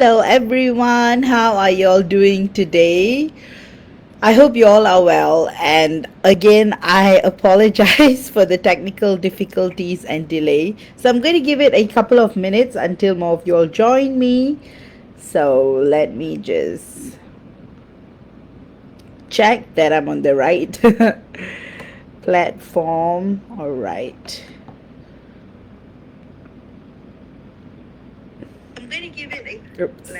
Hello, everyone. How are y'all doing today? I hope you all are well. And again, I apologize for the technical difficulties and delay. So I'm going to give it a couple of minutes until more of y'all join me. So let me just check that I'm on the right platform. All right. I'm going to give it a Oops.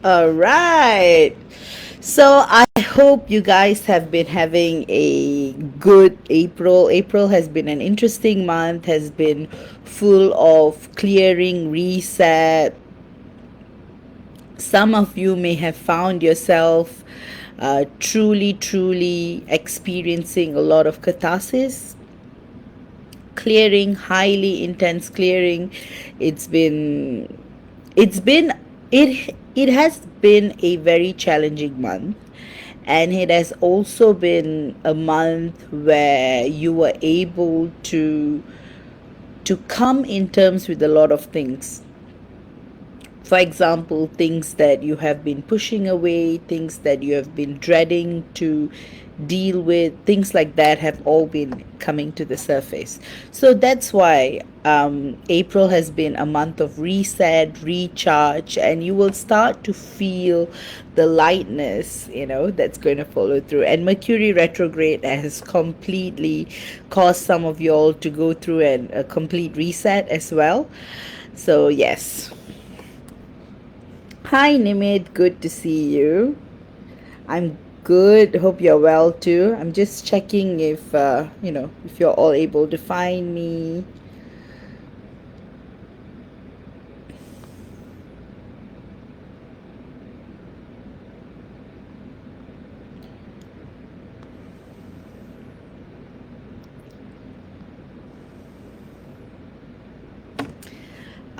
All right. So I hope you guys have been having a good April. April has been an interesting month, has been full of clearing, reset. Some of you may have found yourself truly experiencing a lot of catharsis, clearing, highly intense clearing. It's been it's been it has been a very challenging month, and it has also been a month where you were able to come in terms with a lot of things. For example, things that you have been pushing away, things that you have been dreading to deal with, things like that have all been coming to the surface. So that's why April has been a month of reset, recharge, and you will start to feel the lightness, that's going to follow through. And Mercury retrograde has completely caused some of you all to go through a complete reset as well. So, yes. Hi, Nimit. Good to see you. I'm good. Hope you're well too. I'm just checking if you're all able to find me.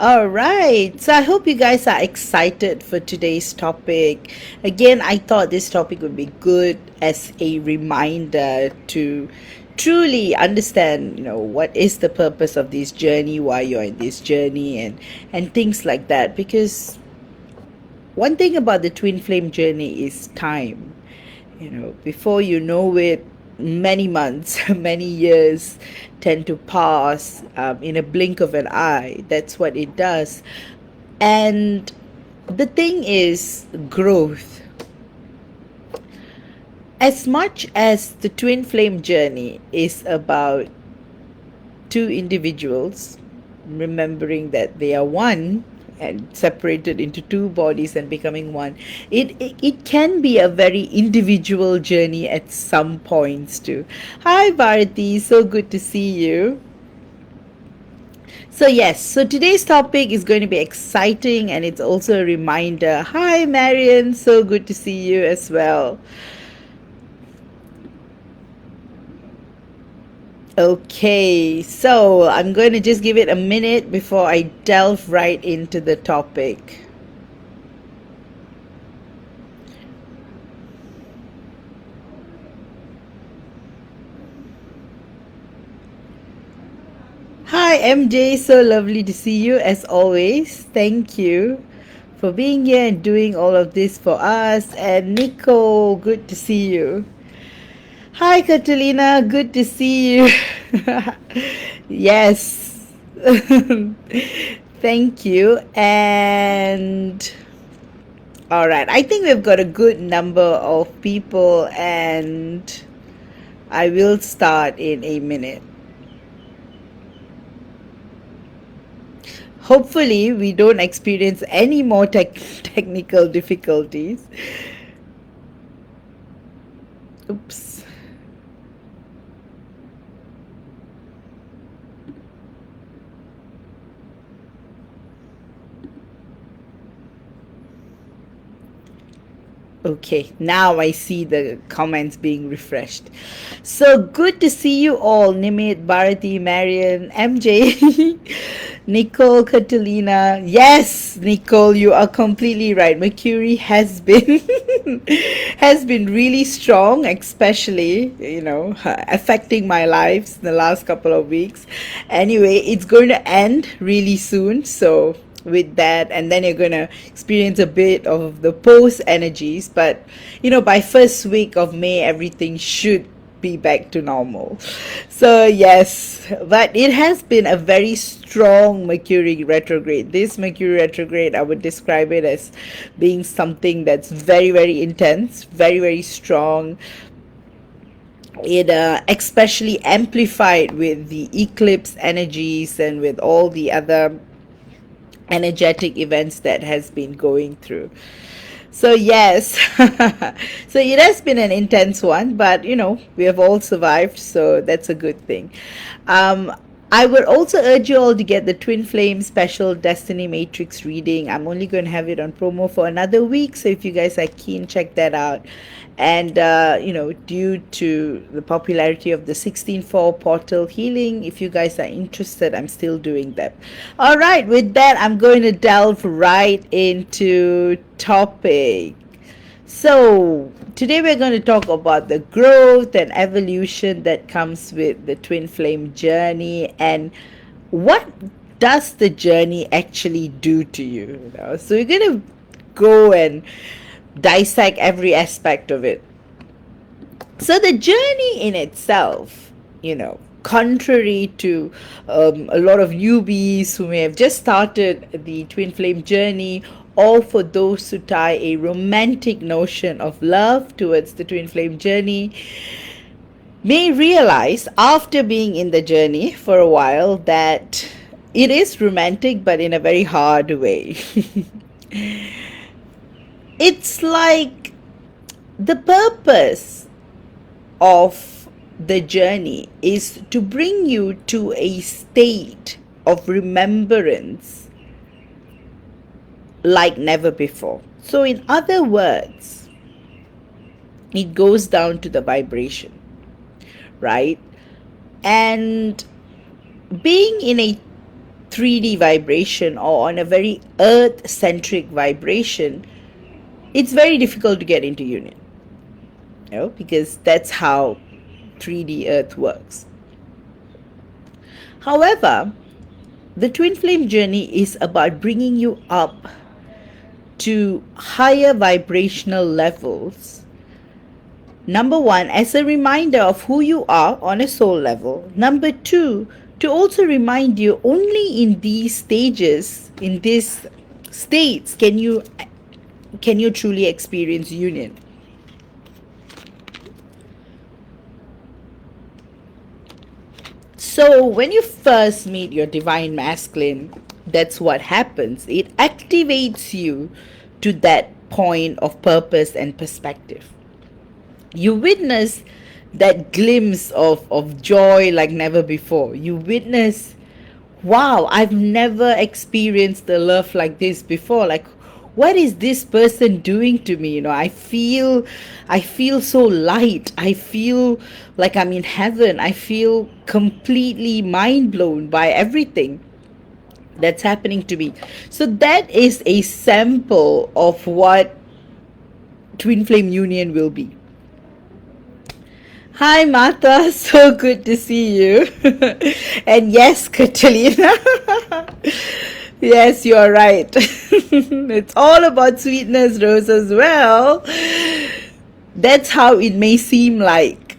All right. So I hope you guys are excited for today's topic. Again, I thought this topic would be good as a reminder to truly understand, what is the purpose of this journey, why you're in this journey, and things like that. Because one thing about the twin flame journey is time. Before you know it, many months, many years tend to pass in a blink of an eye. That's what it does. And the thing is growth. As much as the twin flame journey is about two individuals remembering that they are one and separated into two bodies and becoming one, it can be a very individual journey at some points too. Hi Bharati, so good to see you. So yes, so today's topic is going to be exciting, and it's also a reminder. Hi Marion, so good to see you as well. Okay, so I'm going to just give it a minute before I delve right into the topic. Hi MJ, so lovely to see you as always. Thank you for being here and doing all of this for us. And Nico, good to see you. Hi Catalina, good to see you. Yes. Thank you. And all right, I think we've got a good number of people, and I will start in a minute. Hopefully, we don't experience any more technical difficulties. Oops. Okay, now I see the comments being refreshed. So good to see you all. Nimit, Bharati, Marian, MJ, Nicole, Catalina. Yes, Nicole, you are completely right. Mercury has been has been really strong, especially, affecting my lives in the last couple of weeks. Anyway, it's going to end really soon, so with that, and then you're going to experience a bit of the post energies, but by first week of May everything should be back to normal. So yes, but it has been a very strong Mercury retrograde. This Mercury retrograde, I would describe it as being something that's very, very intense, very, very strong. It especially amplified with the eclipse energies and with all the other energetic events that has been going through. So yes, so it has been an intense one, but we have all survived, so that's a good thing. Um, I would also urge you all to get the Twin Flame Special Destiny Matrix reading. I'm only going to have it on promo for another week, so if you guys are keen, check that out. And due to the popularity of the 16/4 portal healing, if you guys are interested, I'm still doing that. All right, with that, I'm going to delve right into topic. So today we're going to talk about the growth and evolution that comes with the twin flame journey, and what does the journey actually do to you. So we're going to go and dissect every aspect of it. So the journey in itself, contrary to a lot of newbies who may have just started the twin flame journey, or for those who tie a romantic notion of love towards the twin flame journey, may realize after being in the journey for a while that it is romantic, but in a very hard way. It's like the purpose of the journey is to bring you to a state of remembrance like never before. So, in other words, it goes down to the vibration, right? And being in a 3D vibration or on a very earth centric vibration, it's very difficult to get into union, because that's how 3D earth works. However, the twin flame journey is about bringing you up to higher vibrational levels. Number one, as a reminder of who you are on a soul level. Number two, to also remind you only in these stages, in these states, can you truly experience union. So when you first meet your divine masculine, that's what happens. It activates you to that point of purpose and perspective. You witness that glimpse of joy like never before. You witness, wow, I've never experienced the love like this before. Like, what is this person doing to me? I feel so light. I feel like I'm in heaven. I feel completely mind blown by everything that's happening to me. So that is a sample of what twin flame union will be. Hi Martha, so good to see you. And yes, Catalina. Yes, you are right. It's all about sweetness, Rose, as well. That's how it may seem like.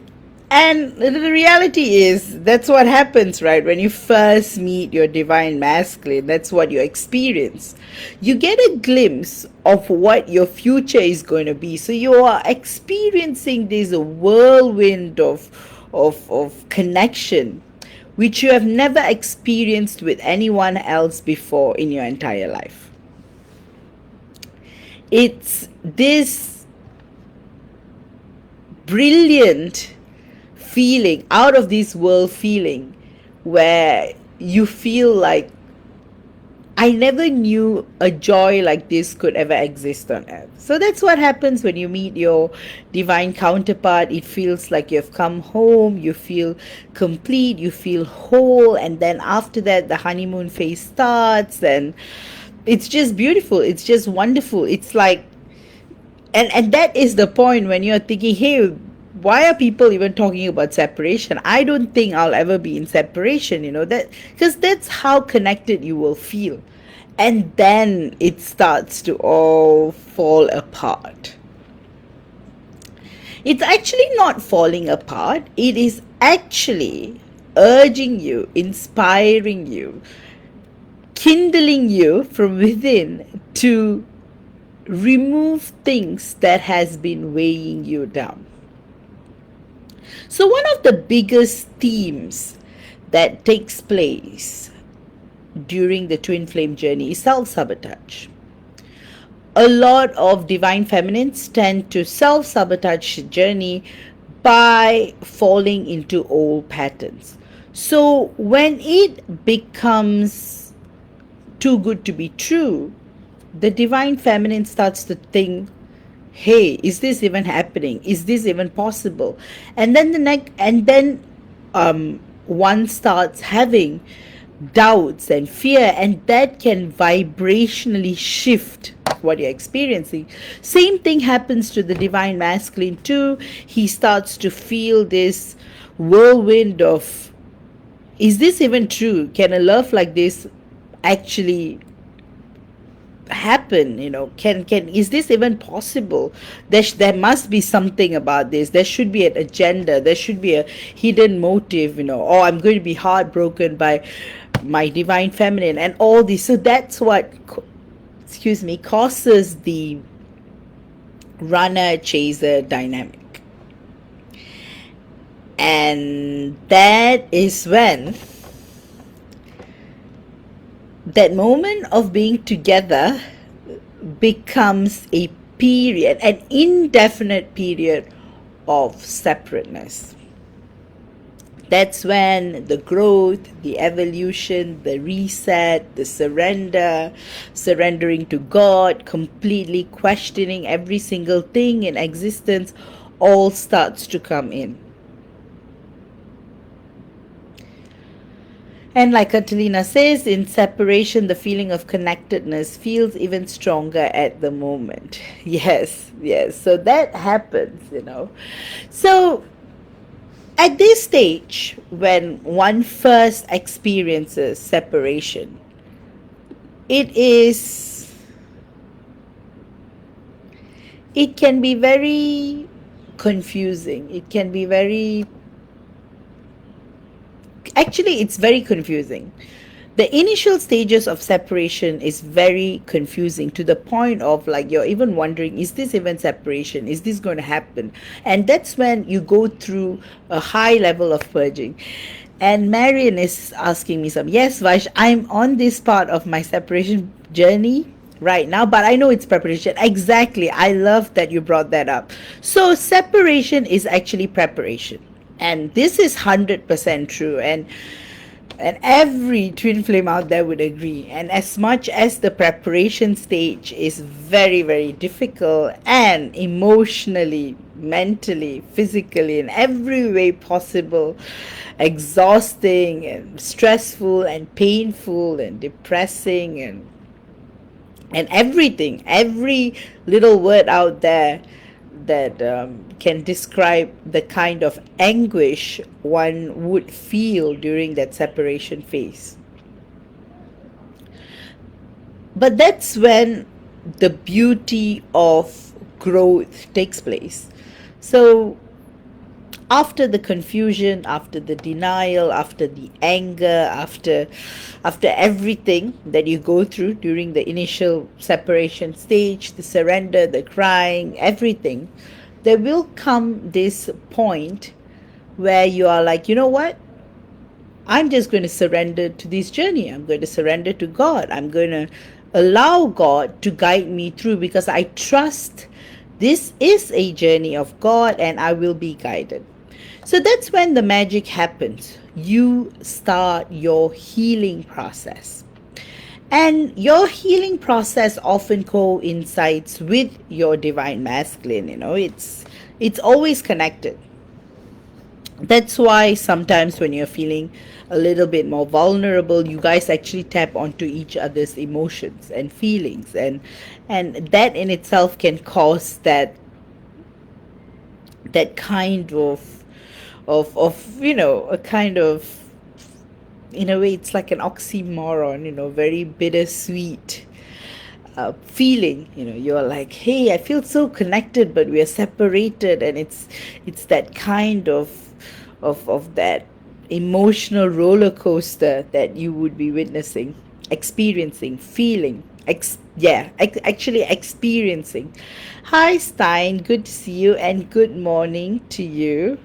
And the reality is, that's what happens, right? When you first meet your divine masculine, that's what you experience. You get a glimpse of what your future is going to be. So you are experiencing this whirlwind of connection, which you have never experienced with anyone else before in your entire life. It's this brilliant feeling, out of this world feeling, where you feel like I never knew a joy like this could ever exist on earth. So that's what happens when you meet your divine counterpart. It feels like you've come home, you feel complete, you feel whole, and then after that, the honeymoon phase starts, and it's just beautiful. It's just wonderful. It's like, and that is the point when you're thinking, hey, why are people even talking about separation? I don't think I'll ever be in separation, that because that's how connected you will feel. And then it starts to all fall apart. It's actually not falling apart, it is actually urging you, inspiring you, kindling you from within to remove things that has been weighing you down. So one of the biggest themes that takes place during the twin flame journey is self-sabotage. A lot of divine feminines tend to self-sabotage the journey by falling into old patterns. So when it becomes too good to be true, the divine feminine starts to think, hey, is this even happening? Is this even possible? And then one starts having doubts and fear, and that can vibrationally shift what you're experiencing. Same thing happens to the divine masculine too. He starts to feel this whirlwind of, is this even true? Can a love like this actually happen? Can is this even possible? There must be something about this. There should be an agenda, there should be a hidden motive, or I'm going to be heartbroken by my divine feminine and all this. So that's what causes the runner chaser dynamic. And that is when that moment of being together becomes a period, an indefinite period of separateness. That's when the growth, the evolution, the reset, the surrendering to God, completely questioning every single thing in existence, all starts to come in. And like Catalina says, in separation, the feeling of connectedness feels even stronger at the moment. Yes. So that happens, So at this stage, when one first experiences separation, it can be very confusing. It's very confusing. The initial stages of separation is very confusing, to the point of like you're even wondering, is this even separation? Is this going to happen? And that's when you go through a high level of purging. And Marian is asking me yes, Vash, I'm on this part of my separation journey right now, but I know it's preparation. Exactly. I love that you brought that up. So separation is actually preparation. And this is 100% true. And every twin flame out there would agree. And as much as the preparation stage is very, very difficult and emotionally, mentally, physically, in every way possible, exhausting and stressful and painful and depressing and everything, every little word out there that can describe the kind of anguish one would feel during that separation phase. But that's when the beauty of growth takes place. So after the confusion, after the denial, after the anger, after everything that you go through during the initial separation stage, the surrender, the crying, everything, there will come this point where you are like, you know what? I'm just going to surrender to this journey. I'm going to surrender to God. I'm going to allow God to guide me through, because I trust this is a journey of God and I will be guided. So that's when the magic happens. You start your healing process. And your healing process often coincides with your divine masculine, it's always connected. That's why sometimes when you're feeling a little bit more vulnerable, you guys actually tap onto each other's emotions and feelings, and that in itself can cause that kind of a kind of, in a way, it's like an oxymoron, very bittersweet feeling. You're like, hey, I feel so connected, but we are separated, and it's that kind of that emotional roller coaster that you would be witnessing, experiencing, feeling, actually experiencing. Hi Stein, good to see you, and good morning to you.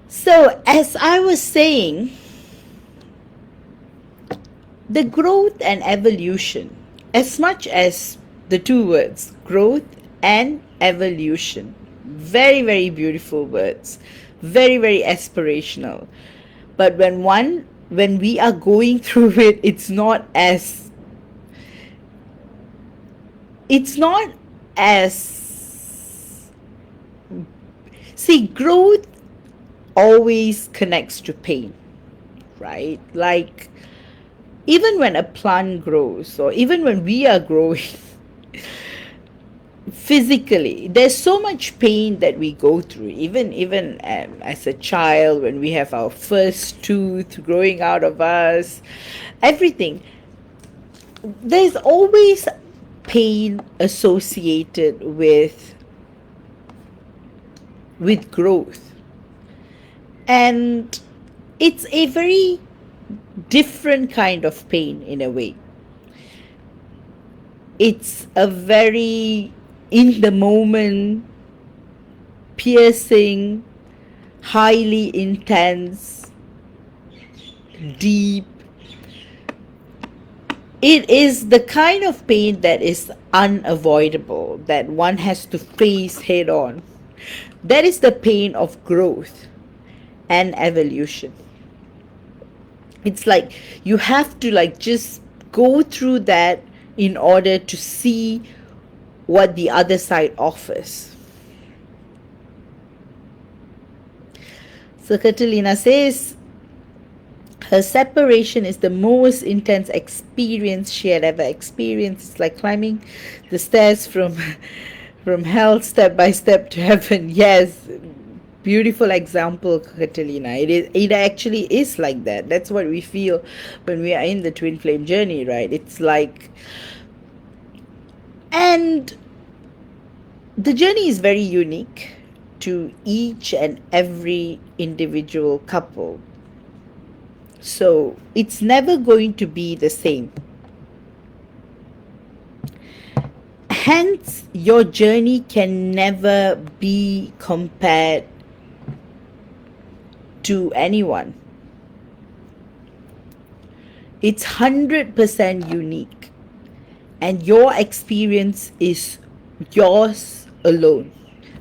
So, as I was saying, the growth and evolution, as much as the two words, growth and evolution, very, very beautiful words, very, very aspirational. But when we are going through it, it's not as, see, growth always connects to pain, right? Like, even when a plant grows, or even when we are growing physically, there's so much pain that we go through, even as a child, when we have our first tooth growing out of us, everything. There's always pain associated with growth, and it's a very different kind of pain in a way. It's a very in the moment, piercing, highly intense, deep. It is the kind of pain that is unavoidable, that one has to face head on. That is the pain of growth and evolution. It's like you have to just go through that in order to see what the other side offers. So Catalina says her separation is the most intense experience she had ever experienced. It's like climbing the stairs from hell step by step to heaven. Yes, beautiful example, Catalina. It actually is like that. That's what we feel when we are in the twin flame journey, right? It's like, and the journey is very unique to each and every individual couple. So it's never going to be the same. Hence, your journey can never be compared to anyone. It's 100% unique, and your experience is yours alone.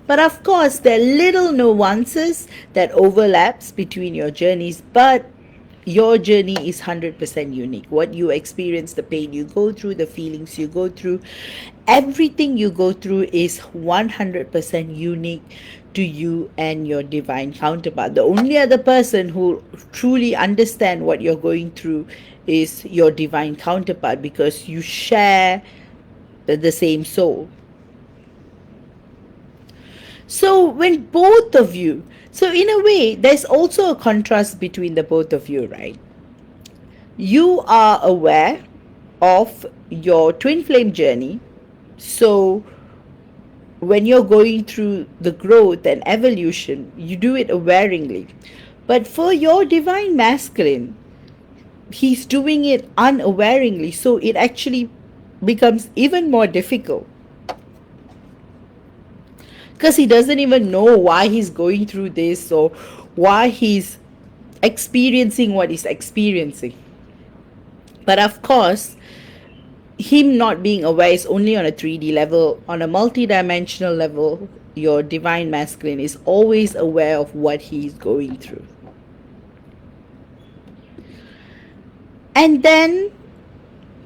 But of course, there are little nuances that overlaps between your journeys, but your journey is 100% unique. What you experience, the pain you go through, the feelings you go through, everything you go through is 100% unique to you and your divine counterpart. The only other person who truly understand what you're going through is your divine counterpart, because you share the same soul. So when both of you, so in a way, there's also a contrast between the both of you, right? You are aware of your twin flame journey. So when you're going through the growth and evolution, you do it awareingly. But for your divine masculine, he's doing it unawareingly. So it actually becomes even more difficult, because he doesn't even know why he's going through this, or why he's experiencing what he's experiencing. But of course, him not being aware is only on a 3D level. On a multi-dimensional level, your divine masculine is always aware of what he's going through. And then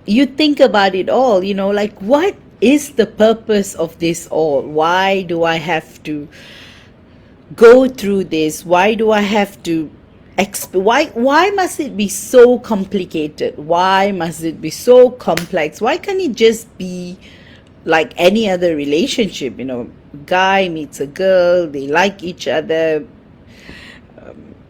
you think about it all, like, what is the purpose of this all? Why do I have to go through this? Why do I have to why must it be so complicated? Why must it be so complex? Why can't it just be like any other relationship? Guy meets a girl, they like each other,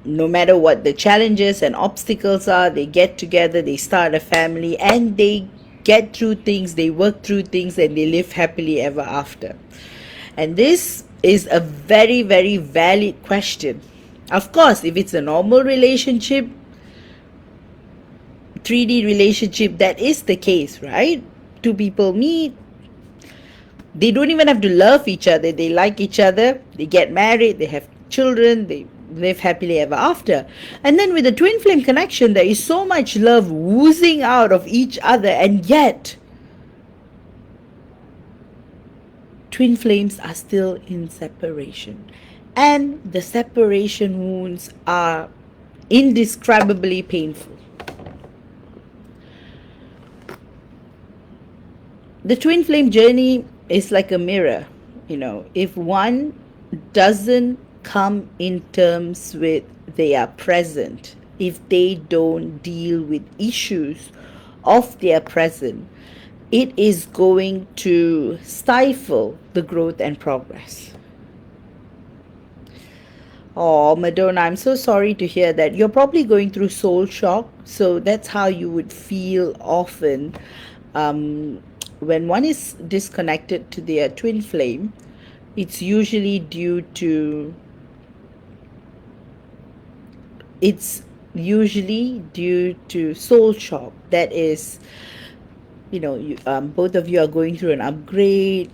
no matter what the challenges and obstacles are, they get together, they start a family, and they get through things, they work through things, and they live happily ever after. And this is a very, very valid question. Of course, if it's a normal relationship, 3D relationship, that is the case, right? Two people meet, they don't even have to love each other, they like each other, they get married, they have children, they live happily ever after. And then with the twin flame connection, there is so much love oozing out of each other, and yet twin flames are still in separation, and the separation wounds are indescribably painful. The twin flame journey is like a mirror. If one doesn't come in terms with their present, if they don't deal with issues of their present, it is going to stifle the growth and progress. Oh, Madonna, I'm so sorry to hear that. You're probably going through soul shock. So that's how you would feel often when one is disconnected to their twin flame. It's usually due to soul shock. That is, both of you are going through an upgrade,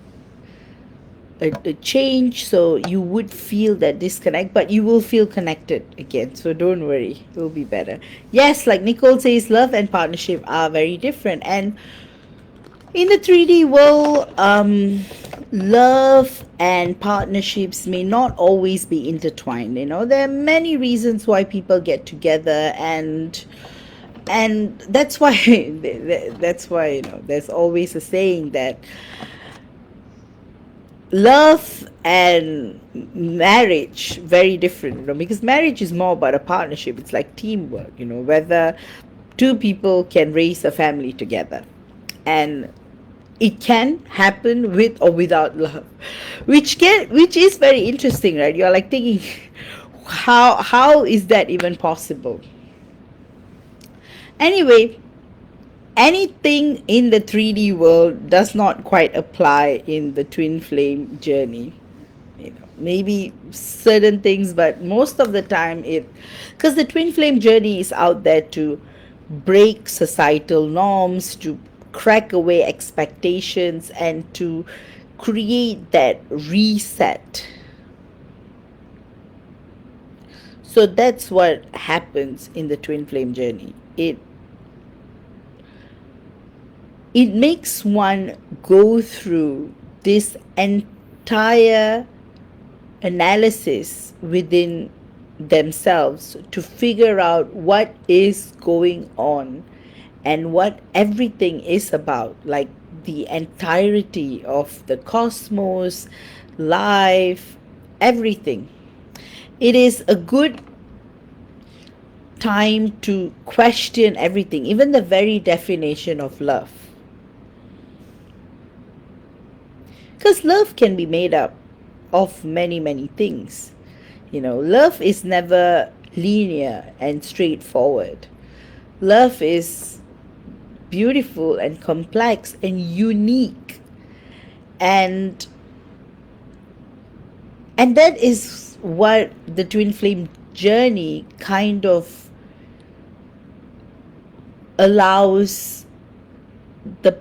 a change, so you would feel that disconnect, but you will feel connected again, so don't worry, it will be better. Yes, like Nicole says, love and partnership are very different, and in the 3D world, love and partnerships may not always be intertwined. There are many reasons why people get together, and that's why there's always a saying that love and marriage very different, because marriage is more about a partnership. It's like teamwork, whether two people can raise a family together, and it can happen with or without love, which is very interesting, right? You're like thinking, how is that even possible? Anyway, anything in the 3D world does not quite apply in the twin flame journey. Maybe certain things, but most of the time because the twin flame journey is out there to break societal norms, to crack away expectations, and to create that reset. So that's what happens in the twin flame journey. It makes one go through this entire analysis within themselves to figure out what is going on and what everything is about, like the entirety of the cosmos, life, everything. It is a good time to question everything, even the very definition of love. Because love can be made up of many, many things. Love is never linear and straightforward. Love is beautiful and complex and unique. And that is what the twin flame journey kind of allows the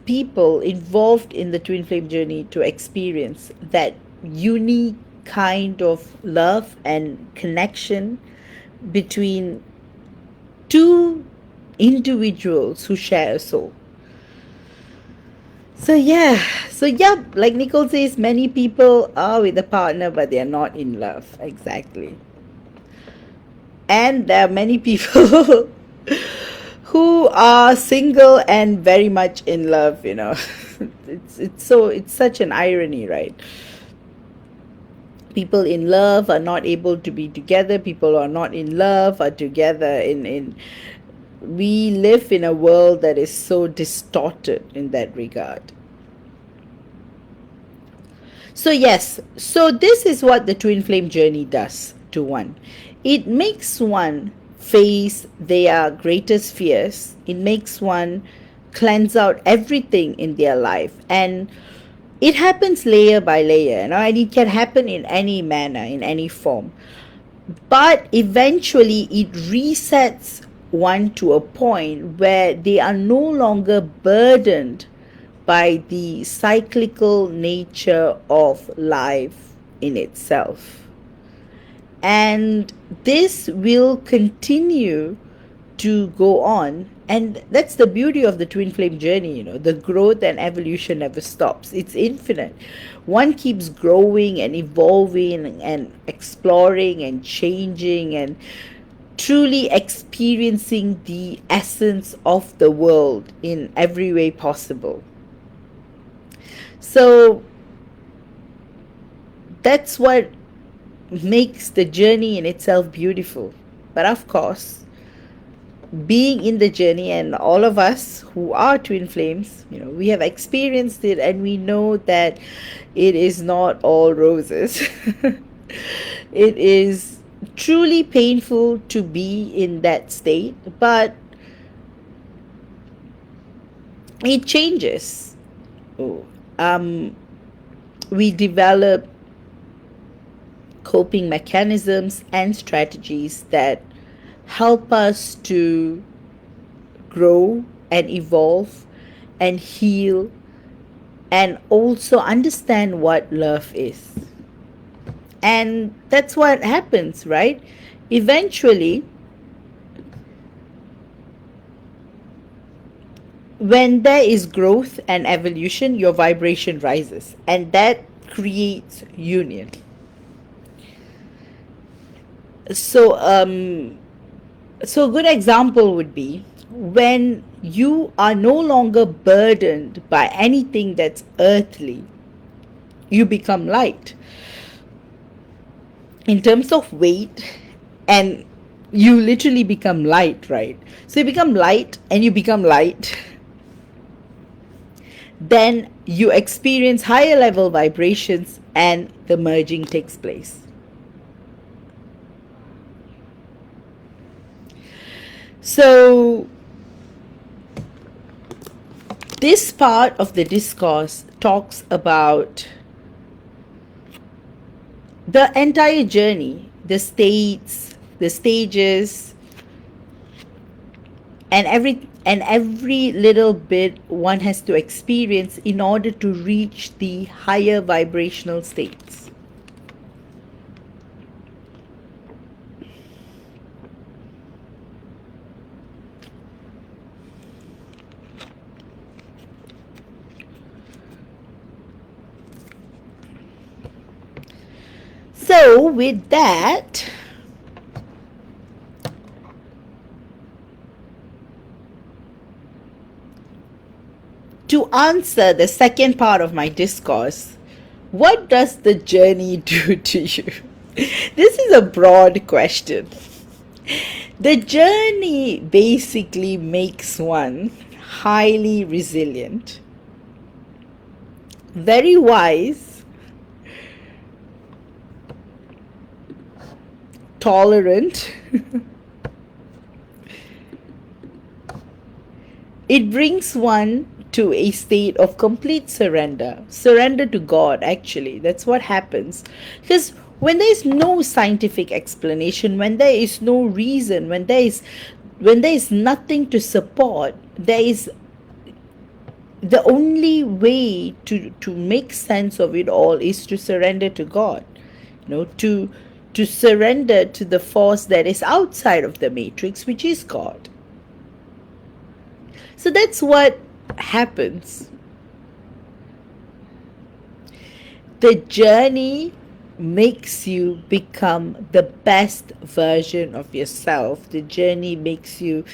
people involved in the twin flame journey to experience, that unique kind of love and connection between two individuals who share a soul. So like Nicole says, many people are with a partner but they are not in love. Exactly. And there are many people who are single and very much in love, it's such an irony, right? People in love are not able to be together, people who are not in love are together. In We live in a world that is so distorted in that regard. So yes, so this is what the twin flame journey does to one. It makes one face their greatest fears. It makes one cleanse out everything in their life, and it happens layer by layer, and it can happen in any manner, in any form. But eventually it resets one to a point where they are no longer burdened by the cyclical nature of life in itself. And this will continue to go on. And that's the beauty of the twin flame journey, the growth and evolution never stops. It's infinite. One keeps growing and evolving and exploring and changing and truly experiencing the essence of the world in every way possible. So that's what makes the journey in itself beautiful. But of course, being in the journey, and all of us who are twin flames, we have experienced it, and we know that it is not all roses. It is truly painful to be in that state, but it changes. We develop coping mechanisms and strategies that help us to grow and evolve and heal and also understand what love is. And that's what happens, right? Eventually, when there is growth and evolution, your vibration rises, and that creates union. So a good example would be when you are no longer burdened by anything that's earthly, you become light in terms of weight, and you literally become light, right? So you become light and you become light. Then you experience higher level vibrations and the merging takes place. So this part of the discourse talks about the entire journey, the states, the stages, and every little bit one has to experience in order to reach the higher vibrational states. So with that, to answer the second part of my discourse, what does the journey do to you? This is a broad question. The journey basically makes one highly resilient, very wise, tolerant. It brings one to a state of complete surrender to God. Actually, that's what happens, because when there is no scientific explanation, when there is no reason, when there is nothing to support, there is the only way to make sense of it all is to surrender to God, to surrender to the force that is outside of the matrix, which is God. So that's what happens. The journey makes you become the best version of yourself. The journey makes you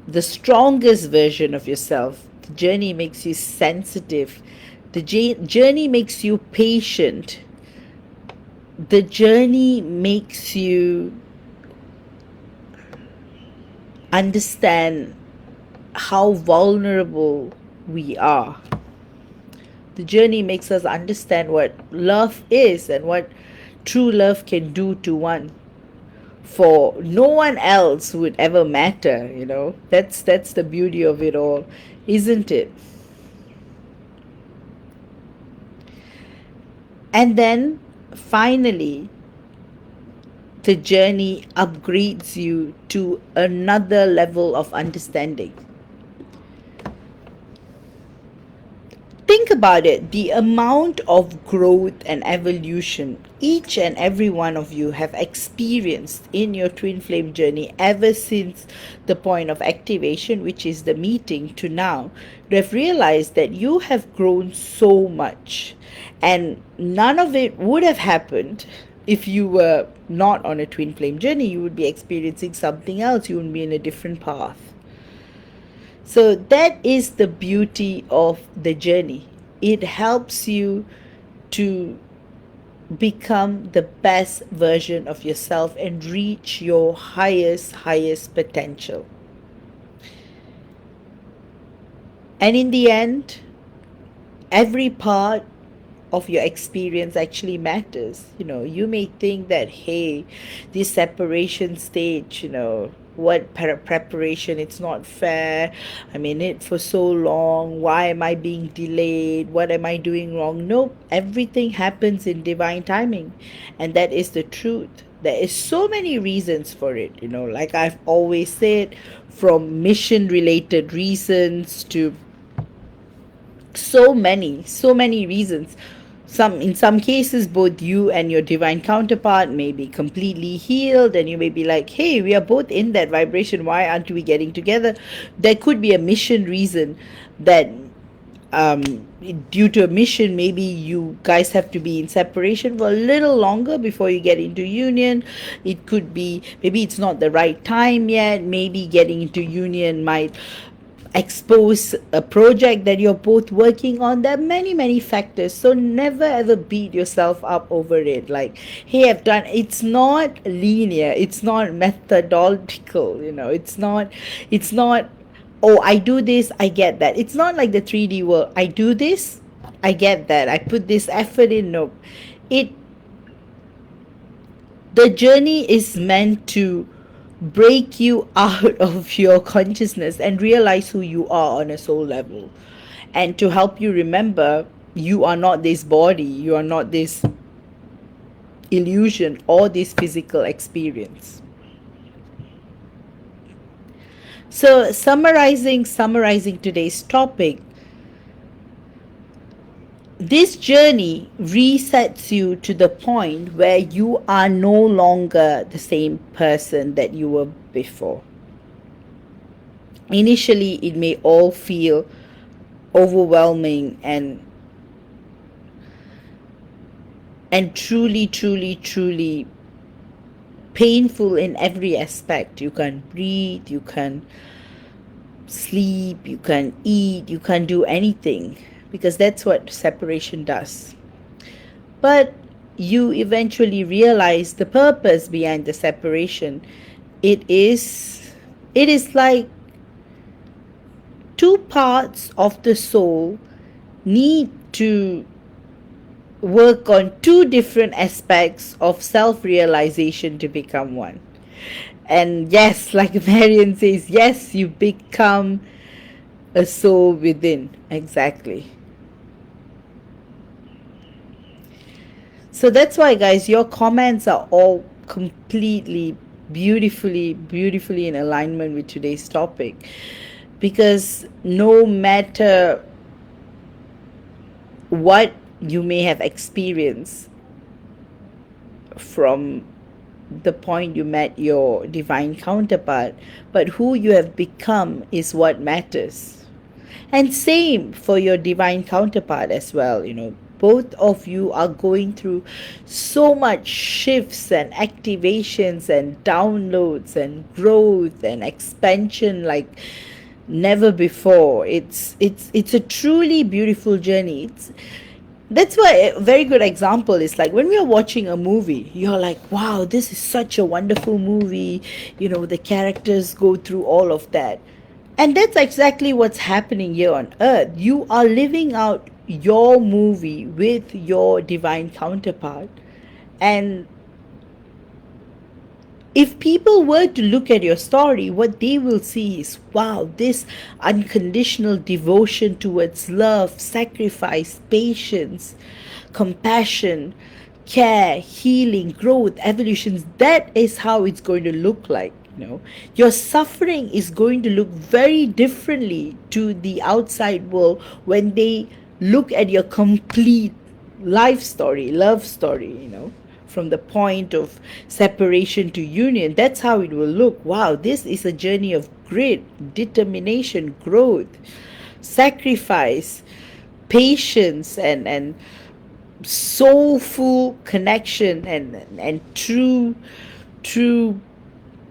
the strongest version of yourself. The journey makes you sensitive. The journey makes you patient. The journey makes you understand how vulnerable we are. The journey makes us understand what love is and what true love can do to one. For no one else would ever matter, That's the beauty of it all, isn't it? And then finally, the journey upgrades you to another level of understanding. Think about it, the amount of growth and evolution each and every one of you have experienced in your twin flame journey ever since the point of activation, which is the meeting, to now. You have realized that you have grown so much, and none of it would have happened if you were not on a twin flame journey. You would be experiencing something else. You would be in a different path. So that is the beauty of the journey. It helps you to become the best version of yourself and reach your highest potential. And in the end, every part of your experience actually matters. You may think that, hey, this separation stage, what preparation, it's not fair, I'm in it for so long, why am I being delayed, what am I doing wrong? Nope, everything happens in divine timing, and that is the truth. There is so many reasons for it, like I've always said, from mission related reasons to so many reasons. In some cases, both you and your divine counterpart may be completely healed, and you may be like, hey, we are both in that vibration, why aren't we getting together? There could be a mission reason that due to a mission, maybe you guys have to be in separation for a little longer before you get into union. It could be maybe it's not the right time yet, maybe getting into union might expose a project that you're both working on. There are many factors, so never ever beat yourself up over it, like, hey, it's not linear, it's not methodological, it's not oh, I do this, I get that. It's not like the 3D world. I do this, I get that, I put this effort in. No, the journey is meant to break you out of your consciousness and realize who you are on a soul level, and to help you remember you are not this body, you are not this illusion or this physical experience. So summarizing today's topic, this journey resets you to the point where you are no longer the same person that you were before. Initially, it may all feel overwhelming and truly painful in every aspect. You can't breathe, you can't sleep, you can't eat, you can't do anything, because that's what separation does. But you eventually realize the purpose behind the separation. It is like two parts of the soul need to work on two different aspects of self-realization to become one. And yes, like Marian says, yes, you become a soul within. Exactly. So that's why, guys, your comments are all completely beautifully in alignment with today's topic, because no matter what you may have experienced from the point you met your divine counterpart, but who you have become is what matters. And same for your divine counterpart as well. both of you are going through so much shifts and activations and downloads and growth and expansion like never before. It's a truly beautiful journey. That's why a very good example is like when we are watching a movie, you're like, wow, this is such a wonderful movie. The characters go through all of that. And that's exactly what's happening here on earth. You are living out your movie with your divine counterpart. And if people were to look at your story, what they will see is, wow, this unconditional devotion towards love, sacrifice, patience, compassion, care, healing, growth, evolutions. That is how it's going to look like. Your suffering is going to look very differently to the outside world when they look at your complete life story, love story. From the point of separation to union. That's how it will look. Wow, this is a journey of grit, determination, growth, sacrifice, patience, and soulful connection and true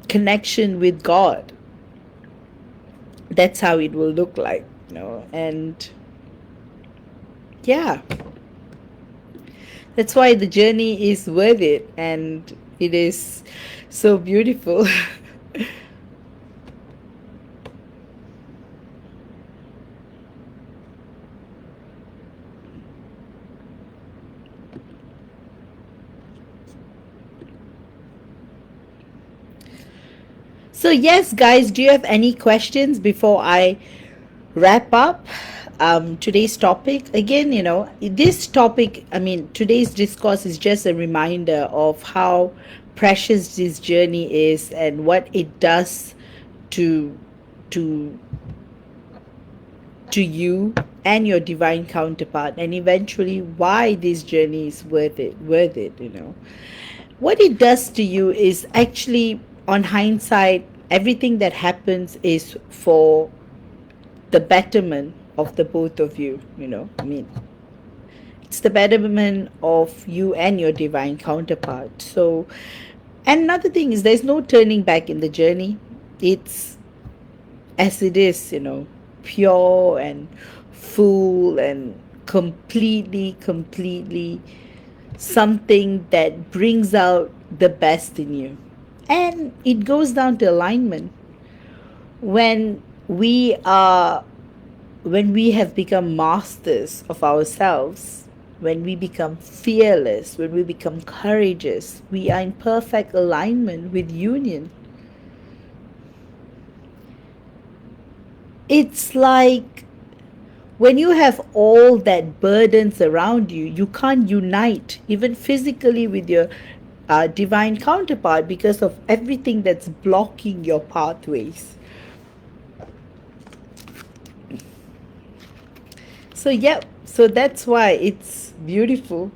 connection with God. That's how it will look like. And yeah, that's why the journey is worth it, and it is so beautiful. So yes, guys, do you have any questions before I wrap up today's topic? Again, this topic, today's discourse is just a reminder of how precious this journey is and what it does to to to you and your divine counterpart, and eventually why this journey is worth it. What it does to you is actually, on hindsight, everything that happens is for the betterment of the both of you. It's the betterment of you and your divine counterpart. So, and another thing is, there's no turning back in the journey. It's as it is, pure and full and completely something that brings out the best in you. And it goes down to alignment. When we are when we have become masters of ourselves, when we become fearless, when we become courageous, we are in perfect alignment with union. It's like when you have all that burdens around you, you can't unite even physically with your divine counterpart because of everything that's blocking your pathways. So yeah, so that's why it's beautiful.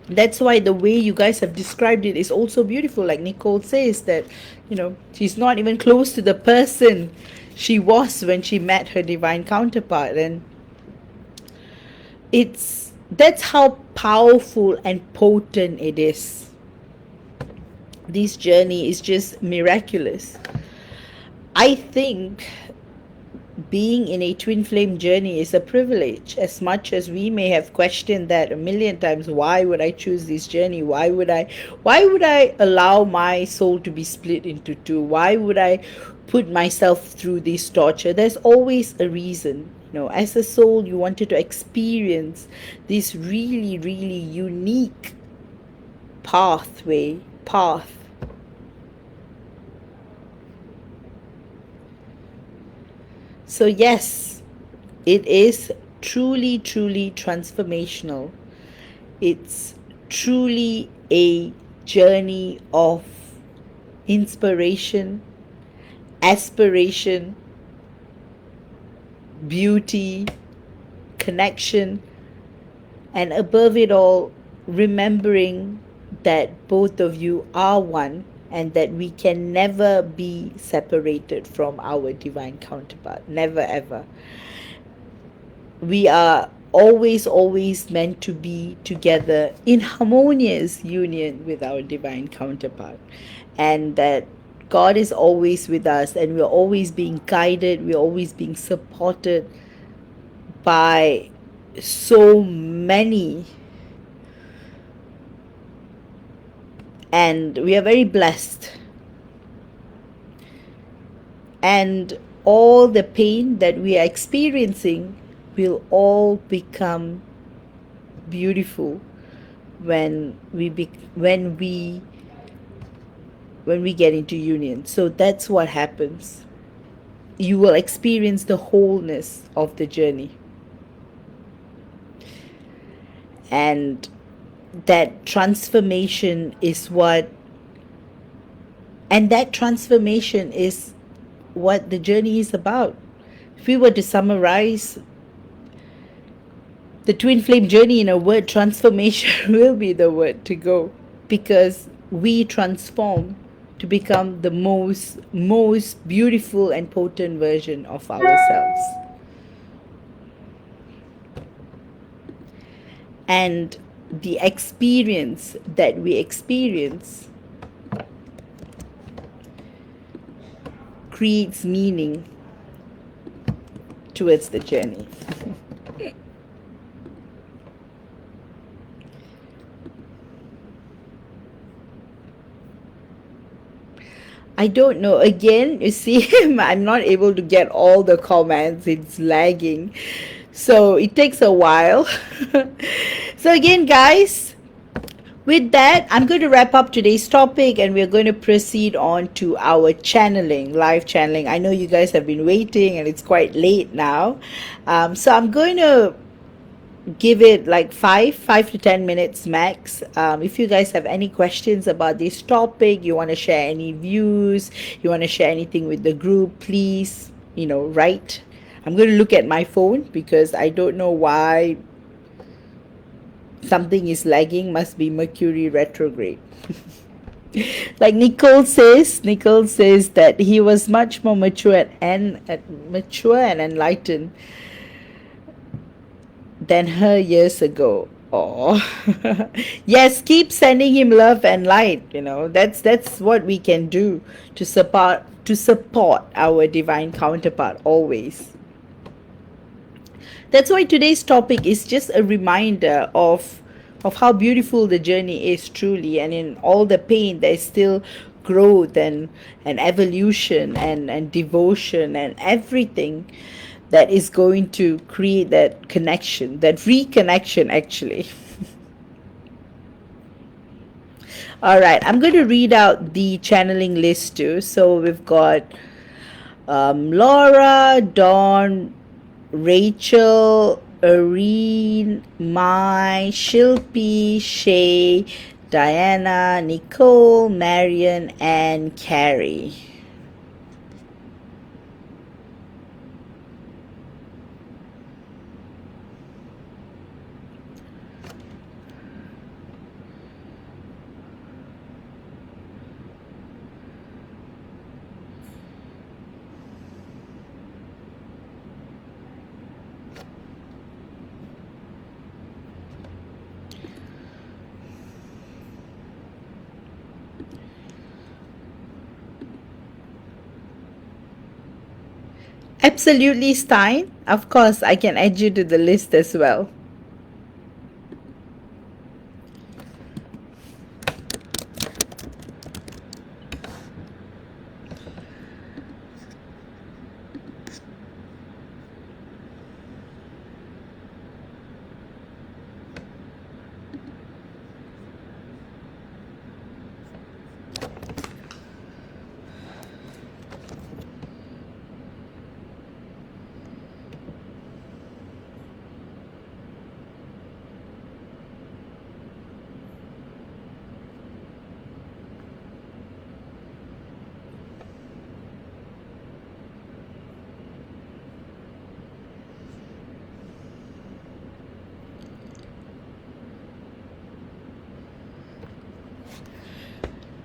That's why the way you guys have described it is also beautiful. Like Nicole says that, she's not even close to the person she was when she met her divine counterpart. And that's how powerful and potent it is. This journey is just miraculous. I think being in a twin flame journey is a privilege, as much as we may have questioned that a million times. Why would I choose this journey? Why would I allow my soul to be split into two? Why would I put myself through this torture? There's always a reason. As a soul, you wanted to experience this really, really unique path. So yes, it is truly transformational. It's truly a journey of inspiration, aspiration, beauty, connection, and above it all, remembering that both of you are one, and that we can never be separated from our divine counterpart. Never ever. We are always meant to be together in harmonious union with our divine counterpart, and that God is always with us, and we're always being guided, we're always being supported by so many, and we are very blessed. And all the pain that we are experiencing will all become beautiful when we get into union. So that's what happens. You will experience the wholeness of the journey, and that transformation is what the journey is about. If we were to summarize the twin flame journey in a word, transformation will be the word to go, because we transform to become the most beautiful and potent version of ourselves. And the experience that we experience creates meaning towards the journey. I don't know. Again, you see, I'm not able to get all the comments. It's lagging. So it takes a while. So again, guys, with that, I'm going to wrap up today's topic, and we're going to proceed on to our channeling, live channeling. I know you guys have been waiting, and it's quite late now. So I'm going to give it like 5 to 10 minutes max. If you guys have any questions about this topic, you want to share any views, you want to share anything with the group, please, write. I'm going to look at my phone because I don't know why something is lagging. Must be Mercury retrograde. Like Nicole says that he was much more mature and enlightened than her years ago. Oh, yes, keep sending him love and light. That's what we can do to support our divine counterpart always. That's why today's topic is just a reminder of how beautiful the journey is truly, and in all the pain there is still growth and evolution and devotion and everything that is going to create that connection, that reconnection actually. All right, I'm going to read out the channeling list too. So we've got Laura, Dawn, Rachel, Irene, Mai, Shilpi, Shay, Diana, Nicole, Marion, and Carrie. Absolutely, Stein. Of course, I can add you to the list as well.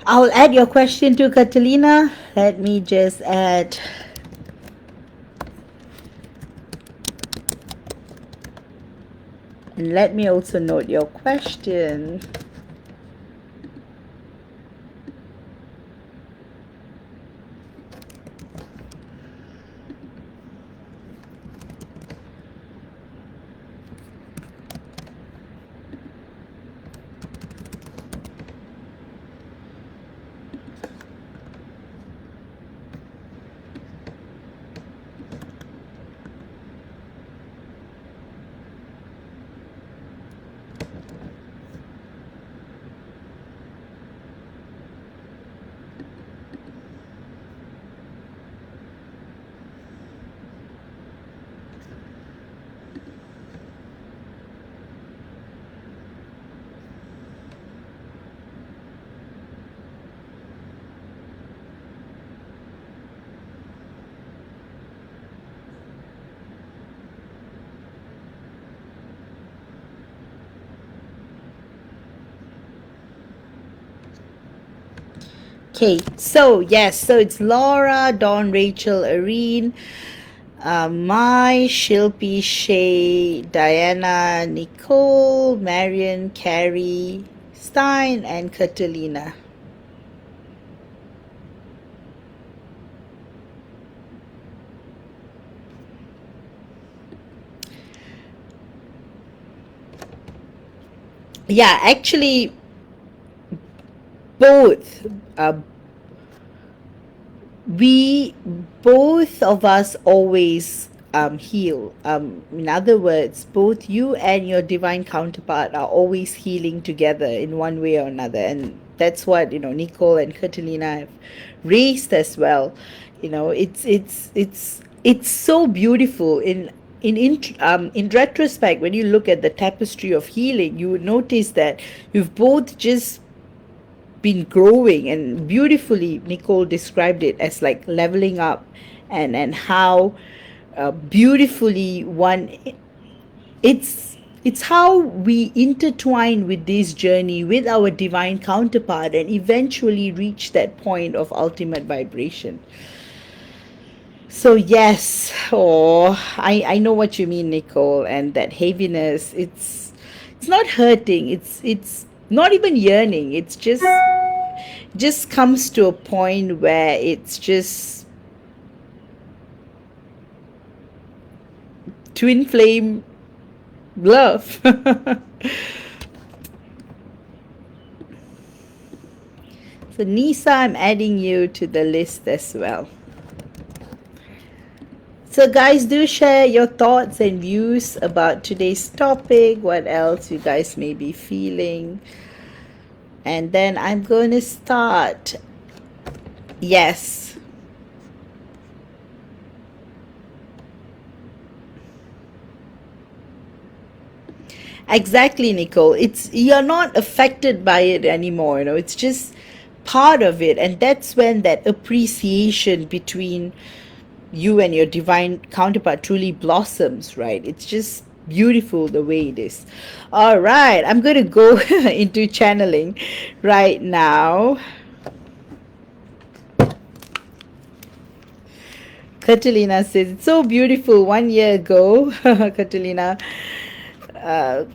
I'll add your question to Catalina. Let me just add. And let me also note your question. Okay, so yes, so it's Laura, Dawn, Rachel, Irene, Mai, Shilpi, Shay, Diana, Nicole, Marion, Carrie, Stein, and Catalina. Yeah, actually, both. We both of us always heal. In other words, both you and your divine counterpart are always healing together in one way or another, and that's what Nicole and Catalina have raised as well. It's so beautiful in retrospect. When you look at the tapestry of healing, you would notice that you've both just been growing, and beautifully Nicole described it as like leveling up, and how beautifully one it's how we intertwine with this journey with our divine counterpart and eventually reach that point of ultimate vibration. So yes, oh, I know what you mean, Nicole, and that heaviness, it's not hurting, it's not even yearning, it's just comes to a point where it's just twin flame love. So Nisa, I'm adding you to the list as well. So guys, do share your thoughts and views about today's topic, what else you guys may be feeling. And then I'm going to start. Yes. Exactly, Nicole. You're not affected by it anymore, it's just part of it, and that's when that appreciation between you and your divine counterpart truly blossoms, right? It's just beautiful the way it is. All right, I'm going to go into channeling right now. Catalina says, it's so beautiful. 1 year ago, Catalina, uh,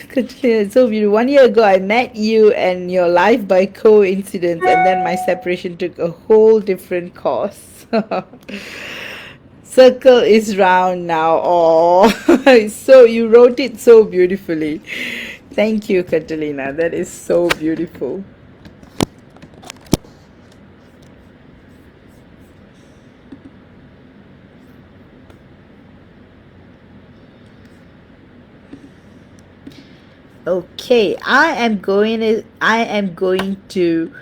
Catalina, it's so beautiful. 1 year ago, I met you and your life by coincidence, and then my separation took a whole different course. Circle is round now. Oh, so you wrote it so beautifully. Thank you, Catalina. That is so beautiful. Okay, I am going to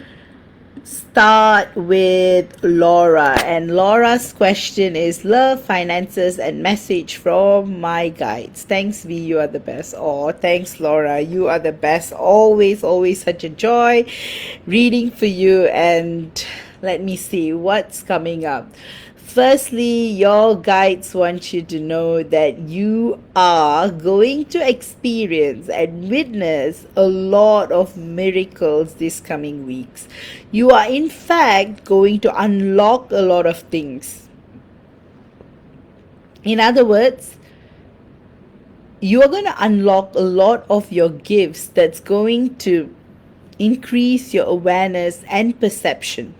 start with Laura, and Laura's question is love, finances, and message from my guides. Thanks, V, you are the best. Oh, thanks, Laura, you are the best. Always such a joy reading for you. And let me see what's coming up. Firstly, your guides want you to know that you are going to experience and witness a lot of miracles this coming weeks. You are, in fact, going to unlock a lot of things. In other words, you are going to unlock a lot of your gifts that's going to increase your awareness and perception.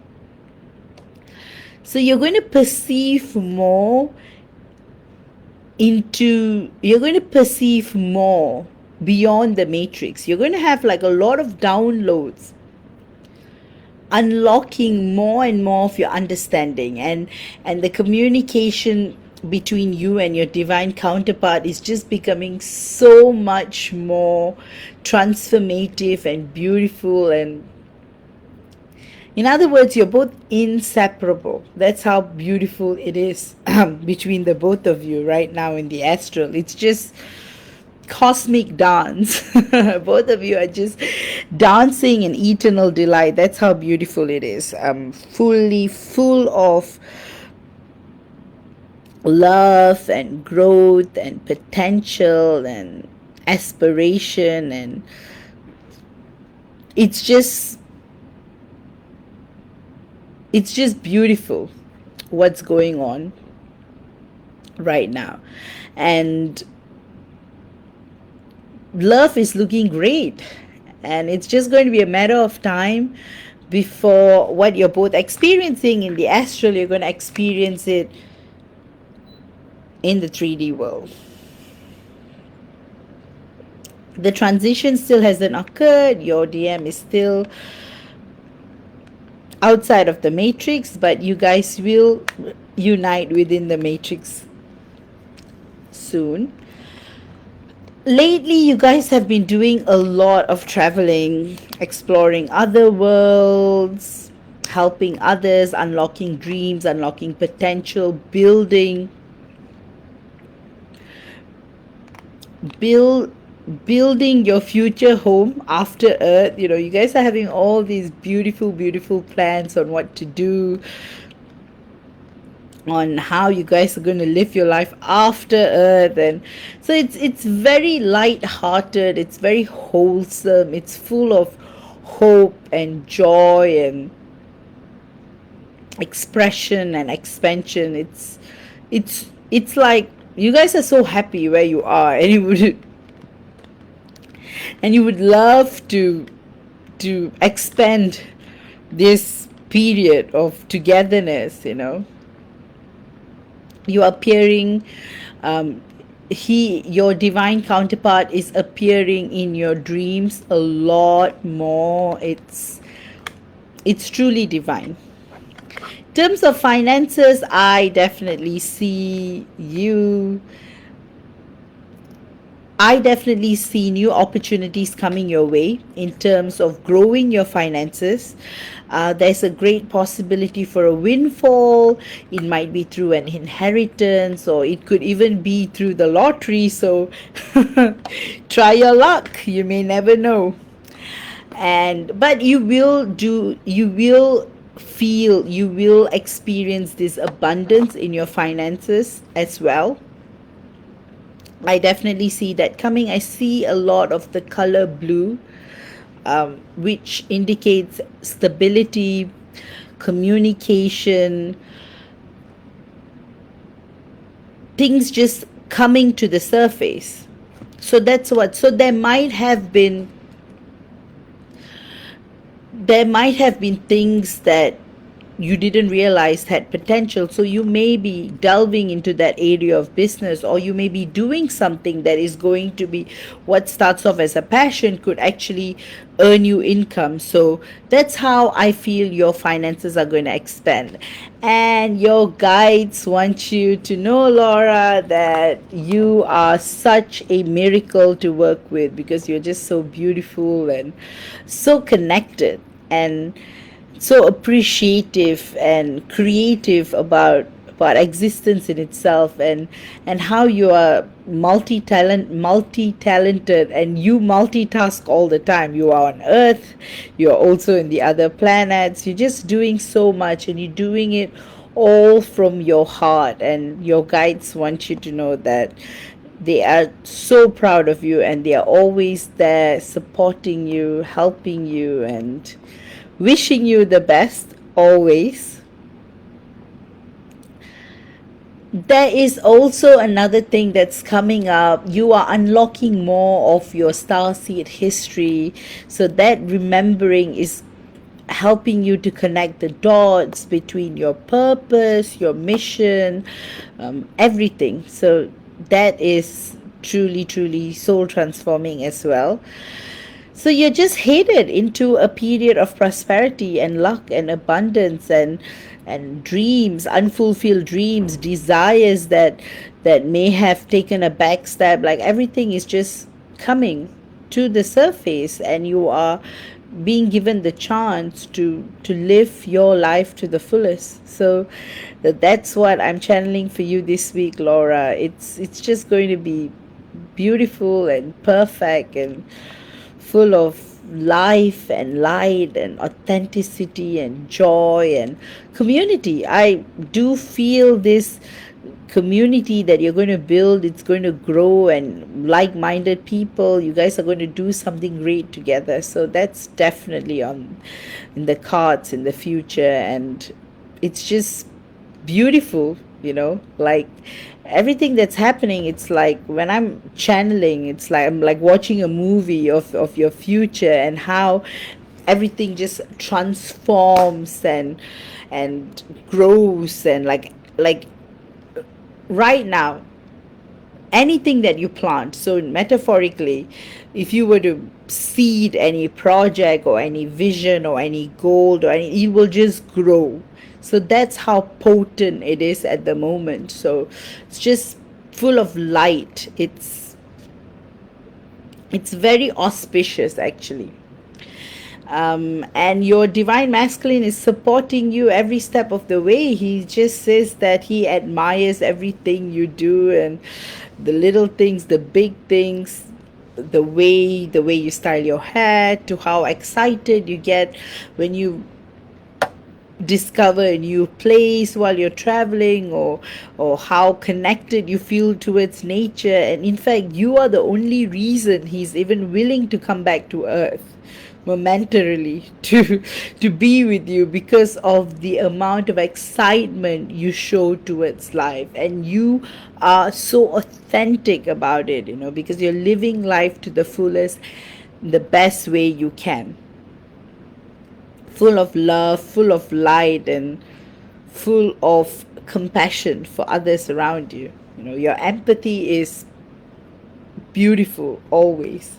So you're going to perceive more you're going to perceive more beyond the matrix. You're going to have like a lot of downloads, unlocking more and more of your understanding, and the communication between you and your divine counterpart is just becoming so much more transformative and beautiful. And in other words, you're both inseparable. That's how beautiful it is between the both of you right now in the astral. It's just cosmic dance. Both of you are just dancing in eternal delight. That's how beautiful it is. Fully full of love and growth and potential and aspiration, and it's just beautiful what's going on right now. And love is looking great, and it's just going to be a matter of time before what you're both experiencing in the astral, you're going to experience it in the 3D world. The transition still hasn't occurred. Your DM is still outside of the matrix, but you guys will unite within the matrix soon. Lately, you guys have been doing a lot of traveling, exploring other worlds, helping others, unlocking dreams, unlocking potential, building your future home after Earth. You know, you guys are having all these beautiful, beautiful plans on what to do, on how you guys are going to live your life after Earth. And so it's very light-hearted, it's very wholesome, it's full of hope and joy and expression and expansion. It's like you guys are so happy where you are, and you would love to expand this period of togetherness. You know, you are appearing, your divine counterpart is appearing in your dreams a lot more. It's truly divine. In terms of finances, I definitely see new opportunities coming your way in terms of growing your finances. There's a great possibility for a windfall. It might be through an inheritance, or it could even be through the lottery. So try your luck. You may never know. But you will experience this abundance in your finances as well. I definitely see that coming. I see a lot of the color blue, which indicates stability, communication, things just coming to the surface. So that's what. So there might have been things that you didn't realize had potential. So you may be delving into that area of business, or you may be doing something that is going to be what starts off as a passion could actually earn you income. So that's how I feel your finances are going to expand. And your guides want you to know, Laura, that you are such a miracle to work with, because you're just so beautiful and so connected and so appreciative and creative about existence in itself, and how you are multi-talented, and you multitask all the time. You are on Earth, you're also in the other planets. You're just doing so much, and you're doing it all from your heart. And your guides want you to know that they are so proud of you, and they are always there supporting you, helping you, and wishing you the best always. There is also another thing that's coming up. You are unlocking more of your starseed history. So that remembering is helping you to connect the dots between your purpose, your mission, everything. So that is truly, truly soul transforming as well. So you're just headed into a period of prosperity and luck and abundance and dreams, unfulfilled dreams, desires that may have taken a backstep. Like everything is just coming to the surface, and you are being given the chance to live your life to the fullest. So that's what I'm channeling for you this week, Laura. It's just going to be beautiful and perfect and full of life and light and authenticity and joy and community. I do feel this community that you're going to build, it's going to grow, and like-minded people, you guys are going to do something great together. So that's definitely on in the cards in the future, and it's just beautiful, like everything that's happening. It's like when I'm channeling, it's like I'm like watching a movie of your future, and how everything just transforms and grows, and like right now, anything that you plant. So metaphorically, if you were to seed any project or any vision or any goal or any, it will just grow. So that's how potent it is at the moment. So it's just full of light. It's very auspicious, actually. And your divine masculine is supporting you every step of the way. He just says that he admires everything you do, and the little things, the big things, the way you style your hair, to how excited you get when you discover a new place while you're traveling, or how connected you feel towards nature. And in fact, you are the only reason he's even willing to come back to earth momentarily to be with you, because of the amount of excitement you show towards life. And you are so authentic about it, because you're living life to the fullest, the best way you can, full of love, full of light, and full of compassion for others around you. Your empathy is beautiful always.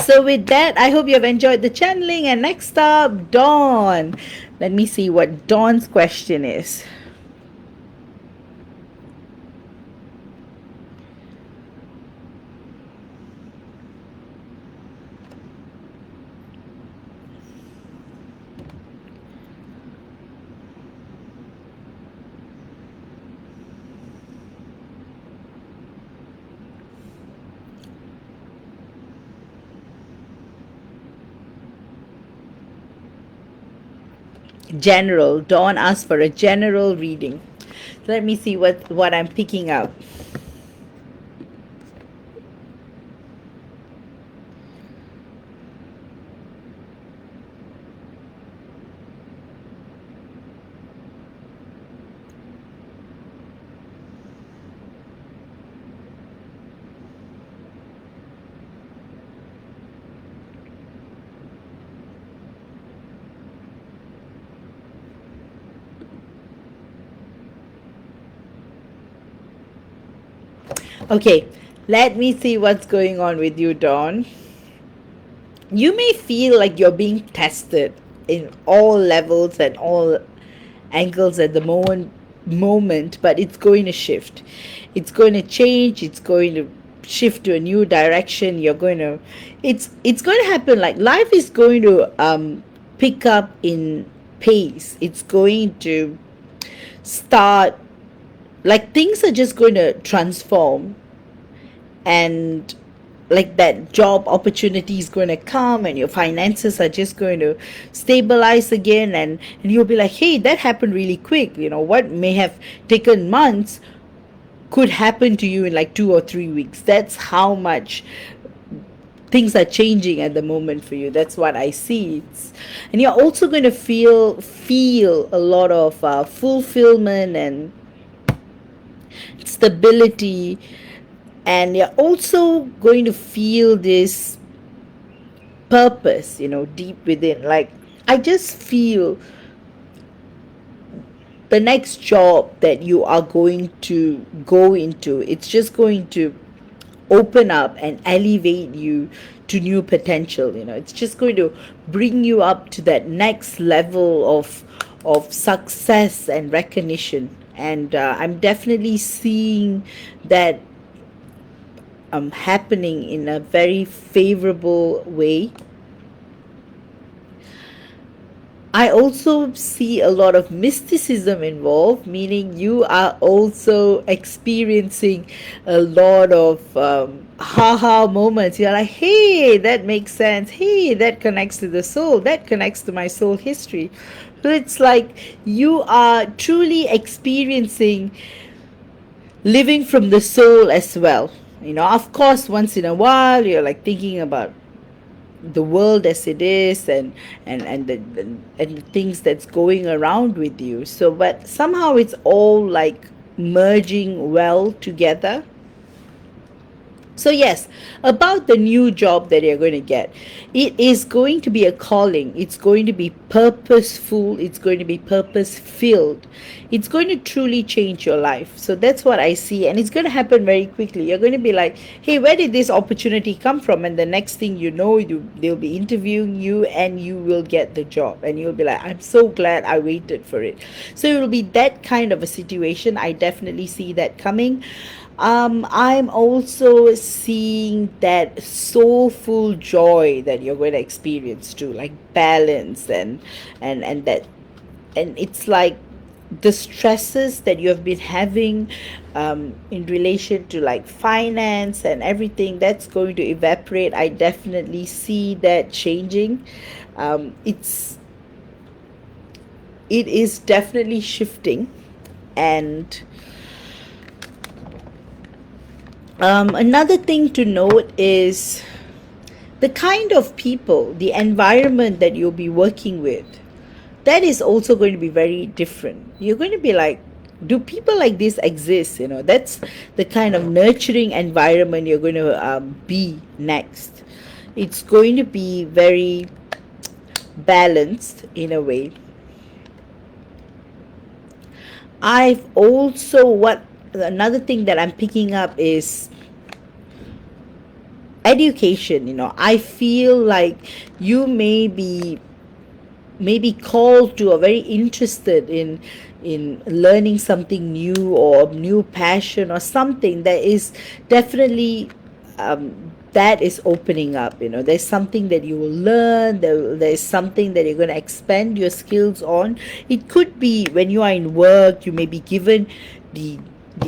So with that, I hope you have enjoyed the channeling. And next up, Dawn. Let me see what Dawn's question is. General. Dawn asked for a general reading. Let me see what I'm picking up. Okay, let me see what's going on with you, Dawn. You may feel like you're being tested in all levels and all angles at the moment, but it's going to shift. It's going to change. It's going to shift to a new direction. It's going to happen. Like life is going to pick up in pace. It's going to start, like things are just going to transform, and like that job opportunity is going to come, and your finances are just going to stabilize again, and you'll be like, hey, that happened really quick. What may have taken months could happen to you in like 2 or 3 weeks. That's how much things are changing at the moment for you. That's what I see. And you're also going to feel a lot of fulfillment and stability, and you're also going to feel this purpose, deep within. Like, I just feel the next job that you are going to go into, it's just going to open up and elevate you to new potential. It's just going to bring you up to that next level of success and recognition. And I'm definitely seeing that happening in a very favorable way. I also see a lot of mysticism involved, meaning you are also experiencing a lot of haha moments. You're like, hey, that makes sense. Hey, that connects to the soul. That connects to my soul history. So it's like you are truly experiencing living from the soul as well. Of course, once in a while, you're like thinking about the world as it is, and the things that's going around with you. So, but somehow it's all like merging well together. So, yes, about the new job that you're going to get, it is going to be a calling. It's going to be purposeful. It's going to be purpose filled. It's going to truly change your life. So, that's what I see. And it's going to happen very quickly. You're going to be like, hey, where did this opportunity come from? And the next thing you know, they'll be interviewing you and you will get the job. And you'll be like, I'm so glad I waited for it. So, it will be that kind of a situation. I definitely see that coming. I'm also seeing that soulful joy that you're going to experience too, like balance and that, and it's like the stresses that you have been having in relation to like finance and everything, that's going to evaporate. I definitely see that changing. It is definitely shifting. And another thing to note is the kind of people, the environment that you'll be working with. That is also going to be very different. You're going to be like, do people like this exist? That's the kind of nurturing environment you're going to be next. It's going to be very balanced in a way. I've also, what another thing that I'm picking up is education. I feel like you may be called to, or very interested in learning something new, or new passion or something that is definitely that is opening up. There's something that you will learn. There's something that you're going to expand your skills on. It could be when you are in work, you may be given the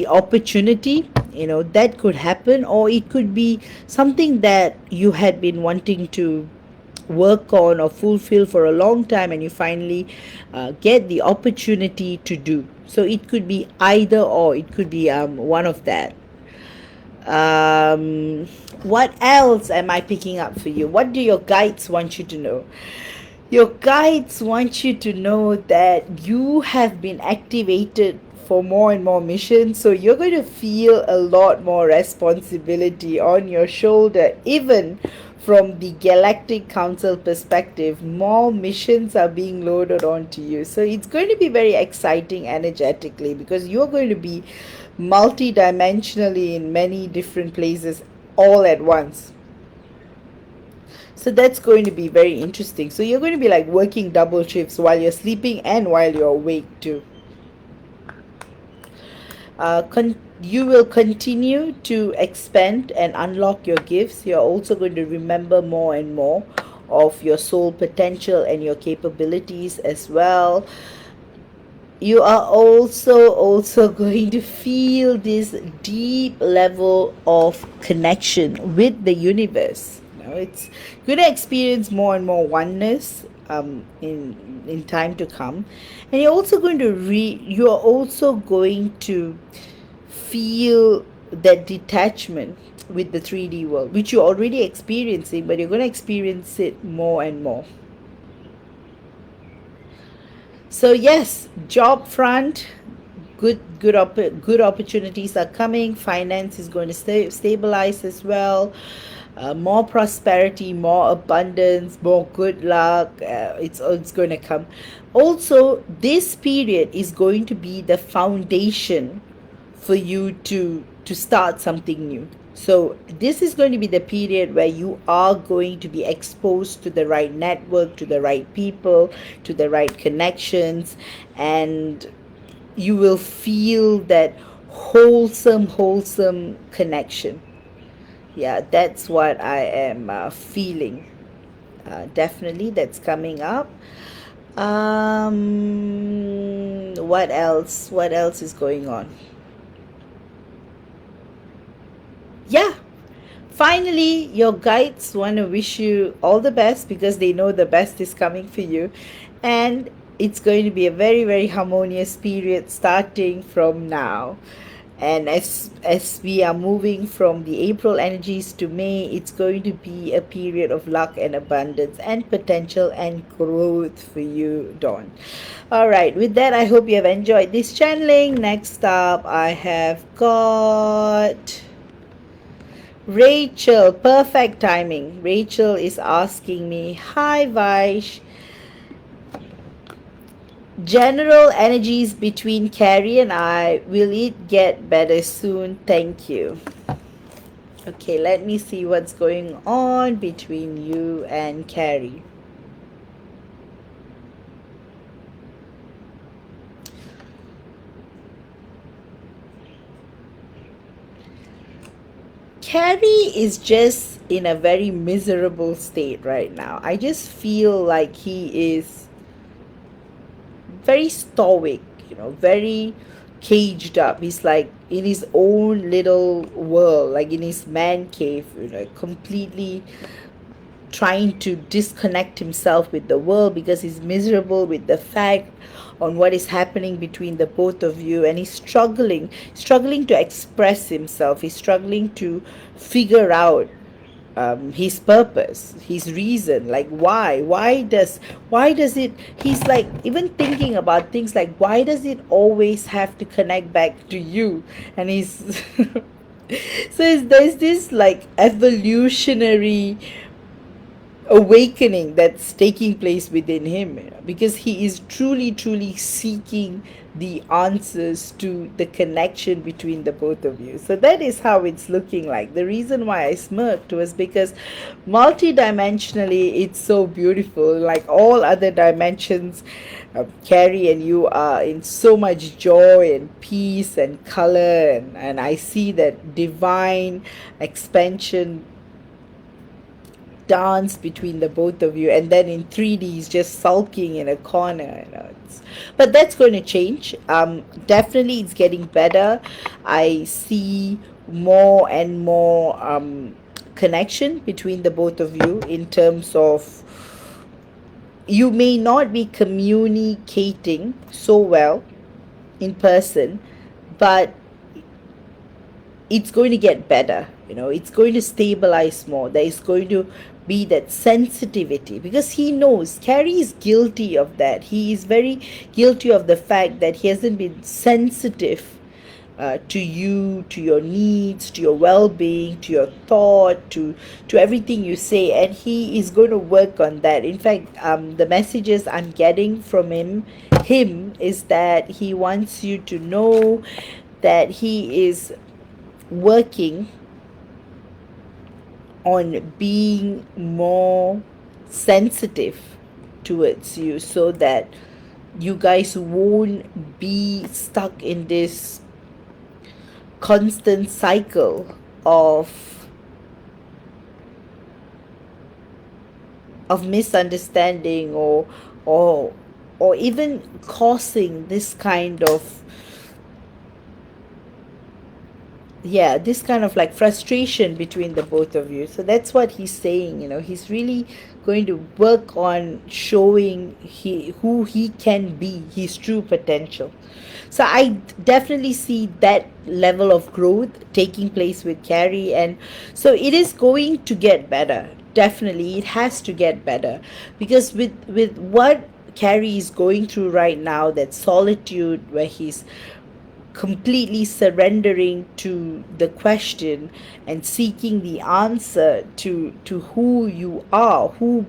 opportunity, that could happen. Or it could be something that you had been wanting to work on or fulfill for a long time, and you finally get the opportunity to do. So it could be either or. It could be one of that. What else am I picking up for you? What do your guides want you to know? Your guides want you to know that you have been activated for more and more missions. So you're going to feel a lot more responsibility on your shoulder, even from the Galactic Council perspective. More missions are being loaded onto you. So it's going to be very exciting energetically, because you're going to be multi-dimensionally in many different places all at once. So that's going to be very interesting. So you're going to be like working double shifts while you're sleeping and while you're awake too. You will continue to expand and unlock your gifts. You're also going to remember more and more of your soul potential and your capabilities as well. You are also going to feel this deep level of connection with the universe. It's going to experience more and more oneness in time to come. And you're also going to feel that detachment with the 3D world, which you're already experiencing, but you're going to experience it more and more. So yes, job front, good opportunities are coming. Finance is going to stabilize as well. More prosperity, more abundance, more good luck. It's going to come. Also, this period is going to be the foundation for you to start something new. So this is going to be the period where you are going to be exposed to the right network, to the right people, to the right connections, and you will feel that wholesome connection. Yeah, that's what I am feeling. Definitely, that's coming up. What else? What else is going on? Yeah, finally, your guides want to wish you all the best because they know the best is coming for you. And it's going to be a very harmonious period starting from now. And as we are moving from the April energies to May, it's going to be a period of luck and abundance and potential and growth for you, Dawn. All right, with that, I hope you have enjoyed this channeling. Next up, I have got Rachel. Perfect timing. Rachel is asking me, hi Vaish, general energies between Carrie and I, will it get better soon? Thank you. Okay, let me see what's going on between you and Carrie. Carrie is just in a very miserable state right now. I just feel like he is very stoic, very caged up. He's like in his own little world, like in his man cave, completely trying to disconnect himself with the world because he's miserable with the fact on what is happening between the both of you, and he's struggling to express himself. He's struggling to figure out his purpose, his reason, like why does it, he's like even thinking about things like why does it always have to connect back to you, and he's there's this like evolutionary awakening that's taking place within him, because he is truly seeking the answers to the connection between the both of you. So that is how it's looking like. The reason why I smirked was because multidimensionally it's so beautiful, like all other dimensions. Carrie and you are in so much joy and peace and color, and I see that divine expansion dance between the both of you, and then in 3D he's just sulking in a corner. But that's going to change. Definitely it's getting better. I see more and more connection between the both of you, in terms of you may not be communicating so well in person, but it's going to get better. It's going to stabilize more. There is going to be that sensitivity, because he knows Carrie is guilty of that. He is very guilty of the fact that he hasn't been sensitive to you, to your needs, to your well-being, to your thought, to everything you say, and he is going to work on that. In fact, the messages I'm getting from him is that he wants you to know that he is working on being more sensitive towards you, so that you guys won't be stuck in this constant cycle of misunderstanding, or even causing this kind of yeah, this kind of like frustration between the both of you. So that's what he's saying, he's really going to work on showing who he can be, his true potential. So I definitely see that level of growth taking place with Carrie, and so it is going to get better. Definitely it has to get better, because with what Carrie is going through right now, that solitude where he's completely surrendering to the question and seeking the answer to who you are, who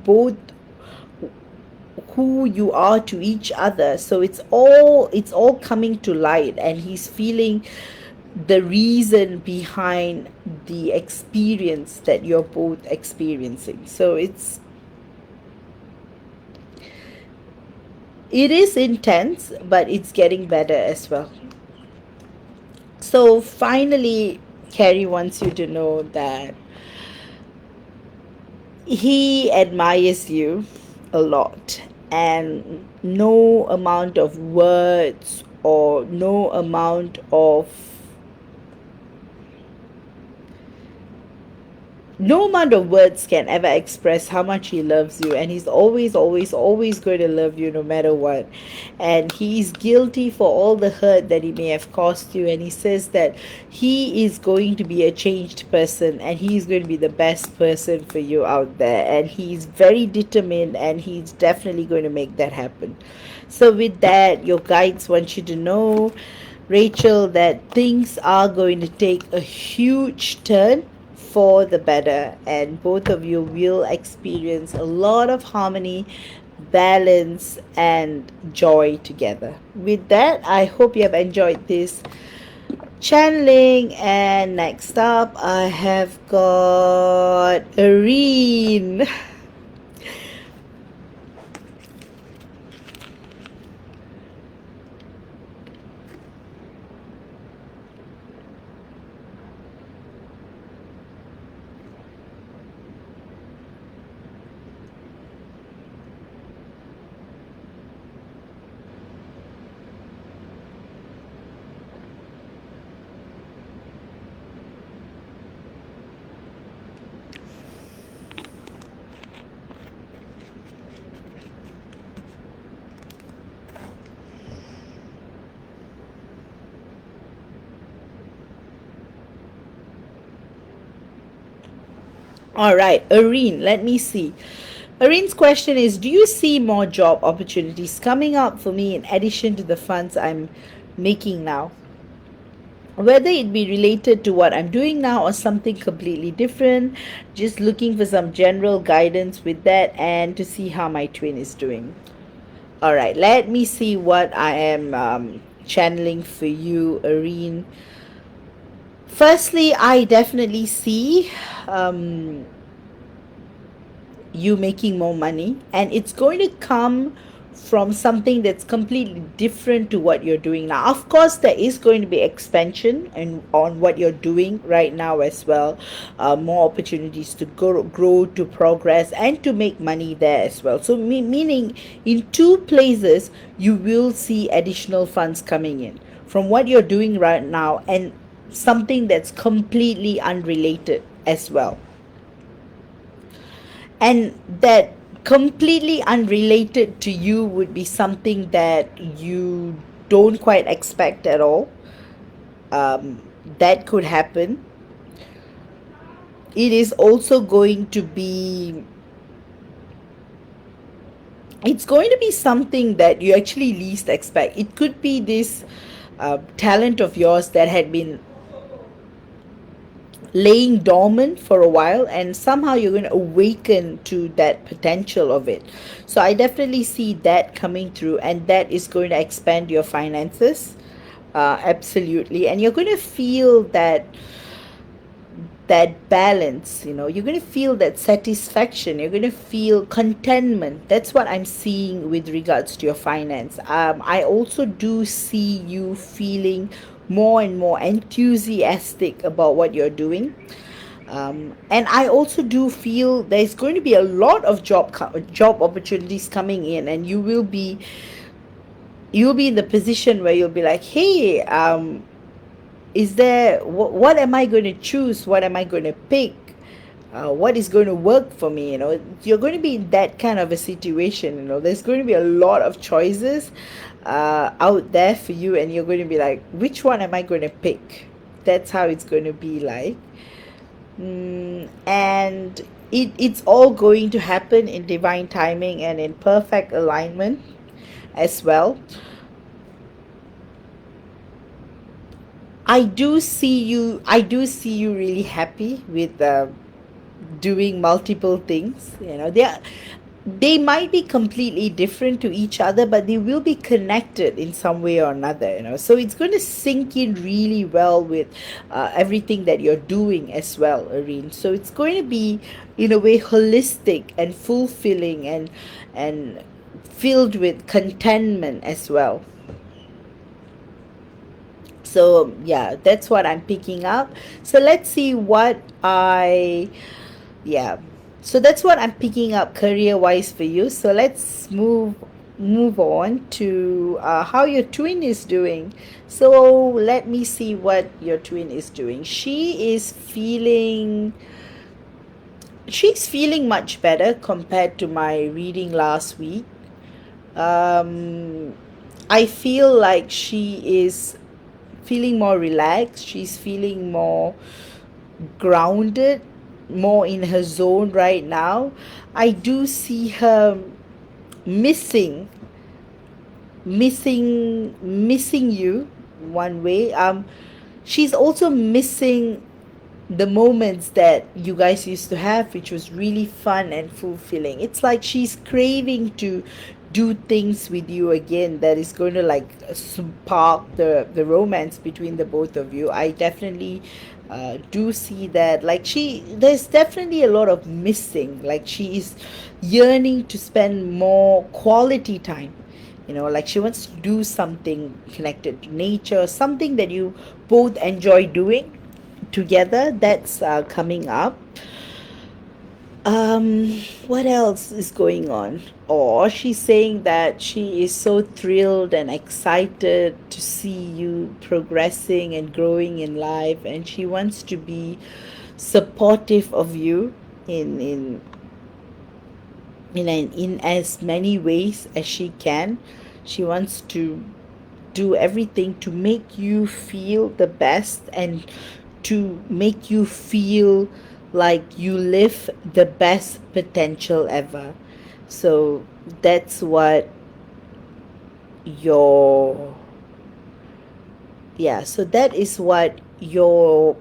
you are to each other. So it's all coming to light, and he's feeling the reason behind the experience that you're both experiencing. So it is intense, but it's getting better as well. So finally, Carrie wants you to know that he admires you a lot, and no amount of words or no amount of no amount of words can ever express how much he loves you, and he's always, always, always going to love you no matter what. And he's guilty for all the hurt that he may have caused you, and he says that he is going to be a changed person, and he's going to be the best person for you out there, and he's very determined, and he's definitely going to make that happen. So with that, your guides want you to know, Rachel, that things are going to take a huge turn for the better, and both of you will experience a lot of harmony, balance, and joy together. With that, I hope you have enjoyed this channeling. And next up, I have got Irene. All right, Irene, let me see. Irene's question is, do you see more job opportunities coming up for me in addition to the funds I'm making now? Whether it be related to what I'm doing now or something completely different, just looking for some general guidance with that and to see how my twin is doing. All right, let me see what I am channeling for you, Irene. Firstly, I definitely see you making more money, and it's going to come from something that's completely different to what you're doing now. Of course, there is going to be expansion and on what you're doing right now as well, more opportunities to grow, to progress, and to make money there as well. So meaning in two places you will see additional funds coming in from what you're doing right now, and something that's completely unrelated as well. And that completely unrelated to you would be something that you don't quite expect at all. That could happen. It is also going to be, it's going to be something that you actually least expect. It could be this talent of yours that had been laying dormant for a while, and somehow you're going to awaken to that potential of it. So I definitely see that coming through, and that is going to expand your finances, absolutely. And you're going to feel that balance, you're going to feel that satisfaction, you're going to feel contentment. That's what I'm seeing with regards to your finance. I also do see you feeling more and more enthusiastic about what you're doing. And I also do feel there's going to be a lot of job opportunities coming in, and you'll be in the position where you'll be like, hey, is there, what am I going to choose? What am I going to pick? What is going to work for me? You're going to be in that kind of a situation. There's going to be a lot of choices out there for you, and you're going to be like, which one am I going to pick? That's how it's going to be like. And it's all going to happen in divine timing and in perfect alignment as well. I do see you really happy with doing multiple things. They might be completely different to each other, but they will be connected in some way or another. So it's going to sink in really well with everything that you're doing as well, Irene. So it's going to be, in a way, holistic and fulfilling, and filled with contentment as well. So yeah, that's what I'm picking up. So let's see what I yeah. So that's what I'm picking up career wise for you. So let's move on to how your twin is doing. So let me see what your twin is doing. She's feeling much better compared to my reading last week. um I feel like she is feeling more relaxed. She's feeling more grounded, more in her zone right now. I do see her missing, missing you one way. She's also missing the moments that you guys used to have, which was really fun and fulfilling. It's like she's craving to do things with you again that is going to like spark the romance between the both of you. I definitely do see that. Like, there's definitely a lot of missing. Like, she is yearning to spend more quality time. Like, she wants to do something connected to nature, something that you both enjoy doing together. That's coming up. What else is going on? Or she's saying that she is so thrilled and excited to see you progressing and growing in life, and she wants to be supportive of you in as many ways as she can. She wants to do everything to make you feel the best, and to make you feel like you live the best potential ever. So that's what your yeah, so that is what your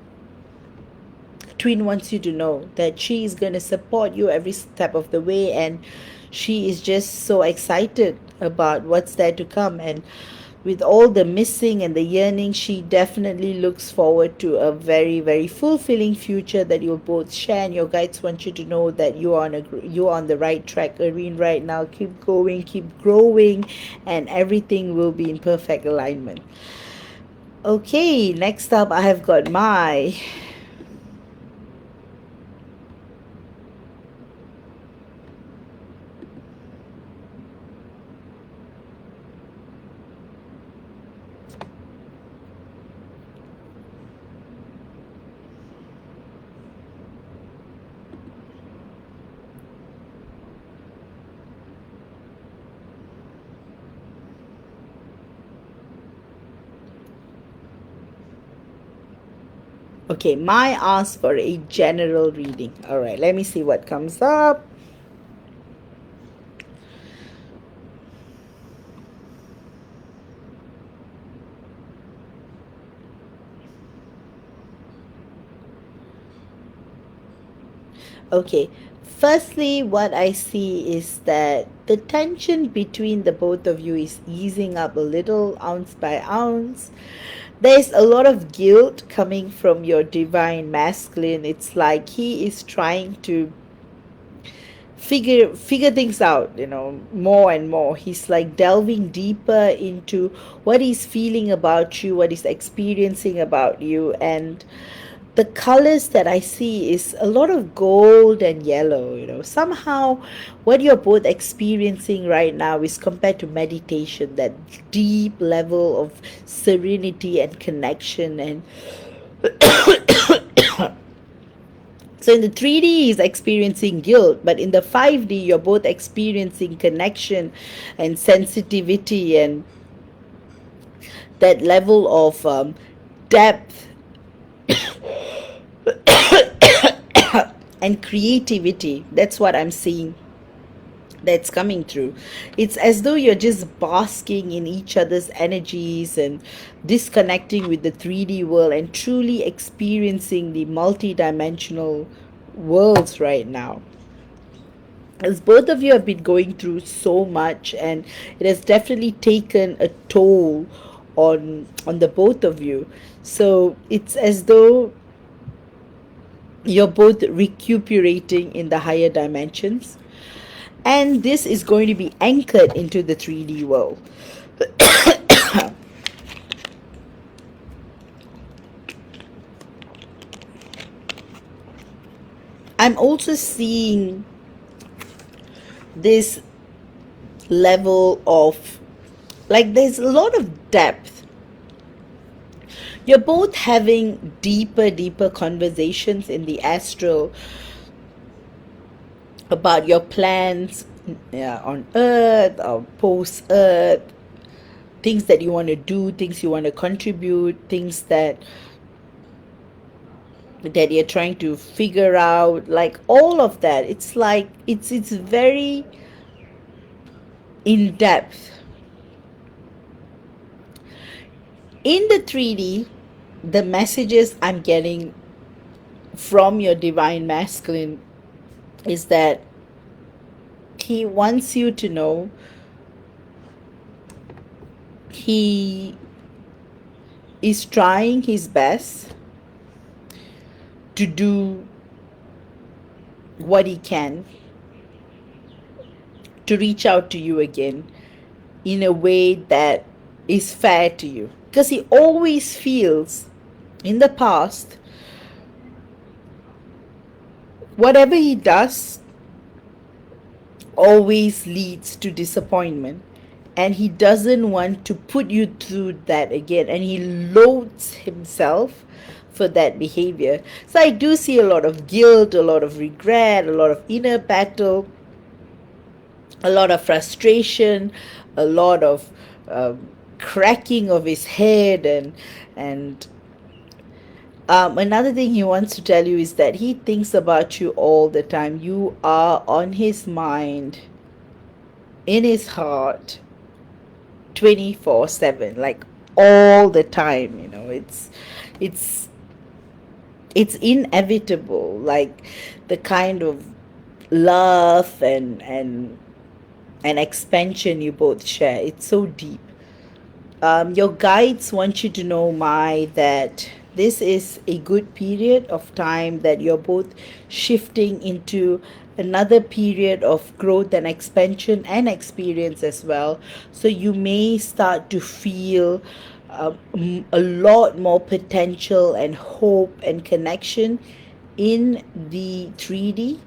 twin wants you to know, that she is going to support you every step of the way, and she is just so excited about what's there to come. And with all the missing and the yearning, she definitely looks forward to a very, very fulfilling future that you'll both share. And your guides want you to know that you're on the right track, Irene, right now. Keep going, keep growing, and everything will be in perfect alignment. Okay, next up I have got my Okay, my ask for a general reading. All right, let me see what comes up. Okay, firstly, what I see is that the tension between the both of you is easing up a little, ounce by ounce. There's a lot of guilt coming from your divine masculine. It's like he is trying to figure things out, more and more. He's like delving deeper into what he's feeling about you, what he's experiencing about you. And the colors that I see is a lot of gold and yellow. Somehow what you're both experiencing right now is compared to meditation, that deep level of serenity and connection. And so in the 3D is experiencing guilt, but in the 5D you're both experiencing connection and sensitivity and that level of depth and creativity. That's what I'm seeing that's coming through. It's as though you're just basking in each other's energies and disconnecting with the 3D world and truly experiencing the multidimensional worlds right now. As both of you have been going through so much, and it has definitely taken a toll on the both of you. So it's as though you're both recuperating in the higher dimensions, and this is going to be anchored into the 3D world. I'm also seeing this level of, like, there's a lot of depth. You're both having deeper conversations in the astral about your plans, on earth or post earth, things that you want to do, things you want to contribute, things that you're trying to figure out, like all of that. It's like it's very in depth. In the 3D, the messages I'm getting from your divine masculine is that he wants you to know he is trying his best to do what he can to reach out to you again in a way that is fair to you, because he always feels in the past whatever he does always leads to disappointment, and he doesn't want to put you through that again, and he loathes himself for that behavior. So I do see a lot of guilt, a lot of regret, a lot of inner battle, a lot of frustration, a lot of cracking of his head, and another thing he wants to tell you is that he thinks about you all the time. You are on his mind, in his heart, 24/7, like all the time. It's it's inevitable, like the kind of love and expansion you both share. It's so deep. Your guides want you to know, Mai, that this is a good period of time, that you're both shifting into another period of growth and expansion and experience as well. So you may start to feel a lot more potential and hope and connection in the 3D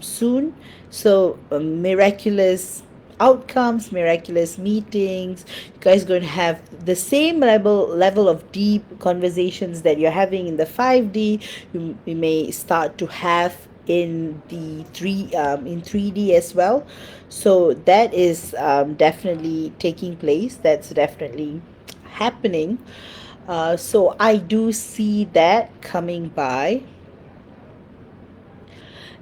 soon. So miraculous outcomes, miraculous meetings. You guys going to have the same level of deep conversations that you're having in the 5D. You may start to have in the 3D as well. So that is definitely taking place. That's definitely happening. So I do see that coming by.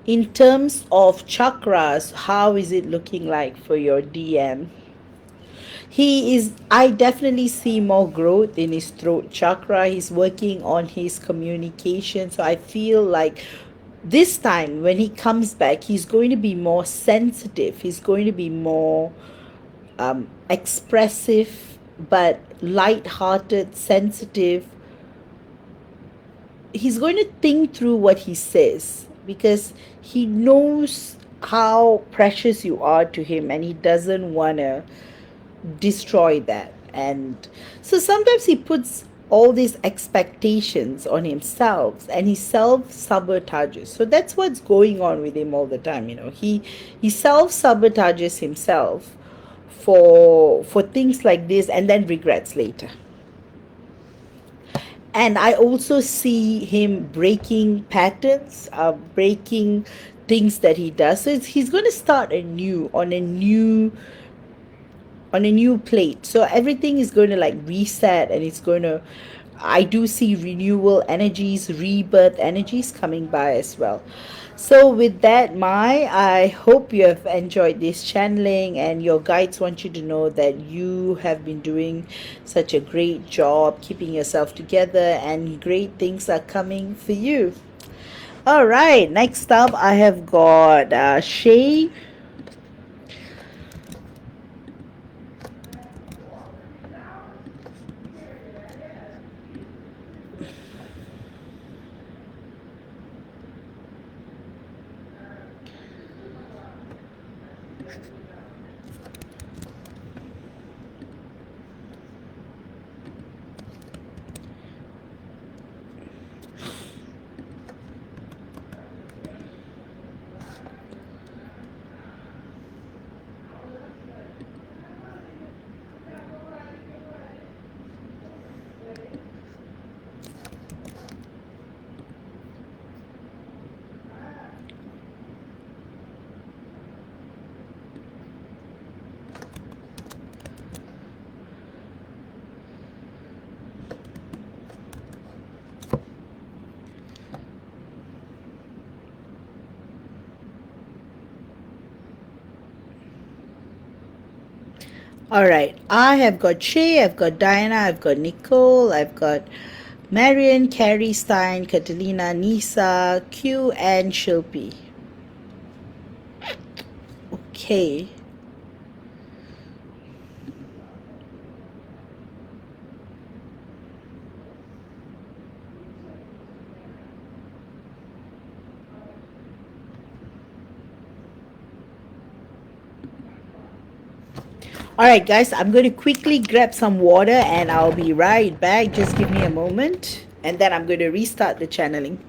In terms of chakras, how is it looking like for your DM? I definitely see more growth in his throat chakra. He's working on his communication. So I feel like this time when he comes back, he's going to be more sensitive. He's going to be more expressive, but light-hearted, sensitive. He's going to think through what he says, because he knows how precious you are to him, and he doesn't want to destroy that. And so sometimes he puts all these expectations on himself, and he self sabotages. So that's what's going on with him all the time. He self sabotages himself for things like this, and then regrets later. And I also see him breaking patterns, breaking things that he does. So he's going to start anew on a new plate. So everything is going to like reset, and it's going to, I do see renewal energies, rebirth energies coming by as well. So with that, I hope you have enjoyed this channeling, and your guides want you to know that you have been doing such a great job keeping yourself together, and great things are coming for you. All right, next up I have got Shay. All right, I have got Shay, I've got Diana, I've got Nicole, I've got Marion, Carrie, Stein, Catalina, Nisa, Q, and Shilpi. Okay. All right, guys, I'm going to quickly grab some water, and I'll be right back. Just give me a moment, and then I'm going to restart the channeling.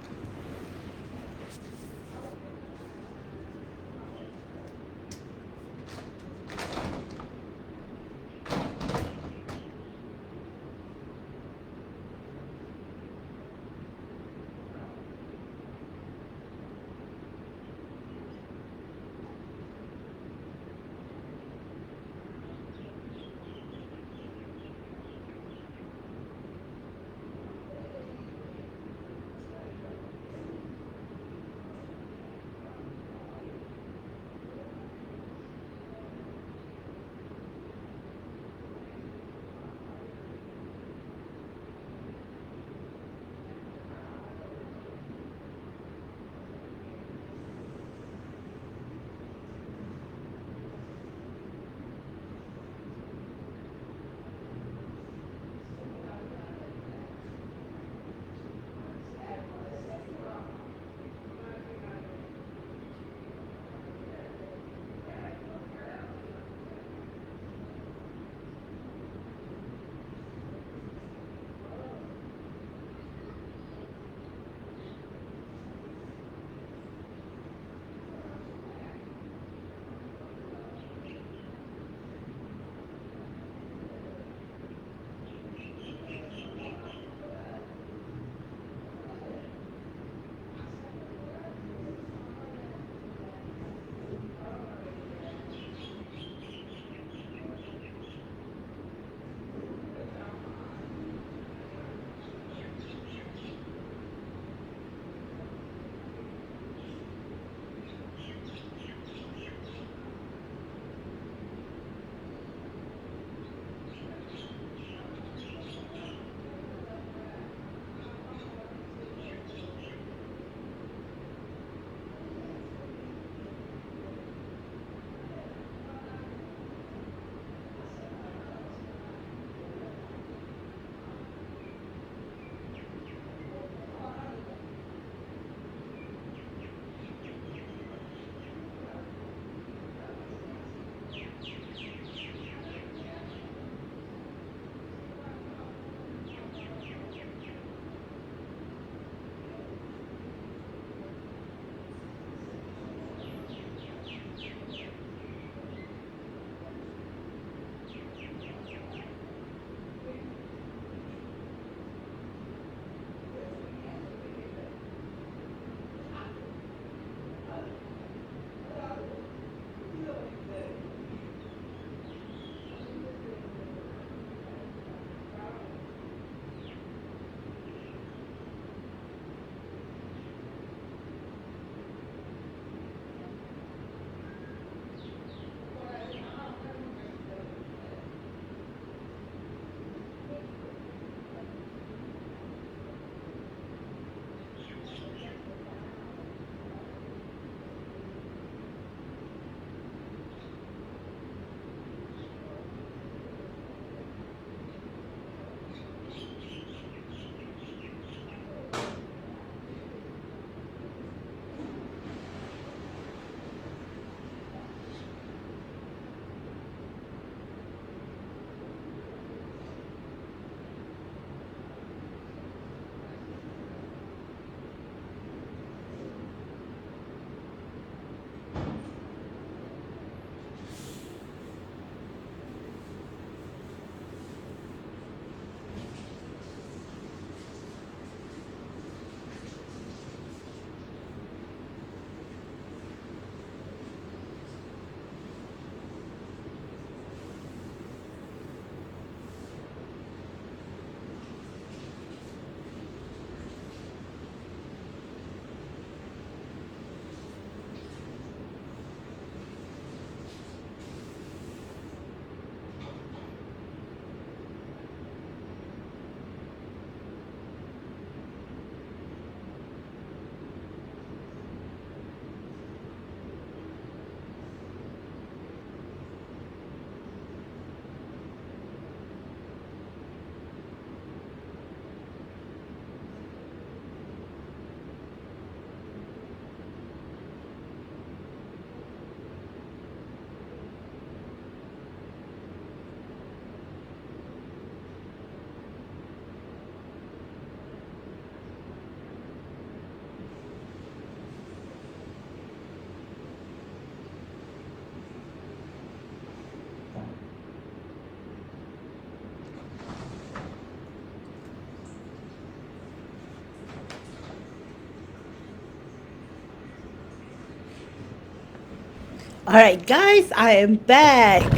All right, guys, I am back.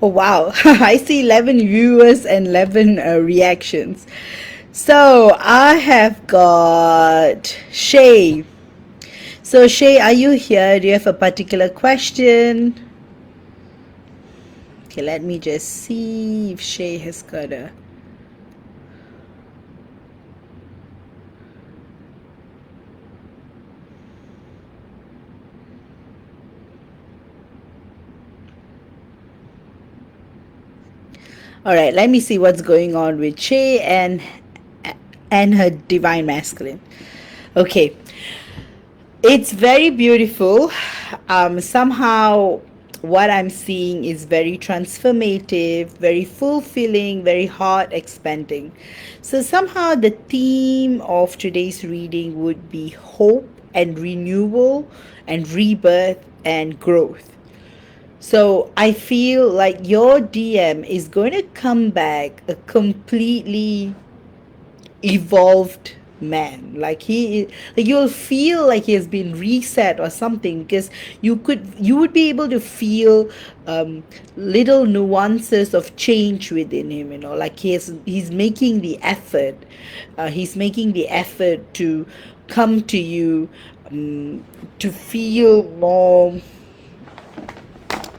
Oh, wow. I see 11 viewers and 11 reactions. So I have got Shay. So, Shay, are you here? Do you have a particular question? Okay, let me just see if Shay has got a. All right, let me see what's going on with Shay and her divine masculine. Okay, it's very beautiful. Somehow, what I'm seeing is very transformative, very fulfilling, very heart expanding. So, somehow, the theme of today's reading would be hope and renewal and rebirth and growth. So, I feel like your DM is going to come back a completely evolved man. Like you'll feel like he has been reset or something, because you would be able to feel little nuances of change within him, like he's making the effort. He's making the effort to come to you, to feel more.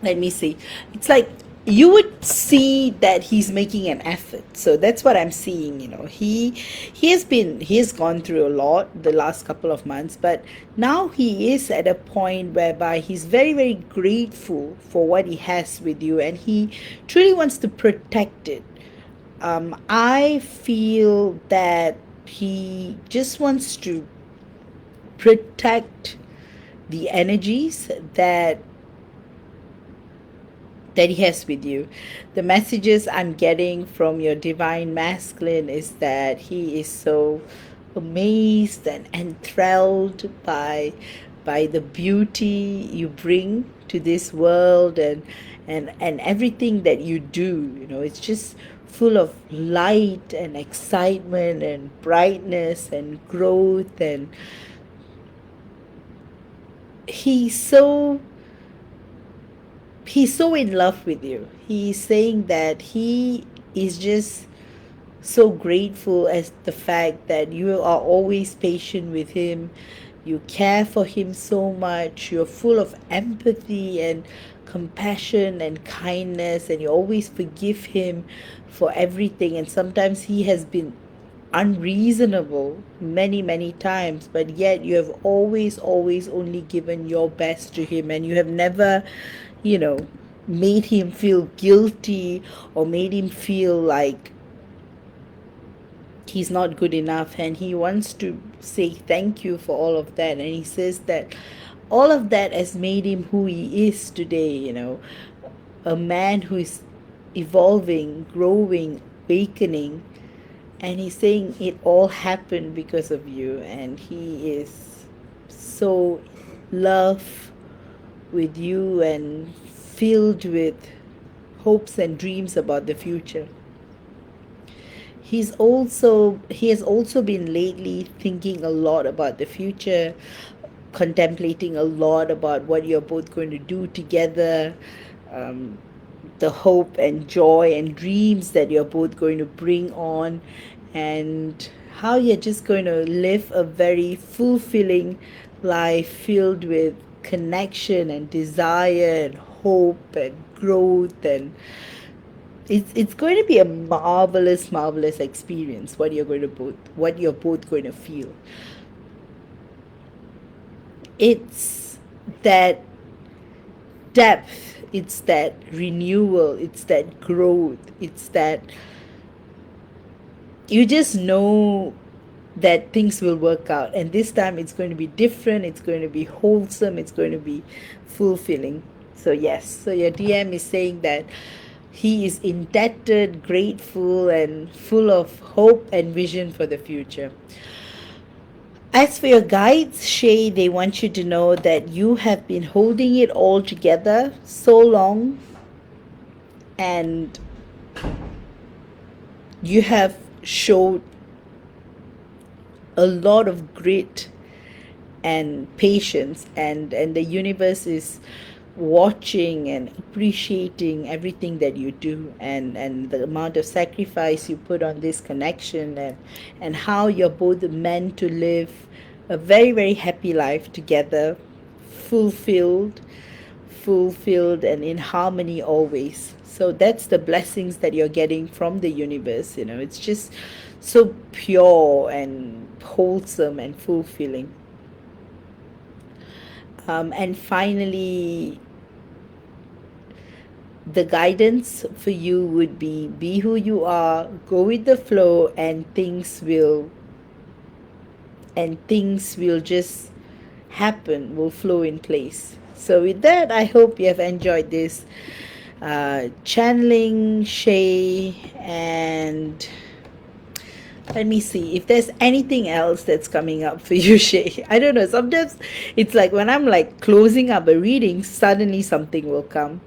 Let me see. It's like you would see that he's making an effort. So that's what I'm seeing. He has gone through a lot the last couple of months, but now he is at a point whereby he's very, very grateful for what he has with you, and he truly wants to protect it. I feel that he just wants to protect the energies that he has with you. The messages I'm getting from your divine masculine is that he is so amazed and enthralled by the beauty you bring to this world, and everything that you do. It's just full of light and excitement and brightness and growth, and he's so he's so in love with you. He's saying that he is just so grateful as the fact that you are always patient with him. You care for him so much. You're full of empathy and compassion and kindness, and you always forgive him for everything. And sometimes he has been unreasonable many, many times, but yet you have always only given your best to him, and you have never, you know, made him feel guilty or made him feel like he's not good enough. And he wants to say thank you for all of that. And he says that all of that has made him who he is today, a man who is evolving, growing, awakening. And he's saying it all happened because of you. And he is so love with you and filled with hopes and dreams about the future. He has also been lately thinking a lot about the future, contemplating a lot about what you're both going to do together, um, the hope and joy and dreams that you're both going to bring on, and how you're just going to live a very fulfilling life filled with connection and desire and hope and growth. And it's going to be a marvelous experience, what you're both going to feel. It's that depth, it's that renewal, it's that growth, it's that you just know that things will work out, and this time it's going to be different, it's going to be wholesome, it's going to be fulfilling. So yes, so your DM is saying that he is indebted, grateful, and full of hope and vision for the future. As for your guides, Shay, they want you to know that you have been holding it all together so long, and you have showed a lot of grit and patience, and the universe is watching and appreciating everything that you do, and the amount of sacrifice you put on this connection, and how you're both meant to live a very, very happy life together, fulfilled fulfilled and in harmony always. So that's the blessings that you're getting from the universe. It's just so pure and wholesome and fulfilling. And finally, the guidance for you would be who you are, go with the flow, and things will just happen, will flow in place. So with that, I hope you have enjoyed this channeling Shay. And let me see if there's anything else that's coming up for you, Shay. I don't know, sometimes it's like when I'm like closing up a reading, suddenly something will come.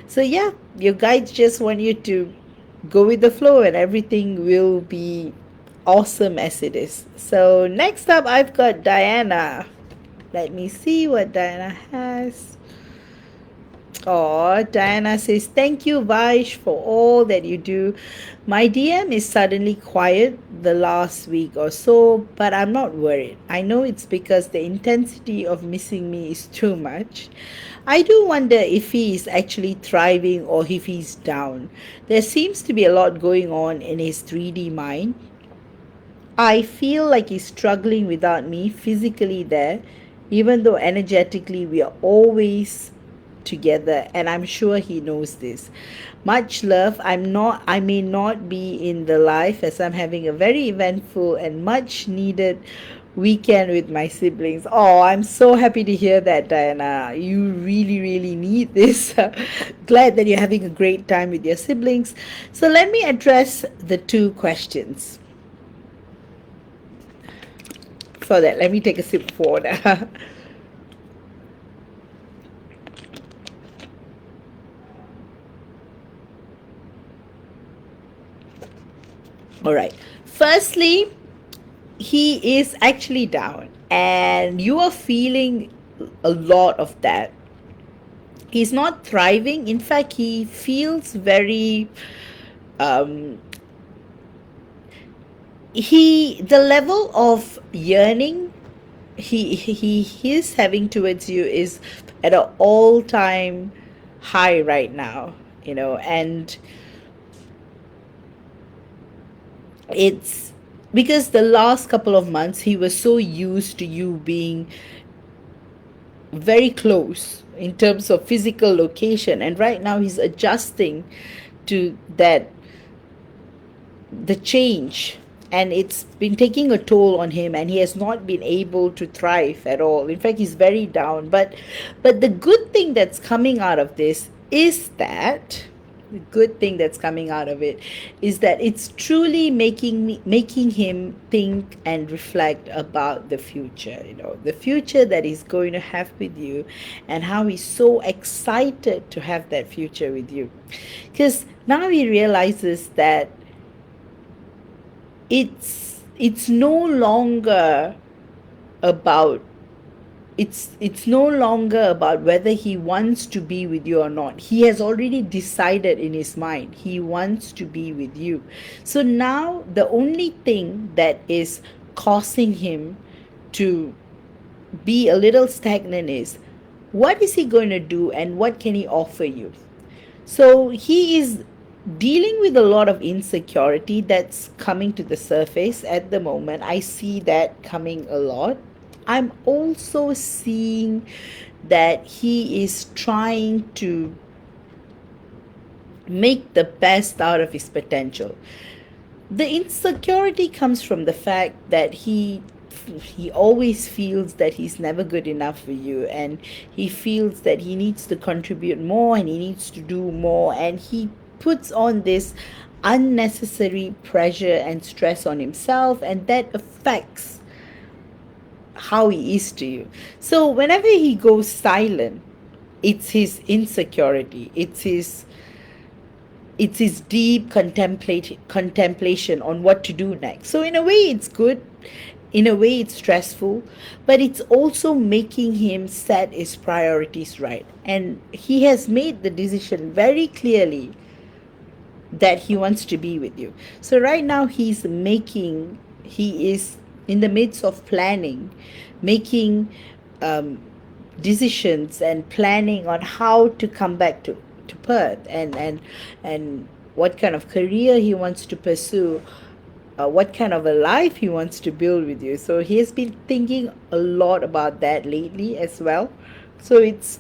So yeah, your guides just want you to go with the flow, and everything will be awesome as it is. So next up, I've got Diana. Let me see what Diana has. Oh, Diana says, thank you, Vaish, for all that you do. My DM is suddenly quiet the last week or so, but I'm not worried. I know it's because the intensity of missing me is too much. I do wonder if he is actually thriving or if he's down. There seems to be a lot going on in his 3D mind. I feel like he's struggling without me physically there, even though energetically we are always together, and I'm sure he knows this. Much love. I may not be in the life as I'm having a very eventful and much needed weekend with my siblings. Oh, I'm so happy to hear that, Diana. You really, really need this. Glad that you're having a great time with your siblings. So let me address the two questions. For that, let me take a sip of water. All right. Firstly, he is actually down, and you are feeling a lot of that. He's not thriving. In fact, he feels very the level of yearning he is having towards you is at an all-time high right now, and it's because the last couple of months he was so used to you being very close in terms of physical location, and right now he's adjusting to that, the change, and it's been taking a toll on him, and he has not been able to thrive at all. In fact, he's very down. But the good thing that's coming out of this is that the good thing that's coming out of it is that it's truly making him think and reflect about the future, the future that he's going to have with you, and how he's so excited to have that future with you, because now he realizes that it's no longer about it's no longer about whether he wants to be with you or not. He has already decided in his mind he wants to be with you. So now the only thing that is causing him to be a little stagnant is, what is he going to do and what can he offer you? So he is dealing with a lot of insecurity that's coming to the surface at the moment. I see that coming a lot. I'm also seeing that he is trying to make the best out of his potential. The insecurity comes from the fact that he always feels that he's never good enough for you, and he feels that he needs to contribute more and he needs to do more, and he puts on this unnecessary pressure and stress on himself, and that affects how he is to you. So whenever he goes silent, it's his insecurity, it's his deep contemplation on what to do next. So in a way it's good, In a way, it's stressful, but it's also making him set his priorities right. And he has made the decision very clearly that he wants to be with you. So right now he is in the midst of planning, making um, decisions and planning on how to come back to Perth, and what kind of career he wants to pursue, what kind of a life he wants to build with you. So he has been thinking a lot about that lately as well. So it's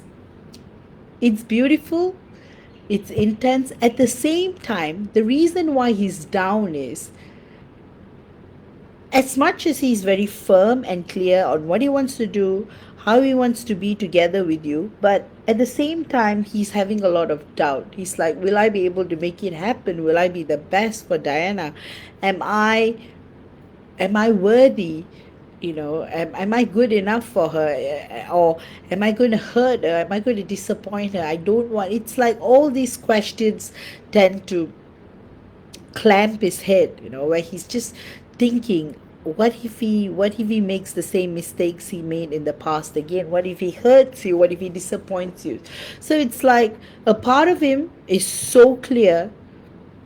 beautiful, it's intense. At the same time, the reason why he's down is, as much as he's very firm and clear on what he wants to do, how he wants to be together with you, but at the same time, he's having a lot of doubt. He's like, will I be able to make it happen? Will I be the best for Diana? Am I am I worthy? Am I good enough for her? Or am I going to hurt her? Am I going to disappoint her? I don't want. It's like all these questions tend to clamp his head, where he's just thinking, what if he makes the same mistakes he made in the past again? What if he hurts you? What if he disappoints you? So it's like a part of him is so clear,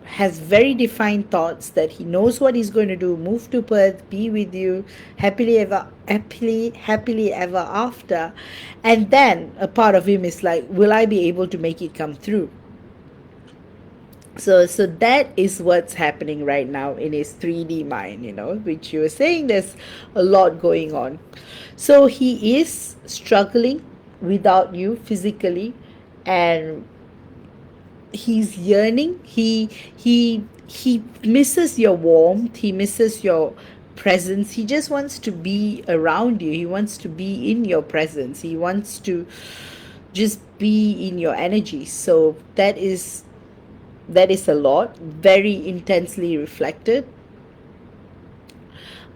has very defined thoughts, that he knows what he's going to do, move to Perth, be with you happily ever after. And then a part of him is like, will I be able to make it come through? So that is what's happening right now in his 3D mind, which you were saying, there's a lot going on. So he is struggling without you physically, and he's yearning. He misses your warmth, he misses your presence. He just wants to be around you, he wants to be in your presence, he wants to just be in your energy. So that is a lot, very intensely reflected.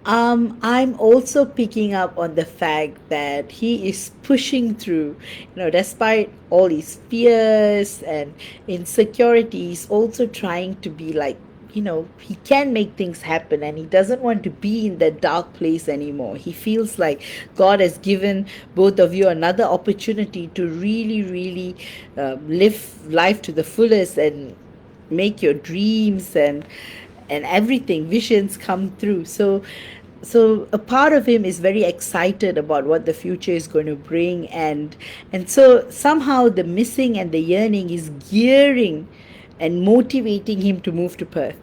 I'm also picking up on the fact that he is pushing through, despite all his fears and insecurities, also trying to be like, he can make things happen, and he doesn't want to be in that dark place anymore. He feels like God has given both of you another opportunity to really, really live life to the fullest and make your dreams and everything, visions come through. So a part of him is very excited about what the future is going to bring, and so somehow the missing and the yearning is gearing and motivating him to move to Perth.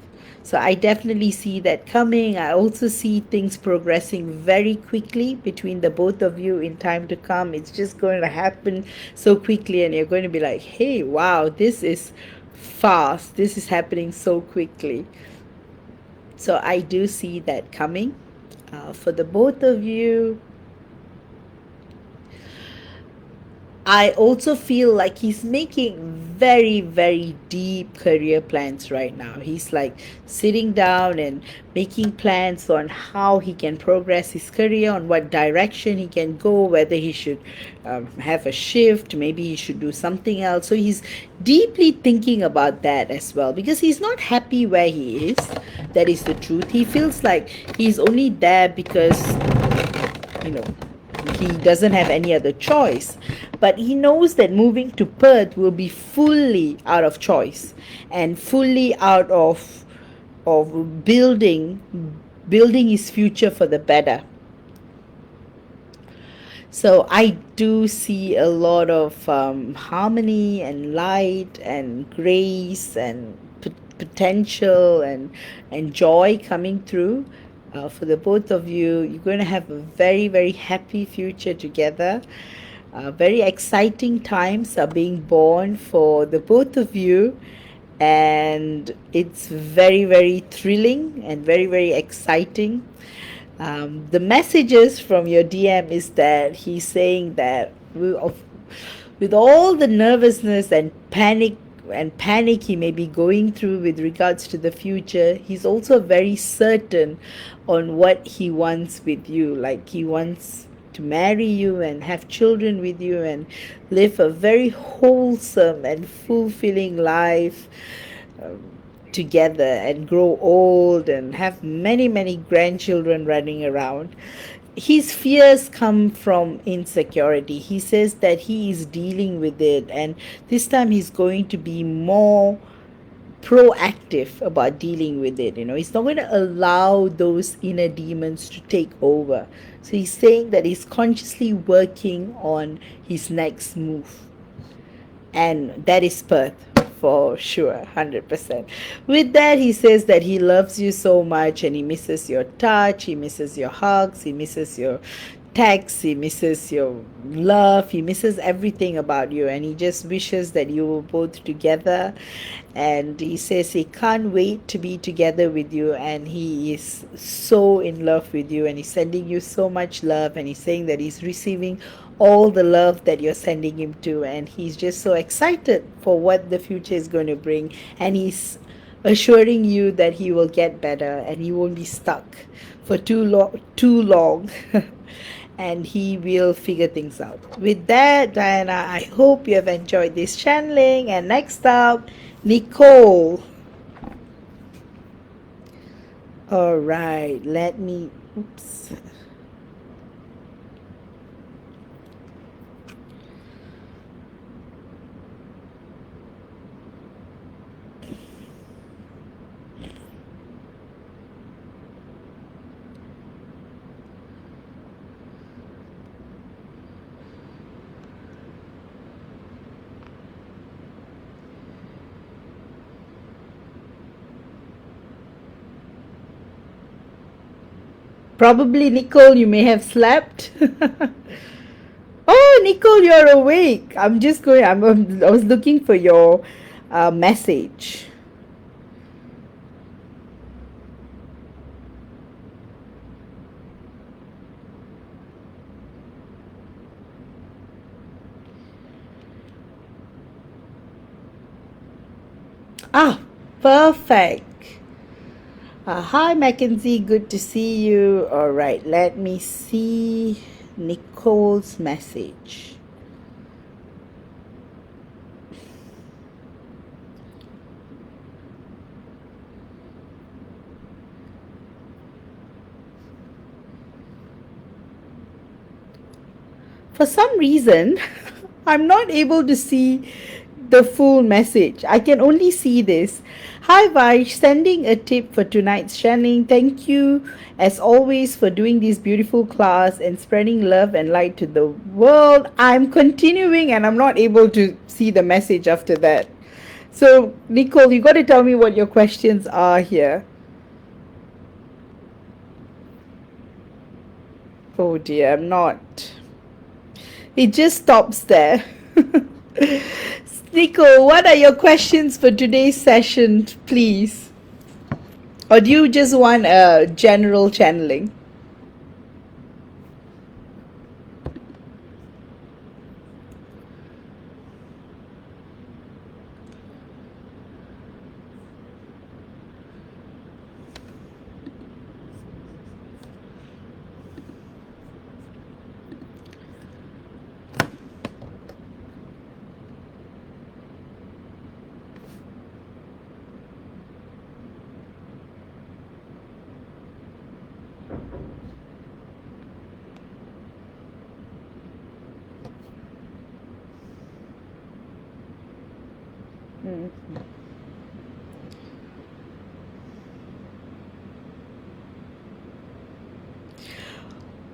So I definitely see that coming. I also see things progressing very quickly between the both of you in time to come. It's just going to happen so quickly, and you're going to be like, hey, wow, this is fast, this is happening so quickly. So I do see that coming for the both of you. I also feel like he's making very, very deep career plans right now. He's like sitting down and making plans on how he can progress his career, on what direction he can go, whether he should have a shift, maybe he should do something else. So he's deeply thinking about that as well, because he's not happy where he is. That is the truth. He feels like he's only there because, you know, he doesn't have any other choice. But he knows that moving to Perth will be fully out of choice and fully out of building his future for the better. So I do see a lot of harmony and light and grace and potential and joy coming through. For the both of you, you're going to have a very, very happy future together. Very exciting times are being born for the both of you, and it's very, very thrilling and very, very exciting. The messages from your DM is that he's saying that with all the nervousness and panic he may be going through with regards to the future, he's also very certain on what he wants with you. Like, he wants to marry you and have children with you and live a very wholesome and fulfilling life. together and grow old and have many, many grandchildren running around. His fears come from insecurity. He says that he is dealing with it, and this time he's going to be more proactive about dealing with it. He's not going to allow those inner demons to take over. So he's saying that he's consciously working on his next move, and that is Perth for sure, 100%. With that, he says that he loves you so much and he misses your touch, he misses your hugs, he misses your texts, he misses your love, he misses everything about you, and he just wishes that you were both together. And he says he can't wait to be together with you, and he is so in love with you, and he's sending you so much love, and he's saying that he's receiving all the love that you're sending him to, and he's just so excited for what the future is going to bring, and he's assuring you that he will get better and he won't be stuck for too long. And he will figure things out. With that, Diana, I hope you have enjoyed this channeling. And next up, Nicole. All right, let me, oops. Probably, Nicole, you may have slept. Oh, Nicole, you're awake. I'm just going, I was looking for your message. Ah, perfect. Hi, Mackenzie. Good to see you. All right, let me see Nicole's message. For some reason, I'm not able to see the full message. I can only see this. Hi Vash, sending a tip for tonight's channeling. Thank you as always for doing this beautiful class and spreading love and light to the world. I'm continuing and I'm not able to see the message after that. So Nicole, you got to tell me what your questions are here. Oh dear, I'm not. It just stops there. Nico, what are your questions for today's session, please? Or do you just want a general channeling?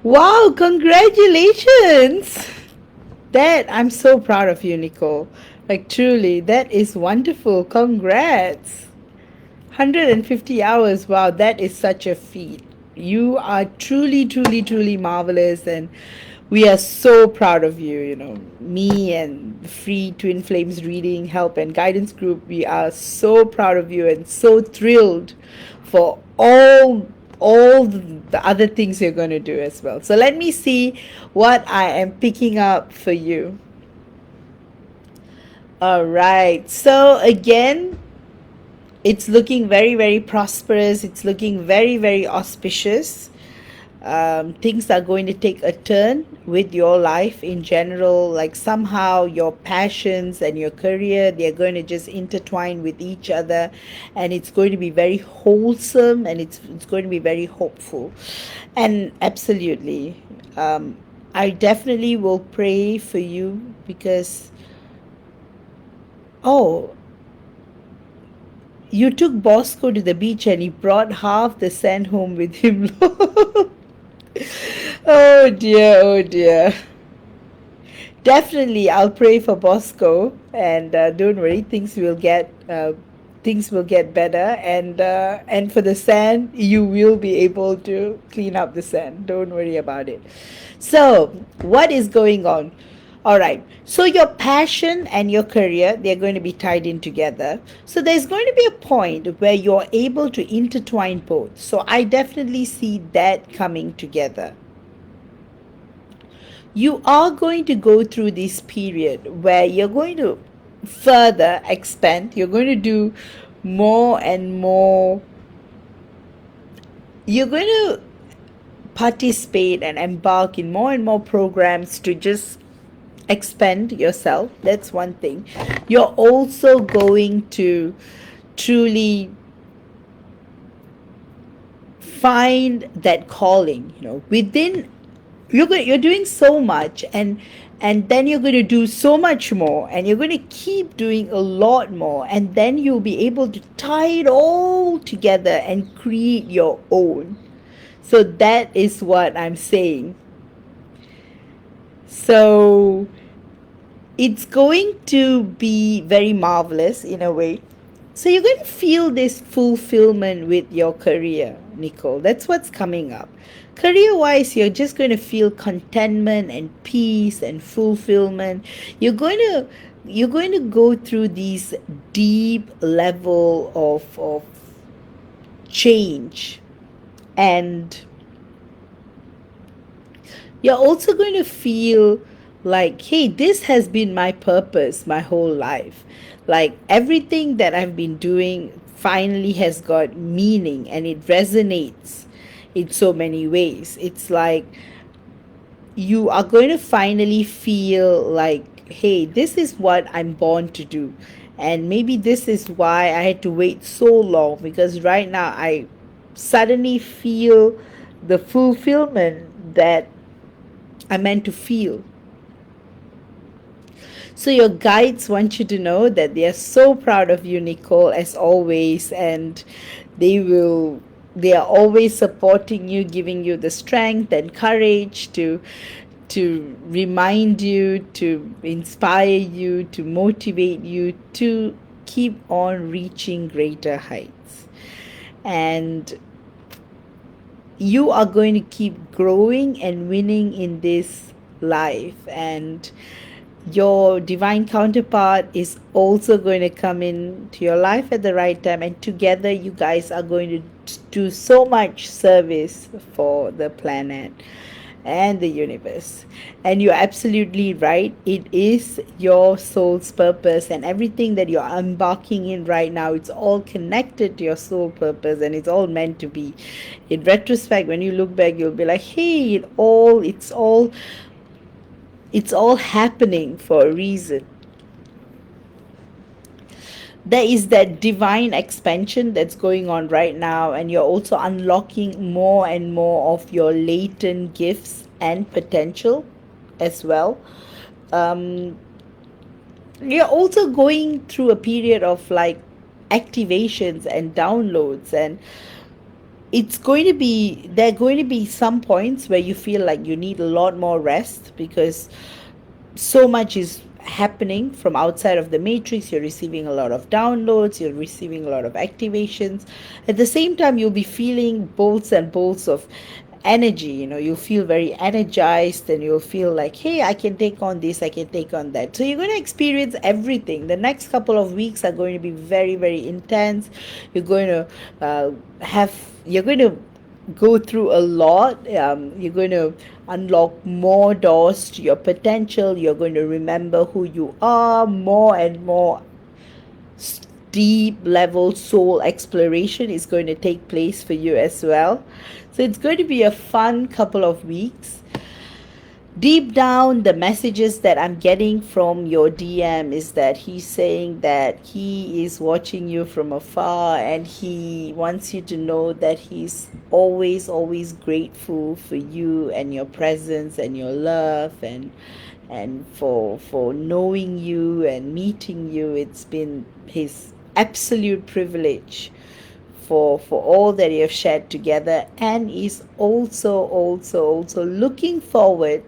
Wow, congratulations! I'm so proud of you, Nicole. Like, truly, that is wonderful. Congrats. 150 hours. Wow, that is such a feat. You are truly, truly, truly marvelous, and we are so proud of you. Me and the Free Twin Flames Reading, Help, and Guidance Group, we are so proud of you and so thrilled for all the other things you're going to do as well. So let me see what I am picking up for you. All right. So again, it's looking very, very prosperous. It's looking very, very auspicious. Things are going to take a turn with your life in general. Like somehow your passions and your career, they're going to just intertwine with each other, and it's going to be very wholesome, and it's going to be very hopeful. And absolutely, I definitely will pray for you because, oh, you took Bosco to the beach and he brought half the sand home with him. Oh dear, oh dear. Definitely, I'll pray for Bosco, and don't worry, things will get better, and for the sand, you will be able to clean up the sand. Don't worry about it. So, what is going on? All right. So your passion and your career, they're going to be tied in together. So there's going to be a point where you're able to intertwine both. So I definitely see that coming together. You are going to go through this period where you're going to further expand, you're going to do more and more, you're going to participate and embark in more and more programs to just expand yourself. That's one thing. You're also going to truly find that calling, within. You're doing so much, and then you're going to do so much more, and you're going to keep doing a lot more, and then you'll be able to tie it all together and create your own. So that is what I'm saying. So it's going to be very marvelous in a way. So you're going to feel this fulfillment with your career, Nicole. That's what's coming up. Career wise, you're just going to feel contentment and peace and fulfillment. You're going to go through these deep level of change, and you're also going to feel like, hey, this has been my purpose my whole life. Like everything that I've been doing finally has got meaning, and it resonates in so many ways. It's like you are going to finally feel like, hey, this is what I'm born to do. And maybe this is why I had to wait so long, because right now I suddenly feel the fulfillment that I meant to feel. So your guides want you to know that they are so proud of you, Nicole, as always, and they are always supporting you, giving you the strength and courage to remind you, to inspire you, to motivate you to keep on reaching greater heights. And you are going to keep growing and winning in this life, and your divine counterpart is also going to come into your life at the right time, and together you guys are going to do so much service for the planet and the universe. And you're absolutely right, it is your soul's purpose, and everything that you're embarking in right now, it's all connected to your soul purpose, and it's all meant to be. In retrospect, when you look back, you'll be like, hey, it's all happening for a reason. There is that divine expansion that's going on right now, and you're also unlocking more and more of your latent gifts and potential as well. um, you're also going through a period of like activations and downloads, and there are going to be some points where you feel like you need a lot more rest, because so much is happening from outside of the matrix. You're receiving a lot of downloads, you're receiving a lot of activations. At the same time, you'll be feeling bolts and bolts of energy. You'll feel very energized, and you'll feel like, hey, I can take on this, I can take on that. So you're going to experience everything. The next couple of weeks are going to be very, very intense. You're going to go through a lot. You're going to unlock more doors to your potential. You're going to remember who you are more and more. deep level soul exploration is going to take place for you as well. So it's going to be a fun couple of weeks. Deep down, the messages that I'm getting from your DM is that he's saying that he is watching you from afar and he wants you to know that he's always, always grateful for you and your presence and your love and for knowing you and meeting you. It's been his absolute privilege for all that you have shared together, and is also looking forward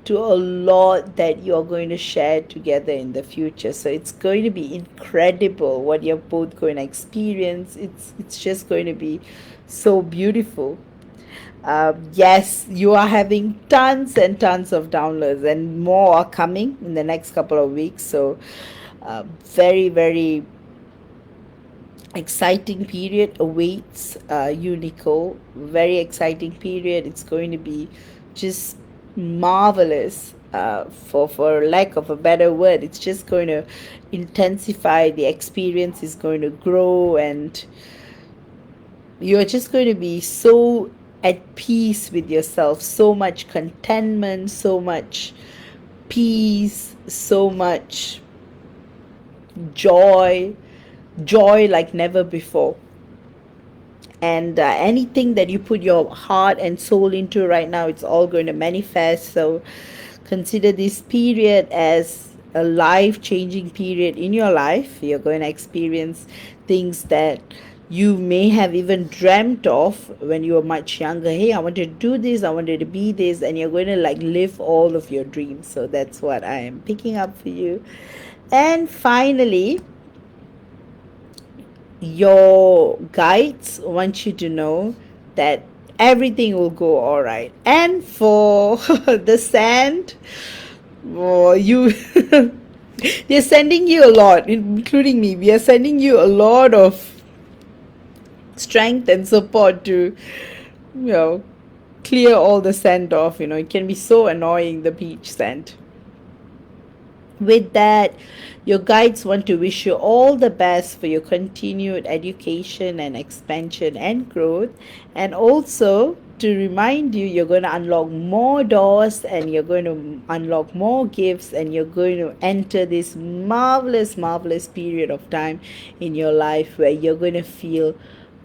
to a lot that you're going to share together in the future. So it's going to be incredible what you're both going to experience. It's just going to be so beautiful. Yes, you are having tons and tons of downloads, and more are coming in the next couple of weeks. So, very, very exciting period awaits you, Nicole. Very exciting period. It's going to be just marvelous. For lack of a better word, it's just going to intensify. The experience is going to grow, and you're just going to be so at peace with yourself. So much contentment, so much peace, so much joy, joy like never before. And anything that you put your heart and soul into right now, it's all going to manifest. So consider this period as a life changing period in your life. You're going to experience things that you may have even dreamt of when you were much younger. Hey, I wanted to do this, I wanted to be this, and you're going to like live all of your dreams. So that's what I am picking up for you. And finally, your guides want you to know that everything will go all right. And for the sand, oh, you they're sending you a lot, including me. We are sending you a lot of strength and support to, you know, clear all the sand off. It can be so annoying, the beach sand. With that, your guides want to wish you all the best for your continued education and expansion and growth, and also to remind you you're going to unlock more doors and you're going to unlock more gifts and you're going to enter this marvelous, marvelous period of time in your life where you're going to feel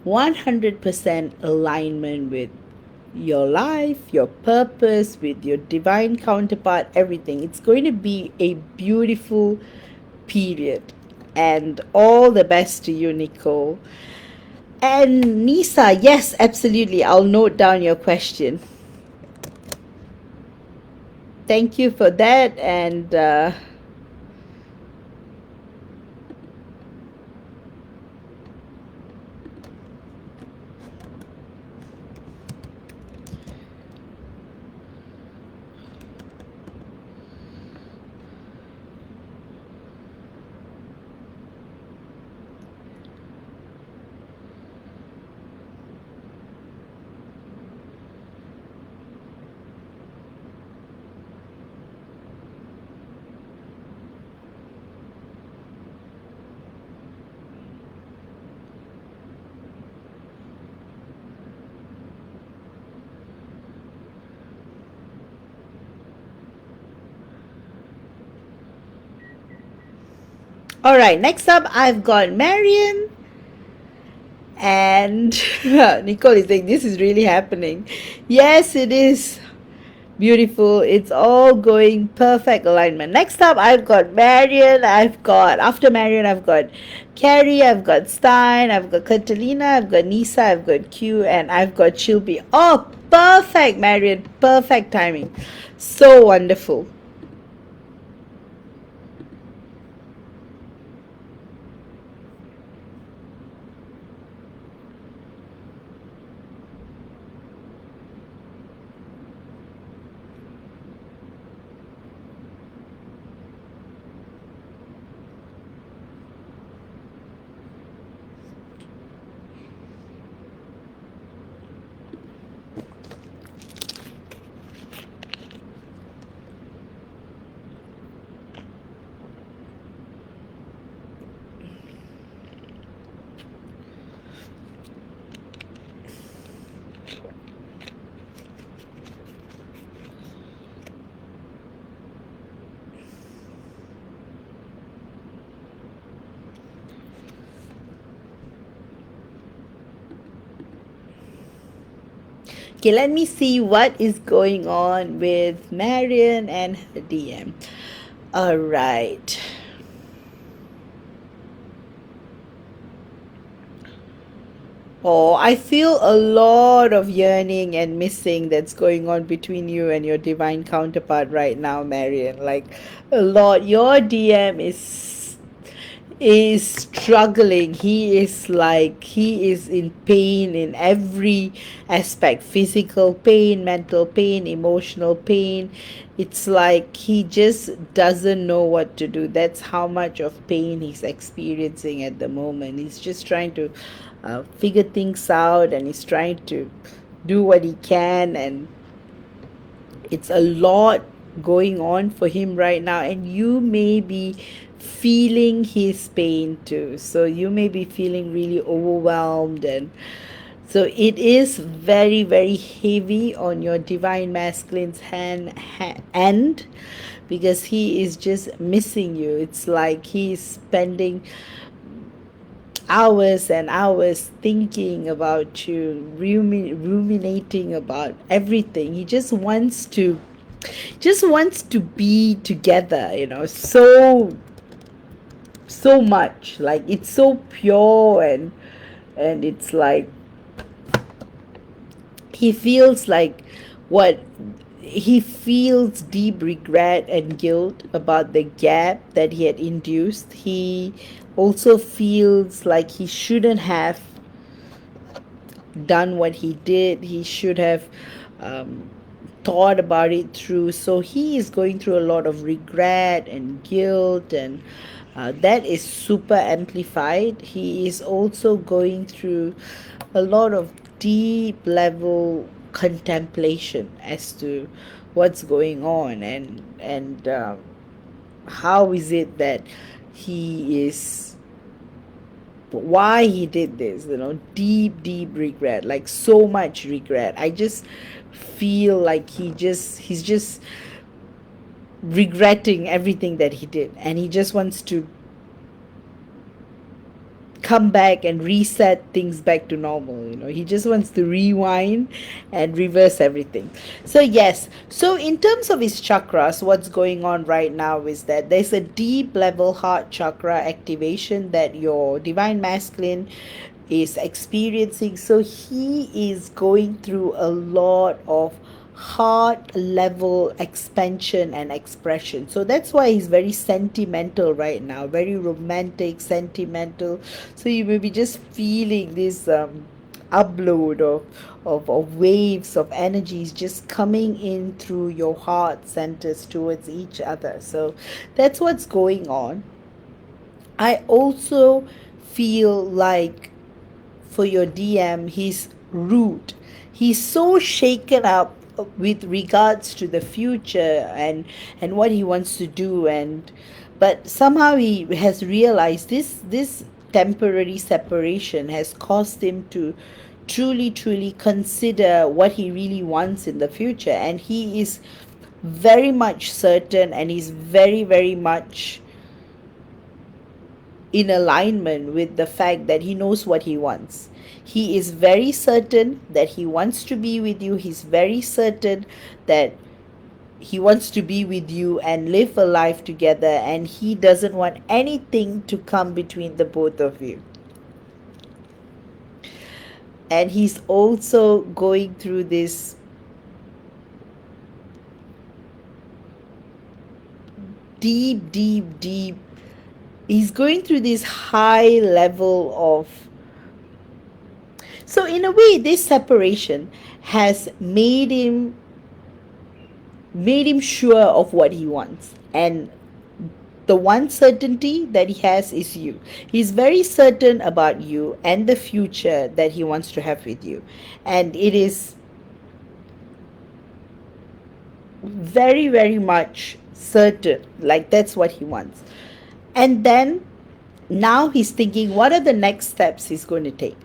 100% alignment with your life, your purpose, with your divine counterpart, everything. It's going to be a beautiful period. And all the best to you, Nicole. And Nisa, yes, absolutely. I'll note down your question. Thank you for that. And all right, next up, I've got Marion. And Nicole is saying, this is really happening. Yes, it is. Beautiful. It's all going perfect alignment. Next up, I've got Marion. After Marion, I've got Carrie, I've got Stein, I've got Catalina, I've got Nisa, I've got Q, and I've got Chilby. Oh, perfect, Marion. Perfect timing. So wonderful. Okay, let me see what is going on with Marion and her DM. All right. Oh, I feel a lot of yearning and missing that's going on between you and your divine counterpart right now, Marion. Like a lot. Your DM is struggling. He is in pain in every aspect: physical pain, mental pain, emotional pain. It's like he just doesn't know what to do. That's how much of pain he's experiencing at the moment. He's just trying to figure things out, and he's trying to do what he can, and it's a lot going on for him right now, and you may be feeling his pain too. So you may be feeling really overwhelmed, and so it is very, very heavy on your divine masculine's end, because he is just missing you. It's like he is spending hours and hours thinking about you, ruminating about everything. He just wants to be together, so much. Like it's so pure, and it's like he feels like what he feels deep regret and guilt about the gap that he had induced. He also feels like he shouldn't have done what he did. He should have thought about it through. So he is going through a lot of regret and guilt, and that is super amplified. He is also going through a lot of deep level contemplation as to what's going on, and how is it that he is, why he did this. Deep regret, like so much regret. I just feel like he's just regretting everything that he did, and he just wants to come back and reset things back to normal. He just wants to rewind and reverse everything. So yes, so in terms of his chakras, what's going on right now is that there's a deep level heart chakra activation that your divine masculine is experiencing. So he is going through a lot of heart level expansion and expression. So that's why he's very sentimental right now, very romantic, sentimental. So you may be just feeling this upload of waves of energies just coming in through your heart centers towards each other. So that's what's going on. I also feel like for your DM, he's rude. He's so shaken up with regards to the future and what he wants to do, and but somehow he has realized this temporary separation has caused him to truly consider what he really wants in the future, and he is very much certain, and he's very much in alignment with the fact that he knows what he wants. He is very certain that he wants to be with you. He's very certain that he wants to be with you and live a life together, and he doesn't want anything to come between the both of you. And he's also going through this deep, he's going through this high level of, so in a way this separation has made him sure of what he wants, and the one certainty that he has is you. He's very certain about you and the future that he wants to have with you, and it is very much certain, like that's what he wants. And then now he's thinking, what are the next steps he's going to take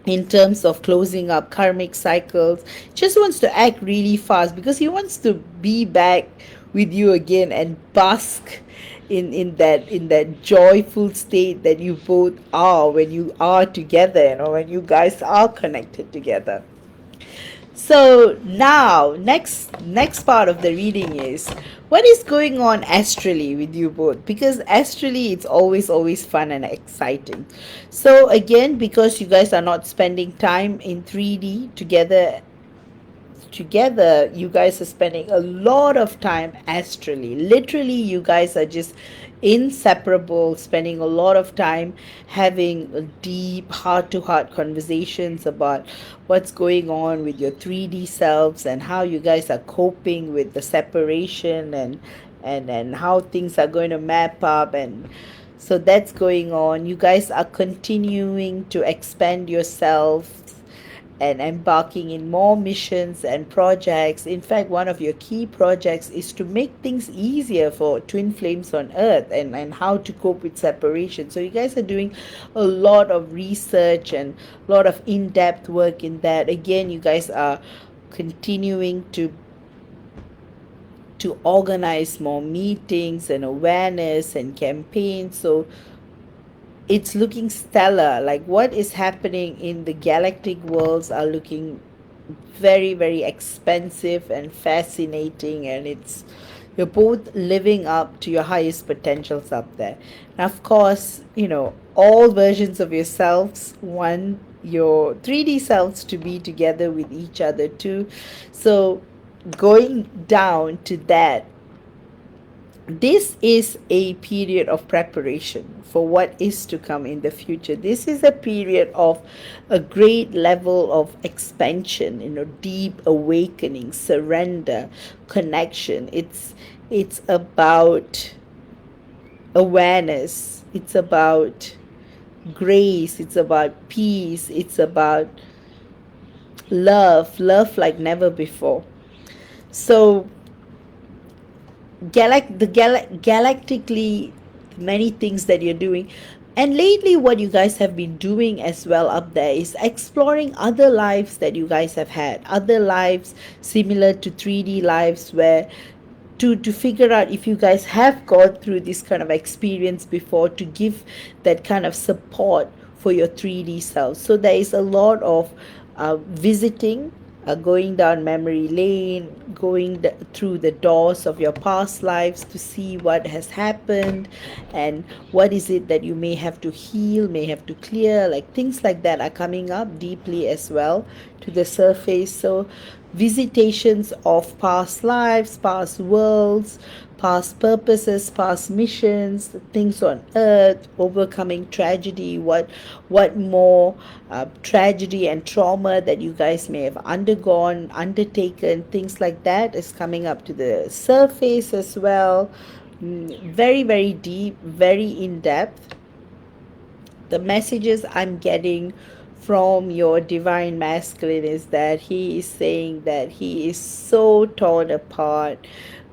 in terms of closing up karmic cycles. Just wants to act really fast because he wants to be back with you again and bask in that joyful state that you both are when you are together, when you guys are connected together. So now, next part of the reading is what is going on astrally with you both, because astrally it's always fun and exciting. So again, because you guys are not spending time in 3D together, you guys are spending a lot of time astrally. Literally, you guys are just inseparable, spending a lot of time having deep heart to heart conversations about what's going on with your 3D selves and how you guys are coping with the separation, and how things are going to map up. And so that's going on. You guys are continuing to expand yourself and embarking in more missions and projects. In fact, one of your key projects is to make things easier for twin flames on Earth, and how to cope with separation. So you guys are doing a lot of research and a lot of in-depth work in that. Again, you guys are continuing to organize more meetings and awareness and campaigns. So it's looking stellar. Like what is happening in the galactic worlds are looking very expensive and fascinating, and it's you're both living up to your highest potentials up there. And of course, all versions of yourselves want your 3D selves to be together with each other too. So going down to that, this is a period of preparation for what is to come in the future. This is a period of a great level of expansion, deep awakening, surrender, connection. It's about awareness. It's about grace. It's about peace. It's about love like never before. So galactically, many things that you're doing. And lately, what you guys have been doing as well up there is exploring other lives that you guys have had, other lives similar to 3D lives, where to figure out if you guys have gone through this kind of experience before, to give that kind of support for your 3D self. So there is a lot of visiting, going down memory lane, going through the doors of your past lives to see what has happened and what is it that you may have to heal, may have to clear. Like things like that are coming up deeply as well to the surface. So visitations of past lives, past worlds, past purposes, past missions, things on earth, overcoming tragedy, what more tragedy and trauma that you guys may have undertaken, things like that is coming up to the surface as well. Very deep, very in depth. The messages I'm getting from your divine masculine is that he is saying that he is so torn apart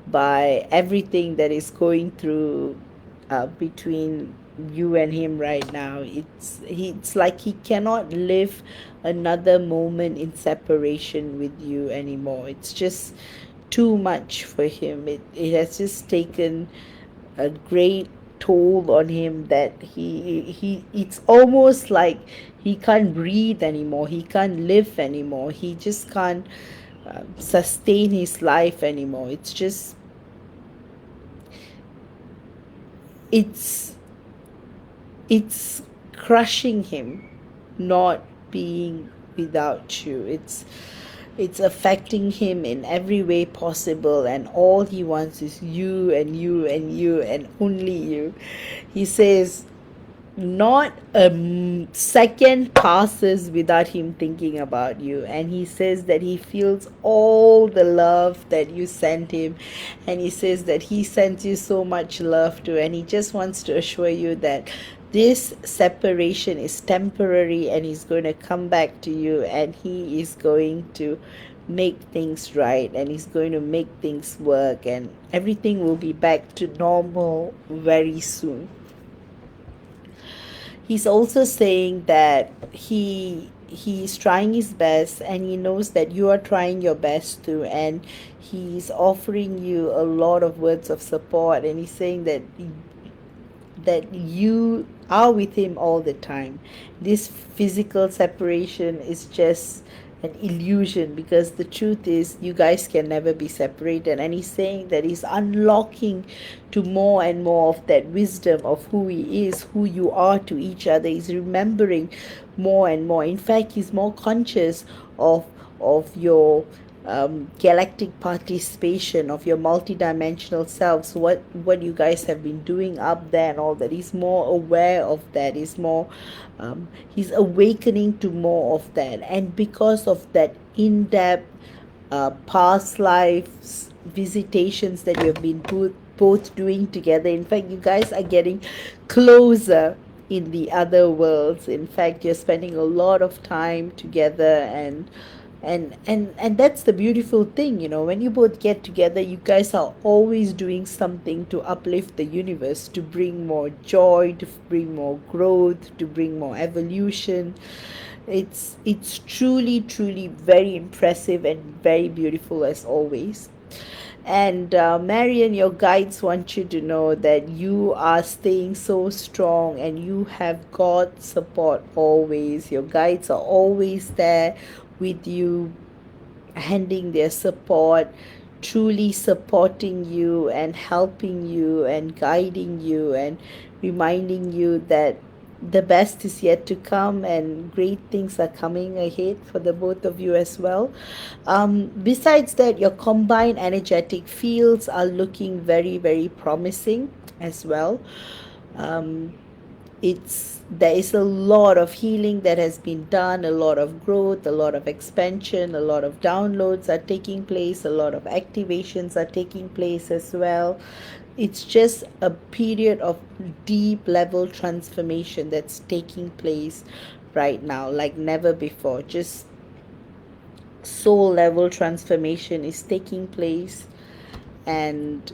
by everything that is going through between you and him right now. It's like he cannot live another moment in separation with you anymore. It's just too much for him. It has just taken a great toll on him that he it's almost like he can't breathe anymore, he can't live anymore, he just can't sustain his life anymore. It's it's crushing him not being without you. It's affecting him in every way possible, and all he wants is you and you and you and only you. He says not a second passes without him thinking about you, and he says that he feels all the love that you sent him, and he says that he sends you so much love too, and he just wants to assure you that this separation is temporary and he's going to come back to you, and he is going to make things right, and he's going to make things work, and everything will be back to normal very soon. He's also saying that he's trying his best, and he knows that you are trying your best too, and he's offering you a lot of words of support, and he's saying that you are with him all the time. This physical separation is just an illusion, because the truth is you guys can never be separated. And he's saying that he's unlocking to more and more of that wisdom of who he is, who you are to each other. He's remembering more and more. In fact, he's more conscious of your galactic participation, of your multidimensional selves, what you guys have been doing up there and all that. He's more aware of that. He's awakening to more of that. And because of that in-depth past lives visitations that you've been both doing together, in fact, you guys are getting closer in the other worlds. In fact, you're spending a lot of time together, and that's the beautiful thing, when you both get together, you guys are always doing something to uplift the universe, to bring more joy, to bring more growth, to bring more evolution. It's truly, truly very impressive and very beautiful as always. And Marian, your guides want you to know that you are staying so strong and you have God's support always. Your guides are always there with you, handing their support, truly supporting you and helping you and guiding you and reminding you that the best is yet to come and great things are coming ahead for the both of you as well. Besides that, your combined energetic fields are looking very, very promising as well. Um, it's There is a lot of healing that has been done, a lot of growth, a lot of expansion, a lot of downloads are taking place, a lot of activations are taking place as well. It's just a period of deep level transformation that's taking place right now like never before. Just soul level transformation is taking place, and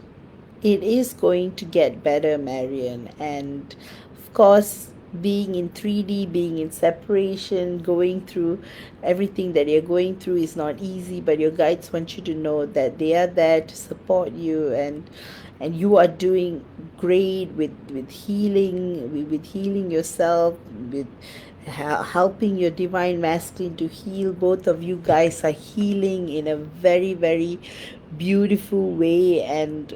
it is going to get better, Marian. And of course, being in 3D, being in separation, going through everything that you're going through is not easy, but your guides want you to know that they are there to support you, and you are doing great with healing, with healing yourself, with helping your divine masculine to heal. Both of you guys are healing in a very, very beautiful way, and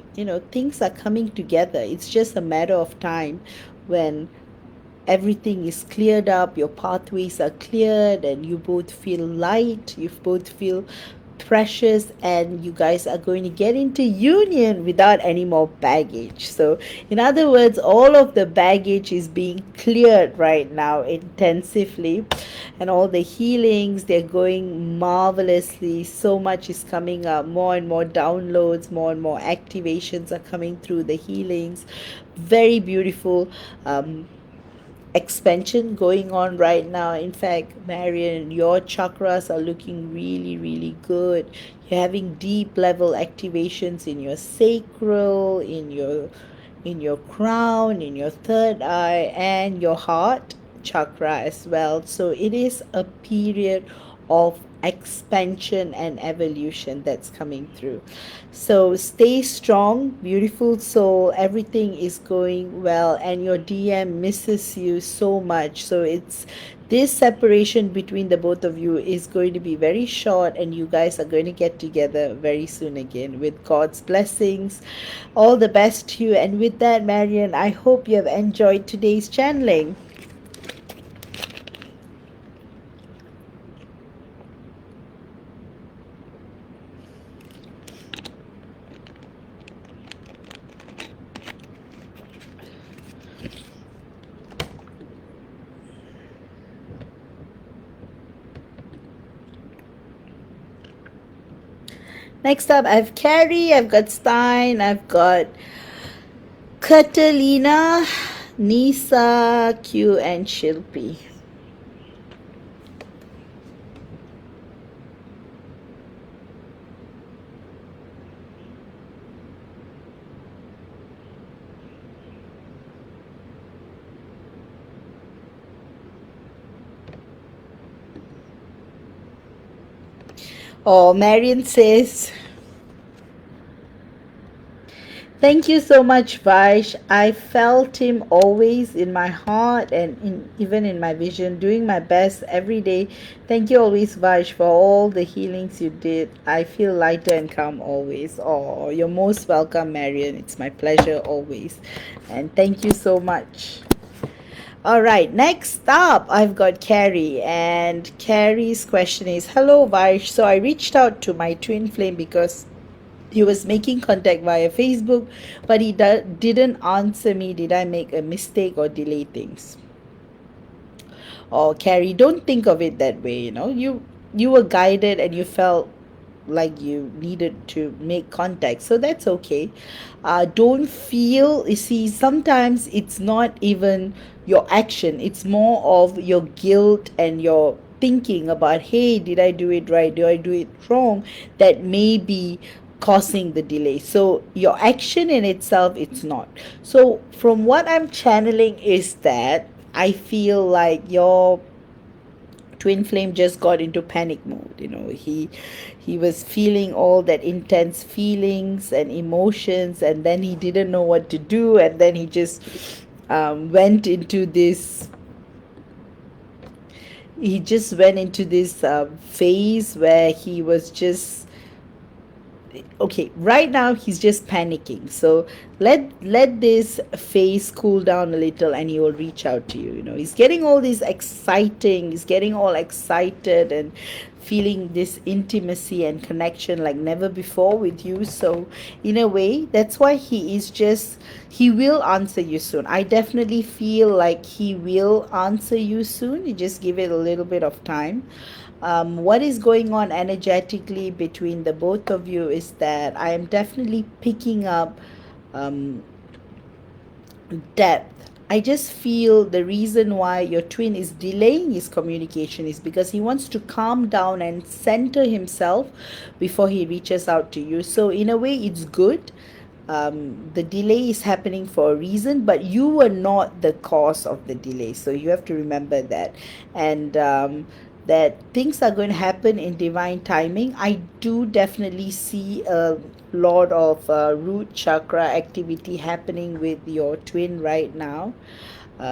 things are coming together. It's just a matter of time when everything is cleared up, your pathways are cleared, and you both feel light, you both feel precious, and you guys are going to get into union without any more baggage. So in other words, all of the baggage is being cleared right now intensively, and all the healings, they're going marvelously. So much is coming up, more and more downloads, more and more activations are coming through the healings. Very beautiful expansion going on right now. In fact, Marian, your chakras are looking really, really good. You're having deep level activations in your sacral, in your crown, in your third eye, and your heart chakra as well. So it is a period of expansion and evolution that's coming through. So stay strong, beautiful soul. Everything is going well, and your DM misses you so much. So it's this separation between the both of you is going to be very short, and you guys are going to get together very soon again with God's blessings. All the best to you. And with that, Marian, I hope you have enjoyed today's channeling. Next up, I have Carrie, I've got Stein, I've got Catalina, Nisa, Q, and Shilpi. Oh, Marian says, Thank you so much, Vaish. I felt him always in my heart and even in my vision, doing my best every day. Thank you always, Vaish, for all the healings you did. I feel lighter and calm always. Oh, you're most welcome, Marion. It's my pleasure always. And thank you so much. All right, next up, I've got Carrie, and Carrie's question is, hello, Vaish. So I reached out to my twin flame because he was making contact via Facebook, but he didn't answer me. Did I make a mistake or delay things? Or Carrie, don't think of it that way. You were guided and you felt like you needed to make contact, so that's okay. Don't feel, you see, sometimes it's not even your action, it's more of your guilt and your thinking about, hey, did I do it right, do I do it wrong, that may be causing the delay. So your action in itself, it's not. So from what I'm channeling is that I feel like your twin flame just got into panic mode. He was feeling all that intense feelings and emotions, and then he didn't know what to do, and then he just went into this phase where he was just okay. Right now he's just panicking, so let this phase cool down a little and he will reach out to you. He's getting all these exciting, he's getting all excited and feeling this intimacy and connection like never before with you. So in a way, that's why he will answer you soon. I definitely feel like he will answer you soon. You just give it a little bit of time. What is going on energetically between the both of you is that I am definitely picking up um, depth. I just feel the reason why your twin is delaying his communication is because he wants to calm down and center himself before he reaches out to you. So, in a way, it's good. The delay is happening for a reason, but you were not the cause of the delay. So, you have to remember that. And that things are going to happen in divine timing. I do definitely see a lot of root chakra activity happening with your twin right now.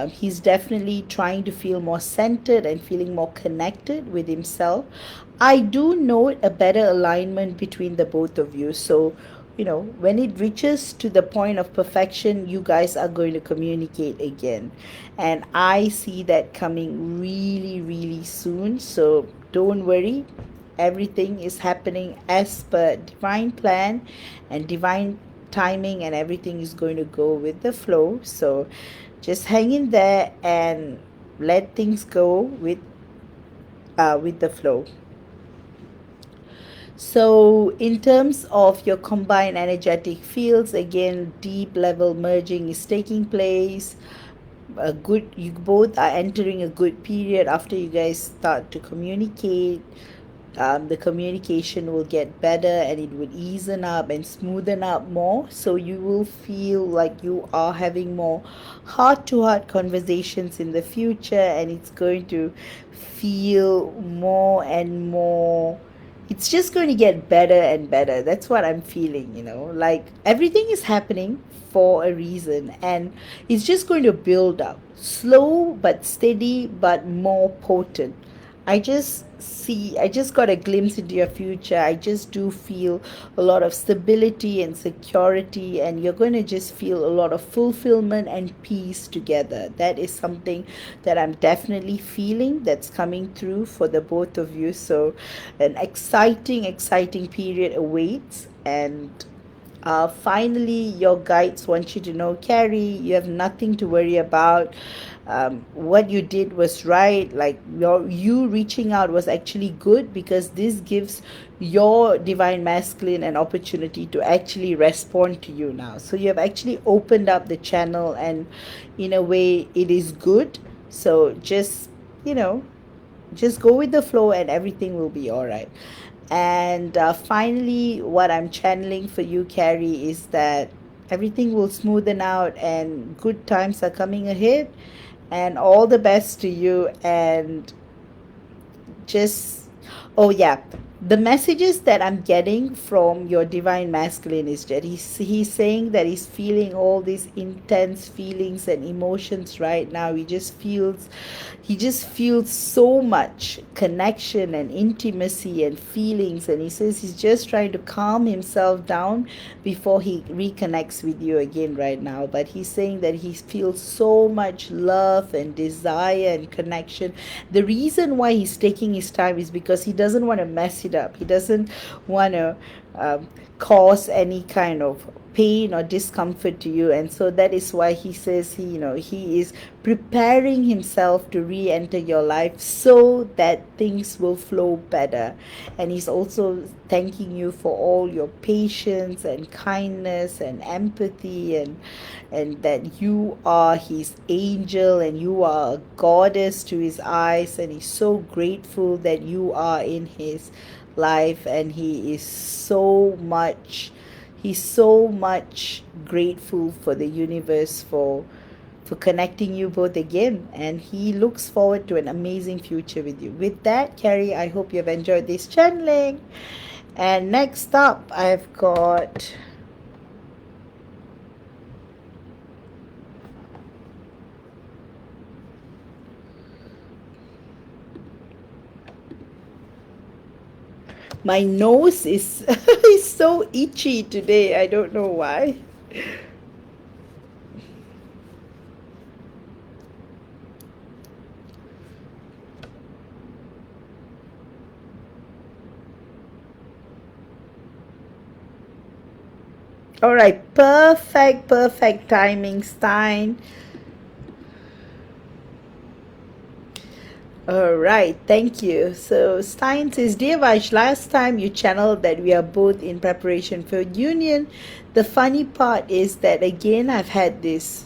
He's definitely trying to feel more centered and feeling more connected with himself. I do note a better alignment between the both of you. So, when it reaches to the point of perfection, you guys are going to communicate again. And I see that coming really, really soon. So, don't worry. Everything is happening as per divine plan and divine timing, and everything is going to go with the flow. So, just hang in there and let things go with the flow. So, in terms of your combined energetic fields, again, deep level merging is taking place. You both are entering a good period after you guys start to communicate. The communication will get better and it will easen up and smoothen up more. So you will feel like you are having more heart to heart conversations in the future, and it's going to feel more and more. It's just going to get better and better. That's what I'm feeling. Like everything is happening for a reason, and it's just going to build up slow but steady but more potent. I just got a glimpse into your future. I just do feel a lot of stability and security, and you're going to just feel a lot of fulfillment and peace together. That is something that I'm definitely feeling that's coming through for the both of you. So, an exciting period awaits, and finally, your guides want you to know, Carrie, you have nothing to worry about. What you did was right. Like you reaching out was actually good, because this gives your divine masculine an opportunity to actually respond to you now. So you have actually opened up the channel, and in a way, it is good. So you know, just go with the flow, and everything will be all right. And finally, what I'm channeling for you, Carrie, is that everything will smoothen out and good times are coming ahead. And all the best to you. And just, oh, yeah. the messages that I'm getting from your divine masculine is that he's saying that he's feeling all these intense feelings and emotions right now. He just feels so much connection and intimacy and feelings, and he says he's just trying to calm himself down before he reconnects with you again right now. But he's saying that he feels so much love and desire and connection. The reason why he's taking his time is because he doesn't want to mess it up. He doesn't want to cause any kind of pain or discomfort to you, and so that is why he says he is preparing himself to re-enter your life so that things will flow better. And he's also thanking you for all your patience and kindness and empathy, and that you are his angel and you are a goddess to his eyes, and he's so grateful that you are in his life, and he's so much grateful for the universe for connecting you both again, and he looks forward to an amazing future with you. With that, Carrie, I hope you've enjoyed this channeling. And next up, I've got my nose is is so itchy today. I don't know why. All right, perfect timing, Stein. All right, thank you. So Stein says, Dear Vash, last time you channeled that we are both in preparation for union. The funny part is that again I've had this.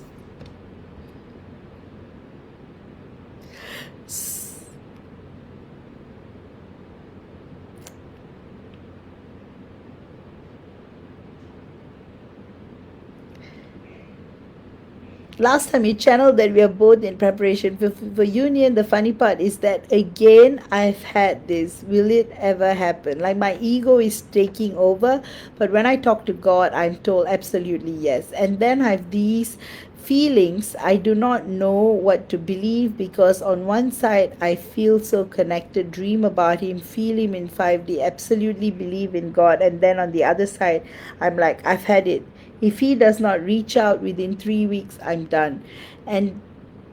Last time you channeled that we are both in preparation for union. The funny part is that again I've had this. Will it ever happen? Like my ego is taking over, but when I talk to God, I'm told absolutely yes. And then I have these feelings. I do not know what to believe, because on one side I feel so connected, dream about him, feel him in 5D, absolutely believe in God, and then on the other side I'm like, I've had it. If he does not reach out within 3 weeks, I'm done. And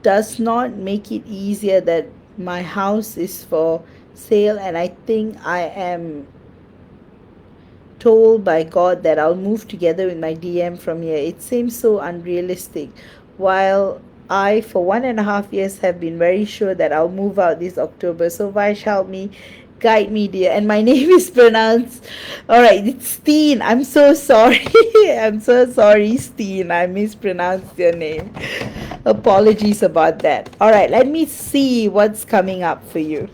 does not make it easier that my house is for sale, and I think I am told by God that I'll move together with my DM from here. It seems so unrealistic. While I, for 1.5 years, have been very sure that I'll move out this October. So Vash, help me, guide me, dear. And my name is pronounced, all right, it's Steen. I'm so sorry. I'm so sorry, Steen. I mispronounced your name. Apologies about that. All right, let me see what's coming up for you.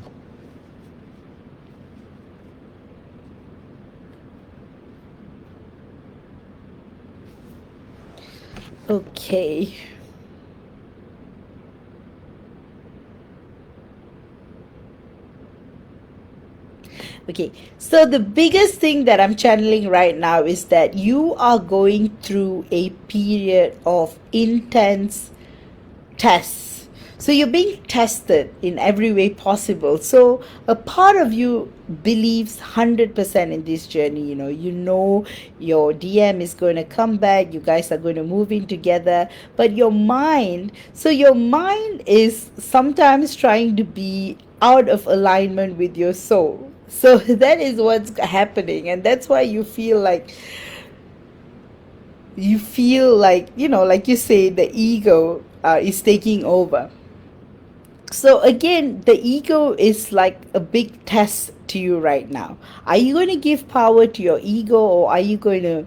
Okay. Okay, so the biggest thing that I'm channeling right now is that you are going through a period of intense tests. So you're being tested in every way possible. So a part of you believes 100% in this journey. You know your DM is going to come back. You guys are going to move in together. But your mind is sometimes trying to be out of alignment with your soul. So that is what's happening, and that's why you feel like like you say, the ego is taking over. So again, the ego is like a big test to you right now. Are you going to give power to your ego, or are you going to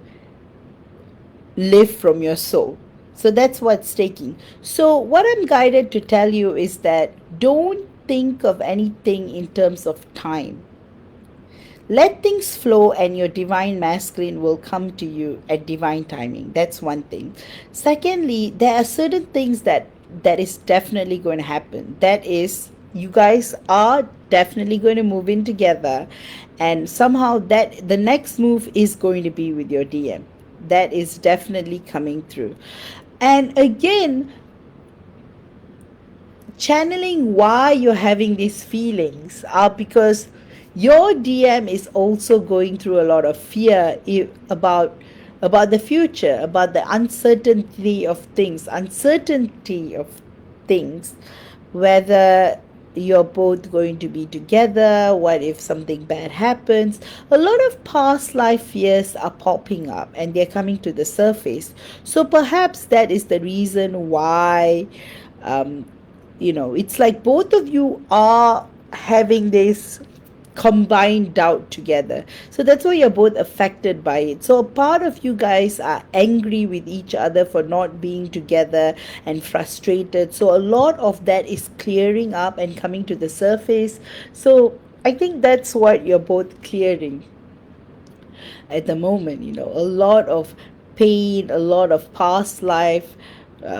live from your soul? So that's what's taking. So what I'm guided to tell you is that don't think of anything in terms of time. Let things flow, and your divine masculine will come to you at divine timing. That's one thing. Secondly, there are certain things that is definitely going to happen. That is, you guys are definitely going to move in together, and somehow that the next move is going to be with your DM. That is definitely coming through. And again, channeling why you're having these feelings are because your DM is also going through a lot of fear about the future, about the uncertainty of things, whether you're both going to be together, what if something bad happens. A lot of past life fears are popping up and they're coming to the surface. So perhaps that is the reason why, um, it's like both of you are having this combined doubt together. So that's why you're both affected by it. So a part of you guys are angry with each other for not being together and frustrated. So a lot of that is clearing up and coming to the surface. So I think that's what you're both clearing at the moment. A lot of pain, a lot of past life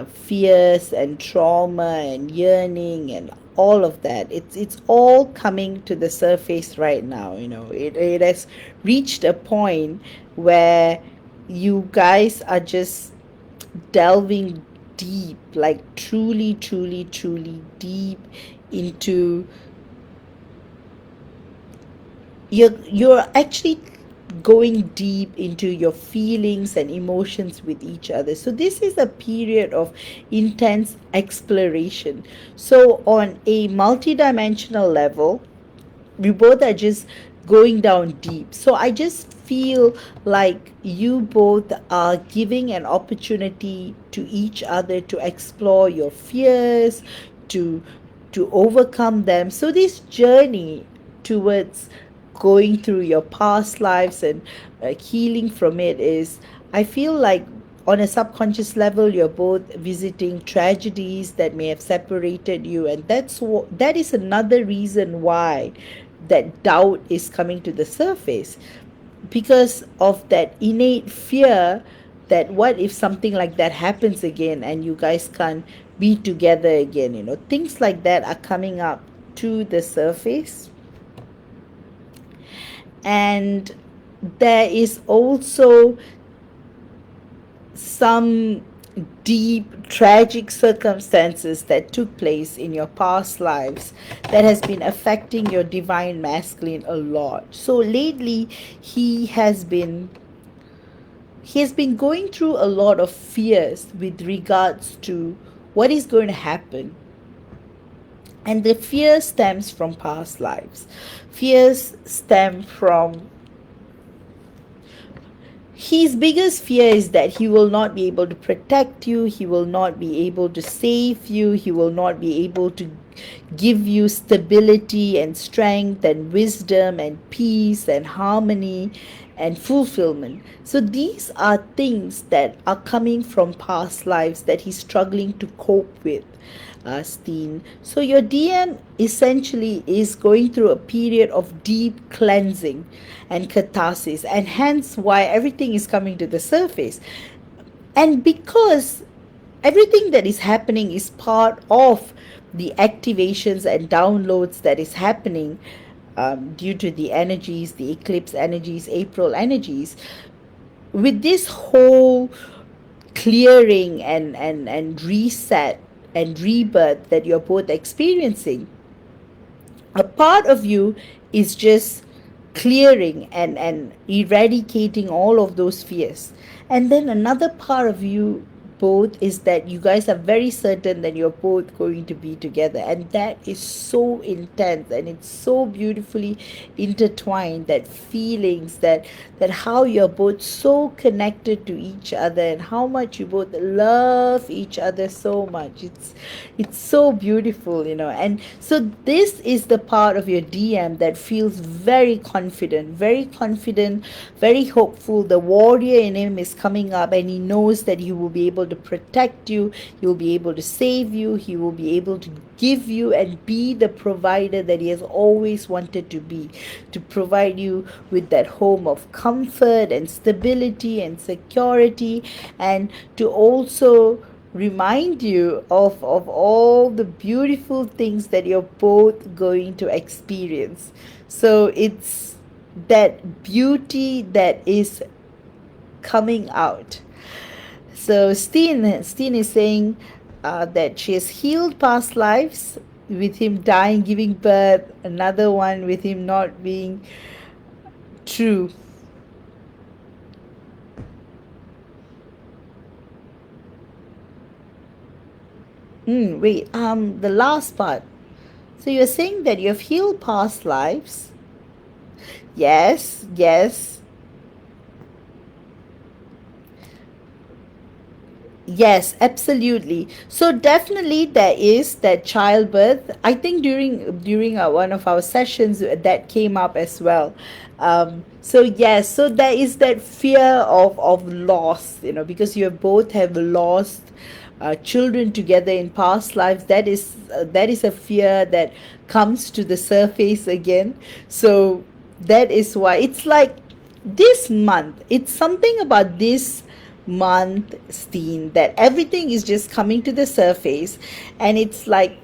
fears and trauma and yearning and all of that. It's all coming to the surface right now. It has reached a point where you guys are just delving deep, like truly, truly, truly deep into, you're actually going deep into your feelings and emotions with each other. So this is a period of intense exploration. So on a multidimensional level, we both are just going down deep. So I just feel like you both are giving an opportunity to each other to explore your fears, to overcome them. So this journey towards going through your past lives and healing from it is, I feel like, on a subconscious level, you're both visiting tragedies that may have separated you, and that is another reason why that doubt is coming to the surface, because of that innate fear that what if something like that happens again and you guys can't be together again. Things like that are coming up to the surface. And there is also some deep tragic circumstances that took place in your past lives that has been affecting your divine masculine a lot. So lately he has been going through a lot of fears with regards to what is going to happen. And the fear stems from past lives. Fears stem from, his biggest fear is that he will not be able to protect you, he will not be able to save you, he will not be able to give you stability and strength and wisdom and peace and harmony and fulfillment. So these are things that are coming from past lives that he's struggling to cope with, Steen. So your DM essentially is going through a period of deep cleansing and catharsis, and hence why everything is coming to the surface. And because everything that is happening is part of the activations and downloads that is happening, due to the energies, the eclipse energies, April energies, with this whole clearing and reset and rebirth that you're both experiencing, a part of you is just clearing and eradicating all of those fears. And then another part of you both is that you guys are very certain that you're both going to be together, and that is so intense and it's so beautifully intertwined, that feelings, that how you're both so connected to each other and how much you both love each other so much. It's so beautiful. And so this is the part of your DM that feels very confident, very hopeful. The warrior in him is coming up, and he knows that he will be able to protect you, he will be able to save you, he will be able to give you and be the provider that he has always wanted to be, to provide you with that home of comfort and stability and security, and to also remind you of all the beautiful things that you're both going to experience. So it's that beauty that is coming out. So Steen is saying that she has healed past lives with him dying, giving birth, another one with him not being true. Wait, the last part. So you're saying that you've healed past lives? Yes, yes. Yes, absolutely. So definitely there is that childbirth. I think during one of our sessions that came up as well. So yes, so there is that fear of loss, because you both have lost children together in past lives. That is a fear that comes to the surface again. So that is why it's like this month. It's something about this month, Steen, that everything is just coming to the surface, and it's like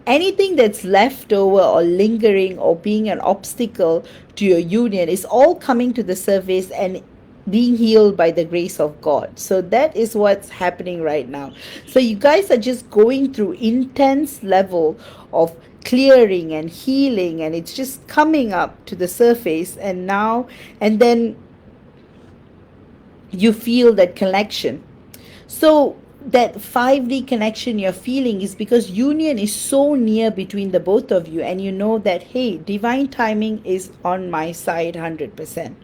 anything that's left over or lingering or being an obstacle to your union is all coming to the surface and being healed by the grace of God. So that is what's happening right now. So you guys are just going through intense level of clearing and healing, and it's just coming up to the surface, and then you feel that connection. So that 5D connection you're feeling is because union is so near between the both of you, and you know that, hey, divine timing is on my side 100%.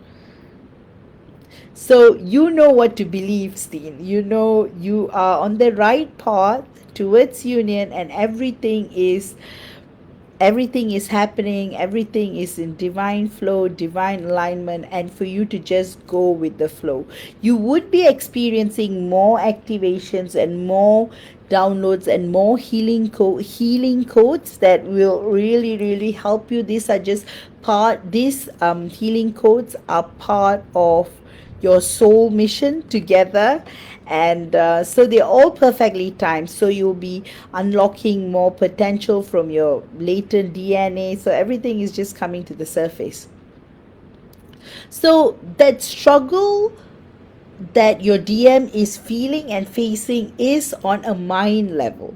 So you know what to believe, Steen. You know you are on the right path towards union, and everything is happening, everything is in divine flow, divine alignment, and for you to just go with the flow. You would be experiencing more activations and more downloads and more healing codes that will really really help you. These healing codes are part of your soul mission together, and so they're all perfectly timed, so you'll be unlocking more potential from your latent DNA, so everything is just coming to the surface. So that struggle that your DM is feeling and facing is on a mind level.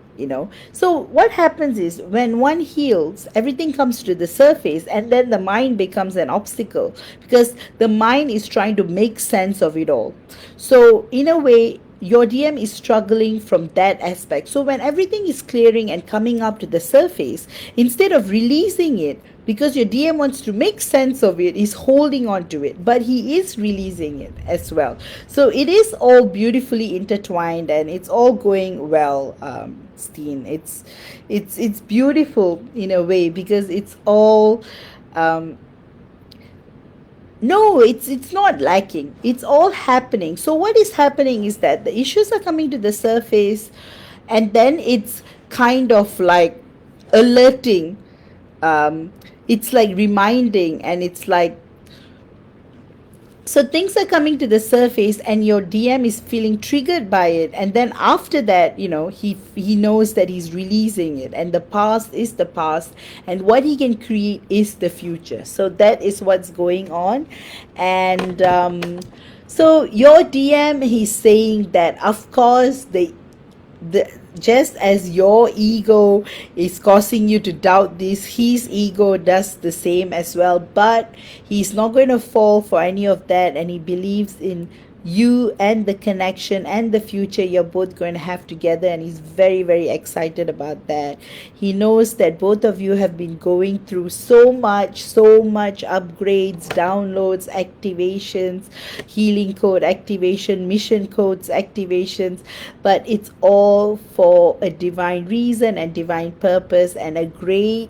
So what happens is when one heals, everything comes to the surface, and then the mind becomes an obstacle because the mind is trying to make sense of it all. So in a way, your DM is struggling from that aspect. So when everything is clearing and coming up to the surface, instead of releasing it, because your DM wants to make sense of it, he's holding on to it, but he is releasing it as well. So it is all beautifully intertwined, and it's all going well, Steen. It's beautiful in a way because it's all. No, it's not lacking. It's all happening. So what is happening is that the issues are coming to the surface, and then it's kind of like alerting. It's like reminding, and it's like, so things are coming to the surface and your DM is feeling triggered by it, and then after that, he knows that he's releasing it, and the past is the past, and what he can create is the future. So that is what's going on. And so your DM, he's saying that of course the just as your ego is causing you to doubt this, his ego does the same as well, but he's not going to fall for any of that, and he believes in you and the connection and the future you're both going to have together, and he's very very excited about that. He knows that both of you have been going through so much upgrades, downloads, activations, healing code activation, mission codes activations, but it's all for a divine reason and divine purpose, and a great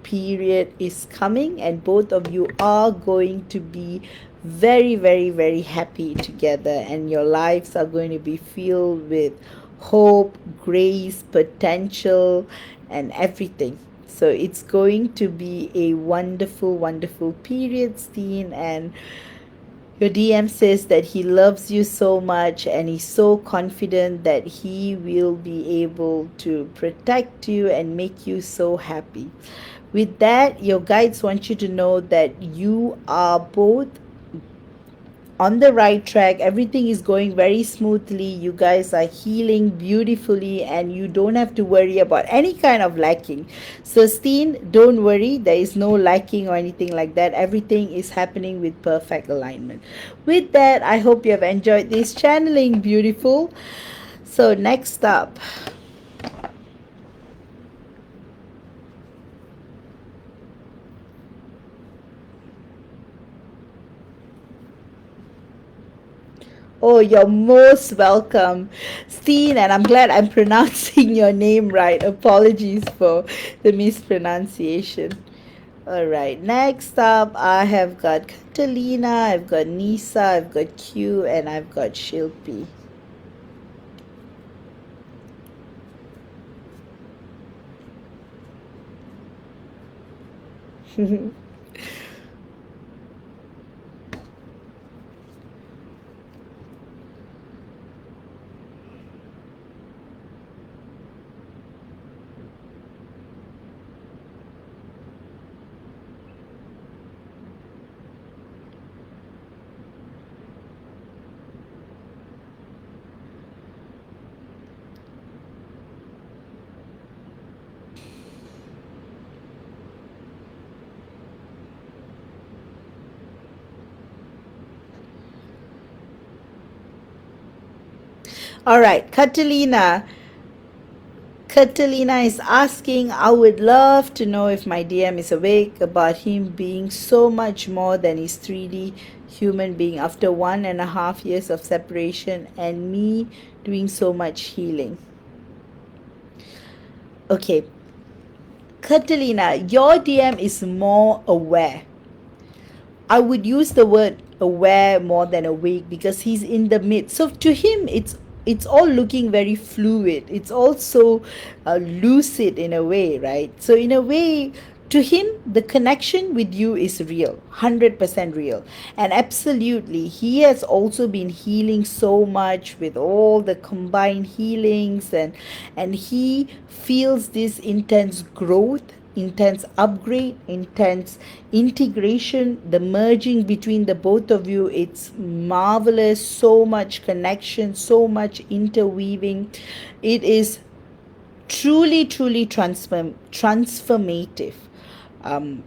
period is coming, and both of you are going to be very very very happy together, and your lives are going to be filled with hope, grace, potential, and everything. So it's going to be a wonderful period, Steen, and Your DM says that he loves you so much and he's so confident that he will be able to protect you and make you so happy. With that, your guides want you to know that you are both on the right track. Everything is going very smoothly. You guys are healing beautifully, and you don't have to worry about any kind of lacking. So, Steen, don't worry. There is no lacking or anything like that. Everything is happening with perfect alignment. With that, I hope you have enjoyed this channeling. Beautiful. So, next up. Oh, you're most welcome, Steen, and I'm glad I'm pronouncing your name right. Apologies for the mispronunciation. All right, next up, I have got Catalina, I've got Nisa, I've got Q, and I've got Shilpi. All right, Catalina. Catalina is asking, I would love to know if my DM is awake about him being so much more than his 3D human being after 1.5 years of separation and me doing so much healing. Okay, Catalina, your DM is more aware. I would use the word aware more than awake because he's in the midst. So to him, it's all looking very fluid. It's also lucid in a way, right? So in a way, to him, the connection with you is real, 100% real. And absolutely, he has also been healing so much with all the combined healings, and he feels this intense growth, intense upgrade, intense integration, the merging between the both of you. It's marvelous. So much connection, so much interweaving. It is truly, truly transformative. Um,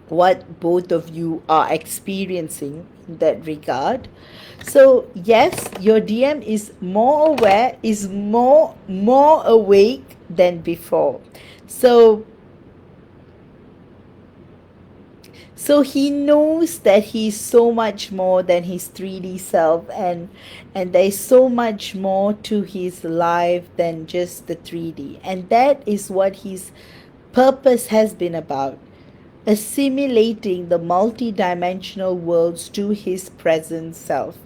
what both of you are experiencing in that regard. So yes, your DM is more aware, is more awake than before. So he knows that he's so much more than his 3D self, and there's so much more to his life than just the 3D, and that is what his purpose has been about, assimilating the multi-dimensional worlds to his present self.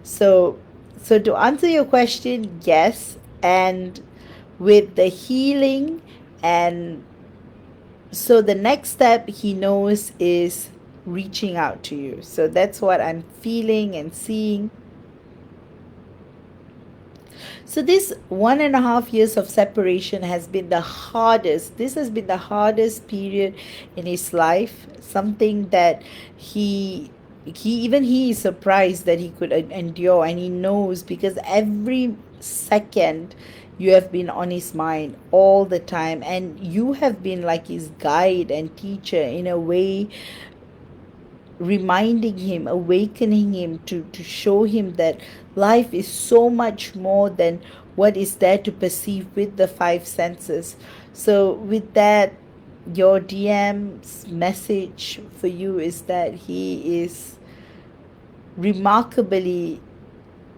So to answer your question, yes, and with the healing, and so the next step he knows is reaching out to you. So that's what I'm feeling and seeing. So this 1.5 years of separation has been the hardest. This has been the hardest period in his life. Something that he is surprised that he could endure, and he knows because every second you have been on his mind all the time, and you have been like his guide and teacher in a way, reminding him, awakening him to show him that life is so much more than what is there to perceive with the five senses. So, with that, your DM's message for you is that he is remarkably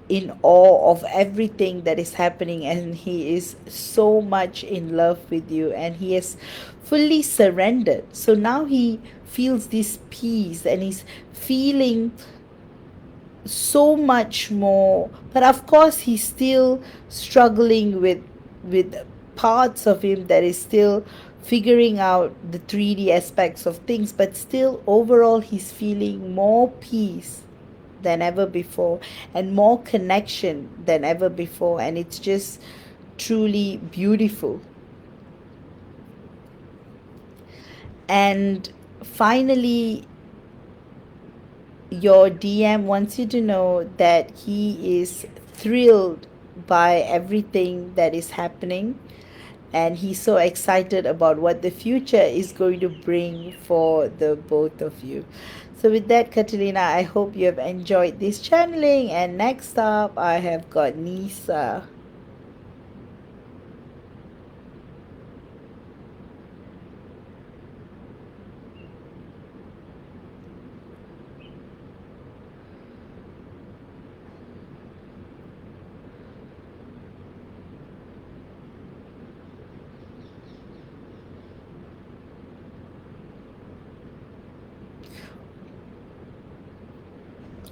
in awe of everything that is happening, and he is so much in love with you, and he has fully surrendered. So now he feels this peace, and he's feeling so much more, but of course he's still struggling with parts of him that is still figuring out the 3D aspects of things, but still overall he's feeling more peace, than ever before, and more connection than ever before, and it's just truly beautiful. And finally, your DM wants you to know that he is thrilled by everything that is happening, and he's so excited about what the future is going to bring for the both of you. So, with that, Catalina, I hope you have enjoyed this channeling. And next up, I have got Nisa.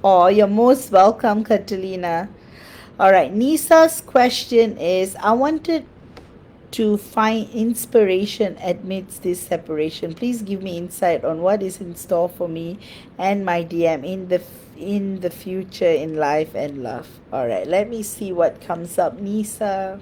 Oh, you're most welcome, Catalina. All right, Nisa's question is, I wanted to find inspiration amidst this separation. Please give me insight on what is in store for me and my DM in the future in life and love. All right, let me see what comes up, Nisa.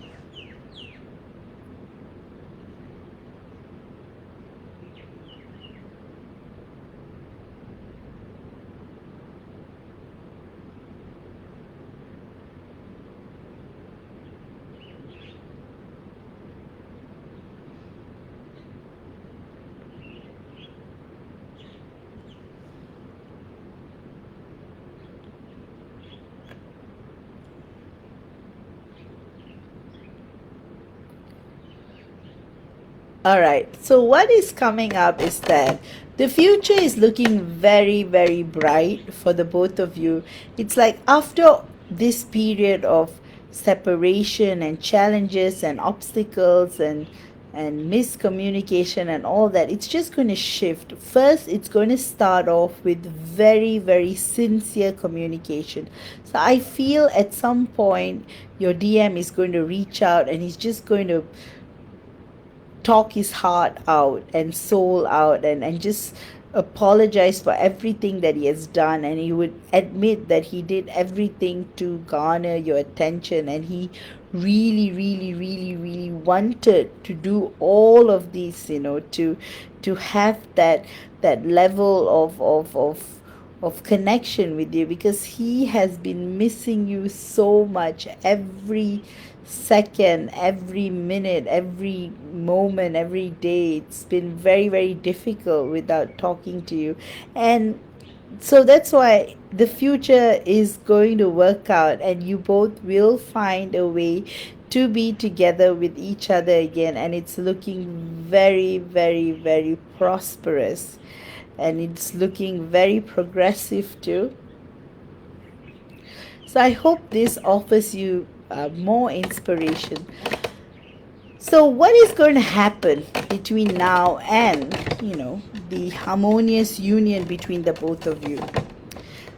All right. So what is coming up is that the future is looking very, very bright for the both of you. It's like after this period of separation and challenges and obstacles and miscommunication and all that, it's just going to shift. First, it's going to start off with very, very sincere communication. So I feel at some point your DM is going to reach out and he's just going to talk his heart out and soul out, and just apologize for everything that he has done, and he would admit that he did everything to garner your attention, and he really, really, really, really wanted to do all of these, to have that level of connection with you, because he has been missing you so much every second, every minute, every moment, every day. It's been very, very difficult without talking to you. And so that's why the future is going to work out, and you both will find a way to be together with each other again, and it's looking very, very, very prosperous, and it's looking very progressive too. So I hope this offers you more inspiration. So what is going to happen between now and, the harmonious union between the both of you?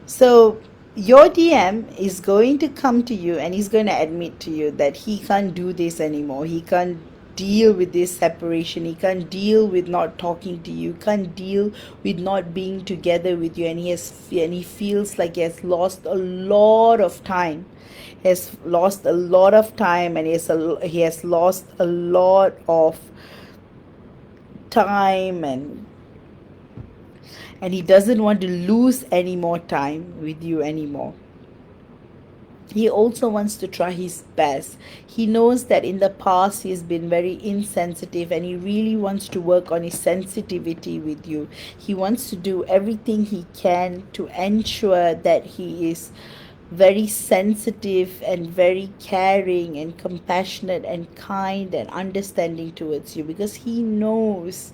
So your DM is going to come to you and he's going to admit to you that he can't do this anymore. He can't deal with this separation. He can't deal with not talking to you. Can't deal with not being together with you. And he feels like he has lost a lot of time. Has lost a lot of time, and he has lost a lot of time, and he doesn't want to lose any more time with you anymore. He also wants to try his best. He knows that in the past he has been very insensitive, and he really wants to work on his sensitivity with you. He wants to do everything he can to ensure that he is very sensitive and very caring and compassionate and kind and understanding towards you, because he knows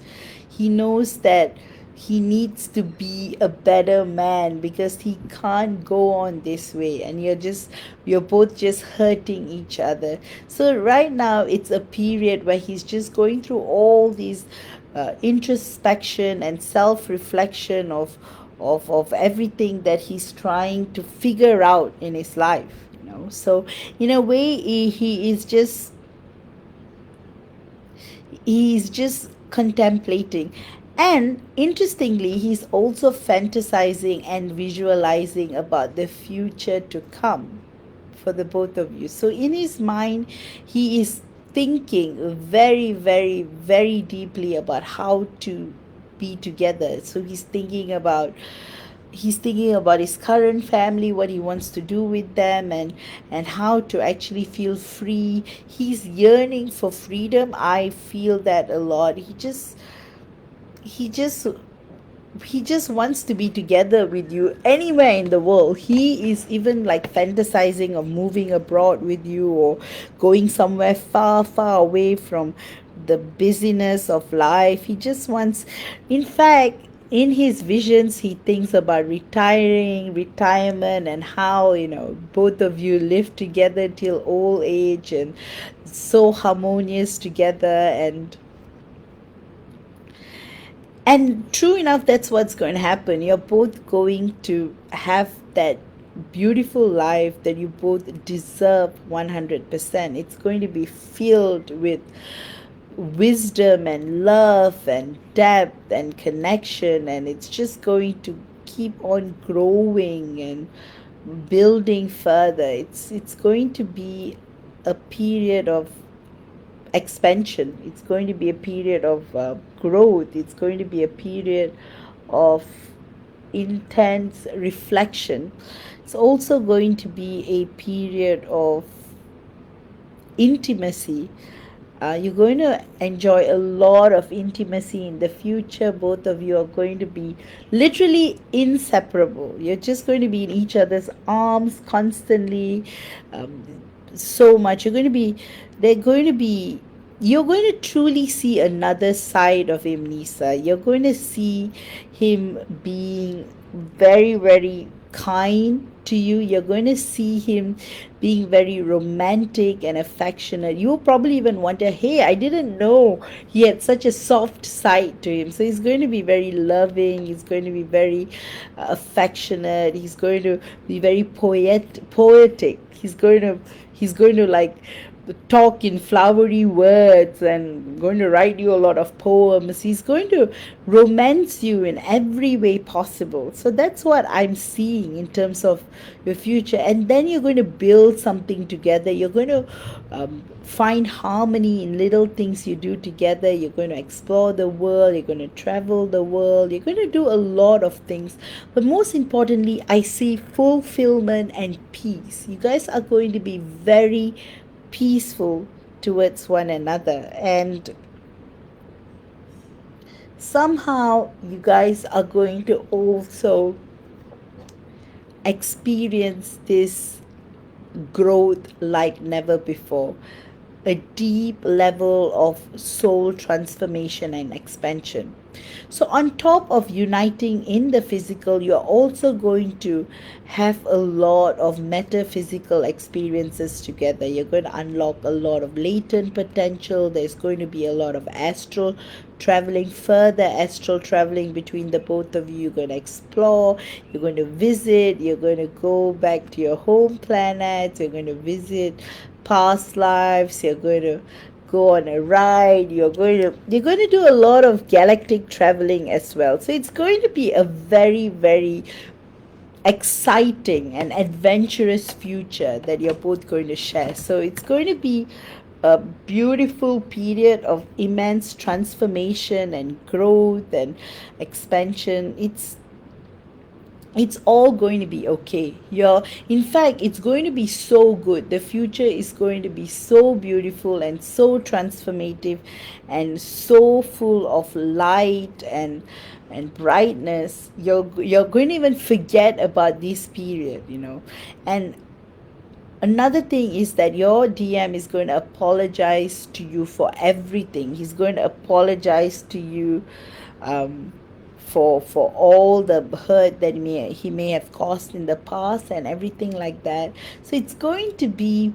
that he needs to be a better man, because he can't go on this way, and you're both just hurting each other. So right now it's a period where he's just going through all these introspection and self-reflection of everything that he's trying to figure out in his life. So in a way, he's just contemplating. And interestingly, he's also fantasizing and visualizing about the future to come for the both of you. So in his mind, he is thinking very, very, very deeply about how to be together. So he's thinking about his current family, what he wants to do with them, and how to actually feel free. He's yearning for freedom. I feel that a lot. He just he just wants to be together with you anywhere in the world. He is even like fantasizing of moving abroad with you, or going somewhere far, far away from the busyness of life. He just wants, in fact, in his visions, he thinks about retirement, and how, both of you live together till old age and so harmonious together. And true enough, that's what's going to happen. You're both going to have that beautiful life that you both deserve 100%. It's going to be filled with wisdom and love and depth and connection, and it's just going to keep on growing and building further. It's going to be a period of expansion. It's going to be a period of growth. It's going to be a period of intense reflection. It's also going to be a period of intimacy. You're going to enjoy a lot of intimacy in the future. Both of you are going to be literally inseparable. You're just going to be in each other's arms constantly. Um, so much. They're going to be, you're going to truly see another side of him, Nisa. You're going to see him being very, very kind to you. You're going to see him being very romantic and affectionate. You'll probably even wonder, hey, I didn't know he had such a soft side to him. So he's going to be very loving. He's going to be very affectionate. He's going to be very poetic. He's going to like talk in flowery words and going to write you a lot of poems. He's going to romance you in every way possible. So that's what I'm seeing in terms of your future. And then you're going to build something together. You're going to find harmony in little things you do together. You're going to explore the world. You're going to travel the world. You're going to do a lot of things. But most importantly, I see fulfillment and peace. You guys are going to be very peaceful towards one another, and somehow you guys are going to also experience this growth like never before, a deep level of soul transformation and expansion. So, on top of uniting in the physical, you're also going to have a lot of metaphysical experiences together. You're going to unlock a lot of latent potential. There's going to be a lot of further astral traveling between the both of you. You're going to explore, you're going to visit, you're going to go back to your home planets, you're going to visit past lives, you're going to go on a ride, you're going to do a lot of galactic traveling as well. So it's going to be a very, very exciting and adventurous future that you're both going to share. So it's going to be a beautiful period of immense transformation and growth and expansion. It's all going to be okay. In fact, it's going to be so good. The future is going to be so beautiful and so transformative and so full of light and brightness. You're going to even forget about this period. And another thing is that your DM is going to apologize to you for everything. He's going to apologize to you um, for all the hurt that he may have caused in the past and everything like that. So it's going to be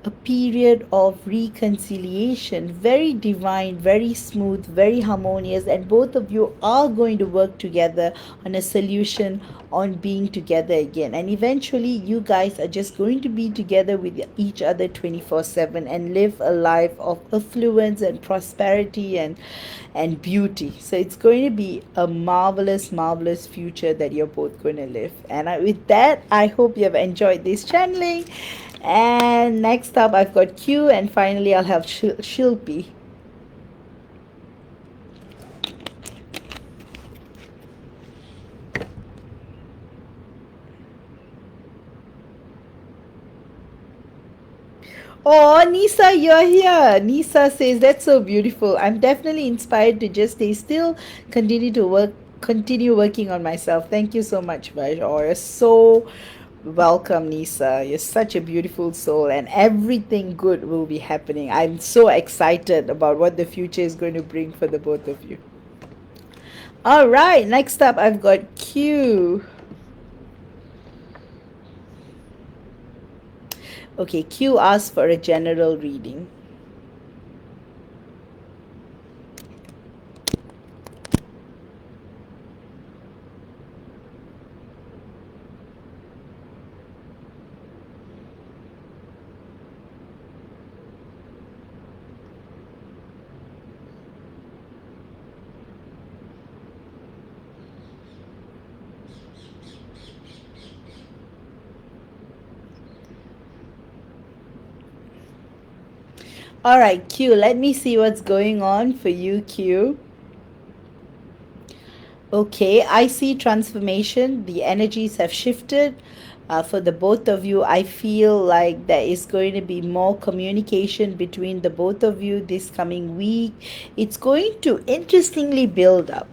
a period of reconciliation, very divine, very smooth, very harmonious, and both of you are going to work together on a solution, on being together again. And eventually, you guys are just going to be together with each other 24/7 and live a life of affluence and prosperity and beauty. So it's going to be a marvelous, marvelous future that you're both going to live. And with that, I hope you have enjoyed this channeling. And next up, I've got Q, and finally, I'll have Shilpi. Oh, Nisa, you're here. Nisa says that's so beautiful. I'm definitely inspired to just stay still, continue working on myself. Thank you so much, Vaj. Oh, you're so welcome, Nisa. You're such a beautiful soul, and everything good will be happening. I'm so excited about what the future is going to bring for the both of you. All right, next up, I've got Q. Okay, Q asked for a general reading. All right, Q, let me see what's going on for you, Q. Okay, I see transformation. The energies have shifted. For the both of you, I feel like there is going to be more communication between the both of you this coming week. It's going to interestingly build up.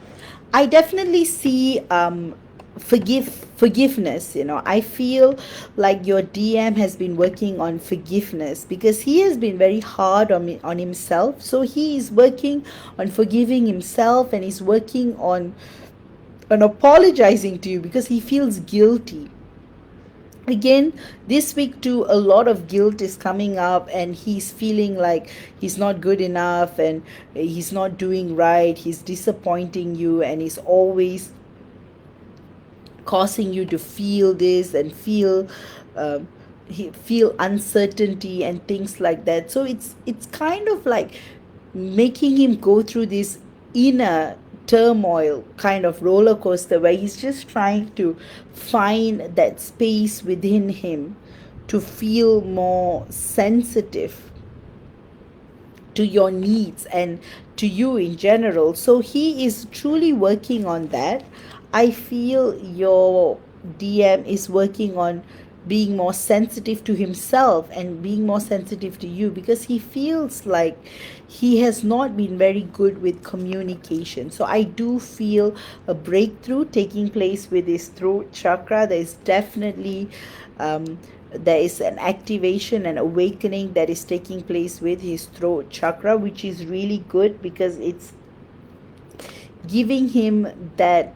I definitely see forgiveness. I feel like your DM has been working on forgiveness because he has been very hard on himself. So he is working on forgiving himself, and he's working on apologizing to you because he feels guilty. Again, this week too, a lot of guilt is coming up, and he's feeling like he's not good enough, and he's not doing right, he's disappointing you, and he's always causing you to feel this and um, feel uncertainty and things like that. So it's kind of like making him go through this inner turmoil kind of roller coaster where he's just trying to find that space within him to feel more sensitive to your needs and to you in general. So he is truly working on that. I feel your DM is working on being more sensitive to himself and being more sensitive to you because he feels like he has not been very good with communication. So I do feel a breakthrough taking place with his throat chakra. There's definitely there is an activation and awakening that is taking place with his throat chakra, which is really good because it's giving him that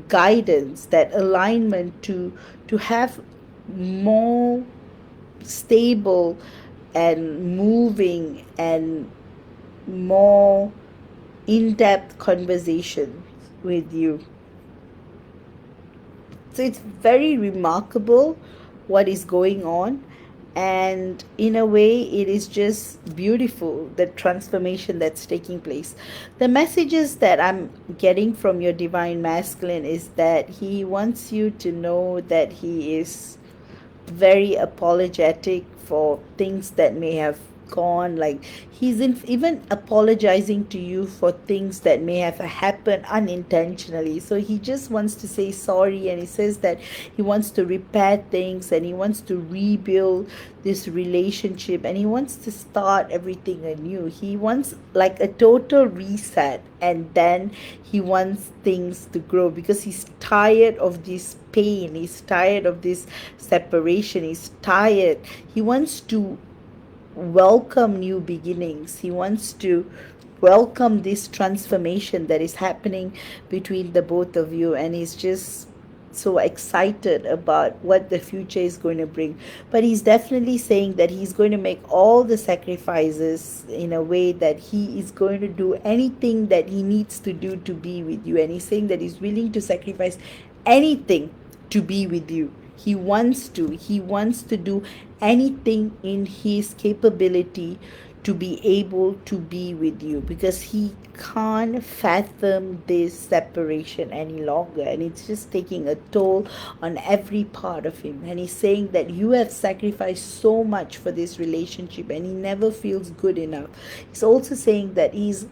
guidance, that alignment to have more stable and moving and more in-depth conversation with you. So it's very remarkable what is going on, and in a way it is just beautiful, the transformation that's taking place. The messages that I'm getting from your divine masculine is that he wants you to know that he is very apologetic for things that may have gone, like he's even apologizing to you for things that may have happened unintentionally. So he just wants to say sorry, and he says that he wants to repair things, and he wants to rebuild this relationship, and he wants to start everything anew. He wants like a total reset, and then he wants things to grow because he's tired of this pain, he's tired of this separation, he's tired. He wants to welcome new beginnings. He wants to welcome this transformation that is happening between the both of you, and he's just so excited about what the future is going to bring. But he's definitely saying that he's going to make all the sacrifices in a way that he is going to do anything that he needs to do to be with you. And he's saying that he's willing to sacrifice anything to be with you. He wants to do anything in his capability to be able to be with you, because he can't fathom this separation any longer, and it's just taking a toll on every part of him. And he's saying that you have sacrificed so much for this relationship and he never feels good enough. He's also saying that he's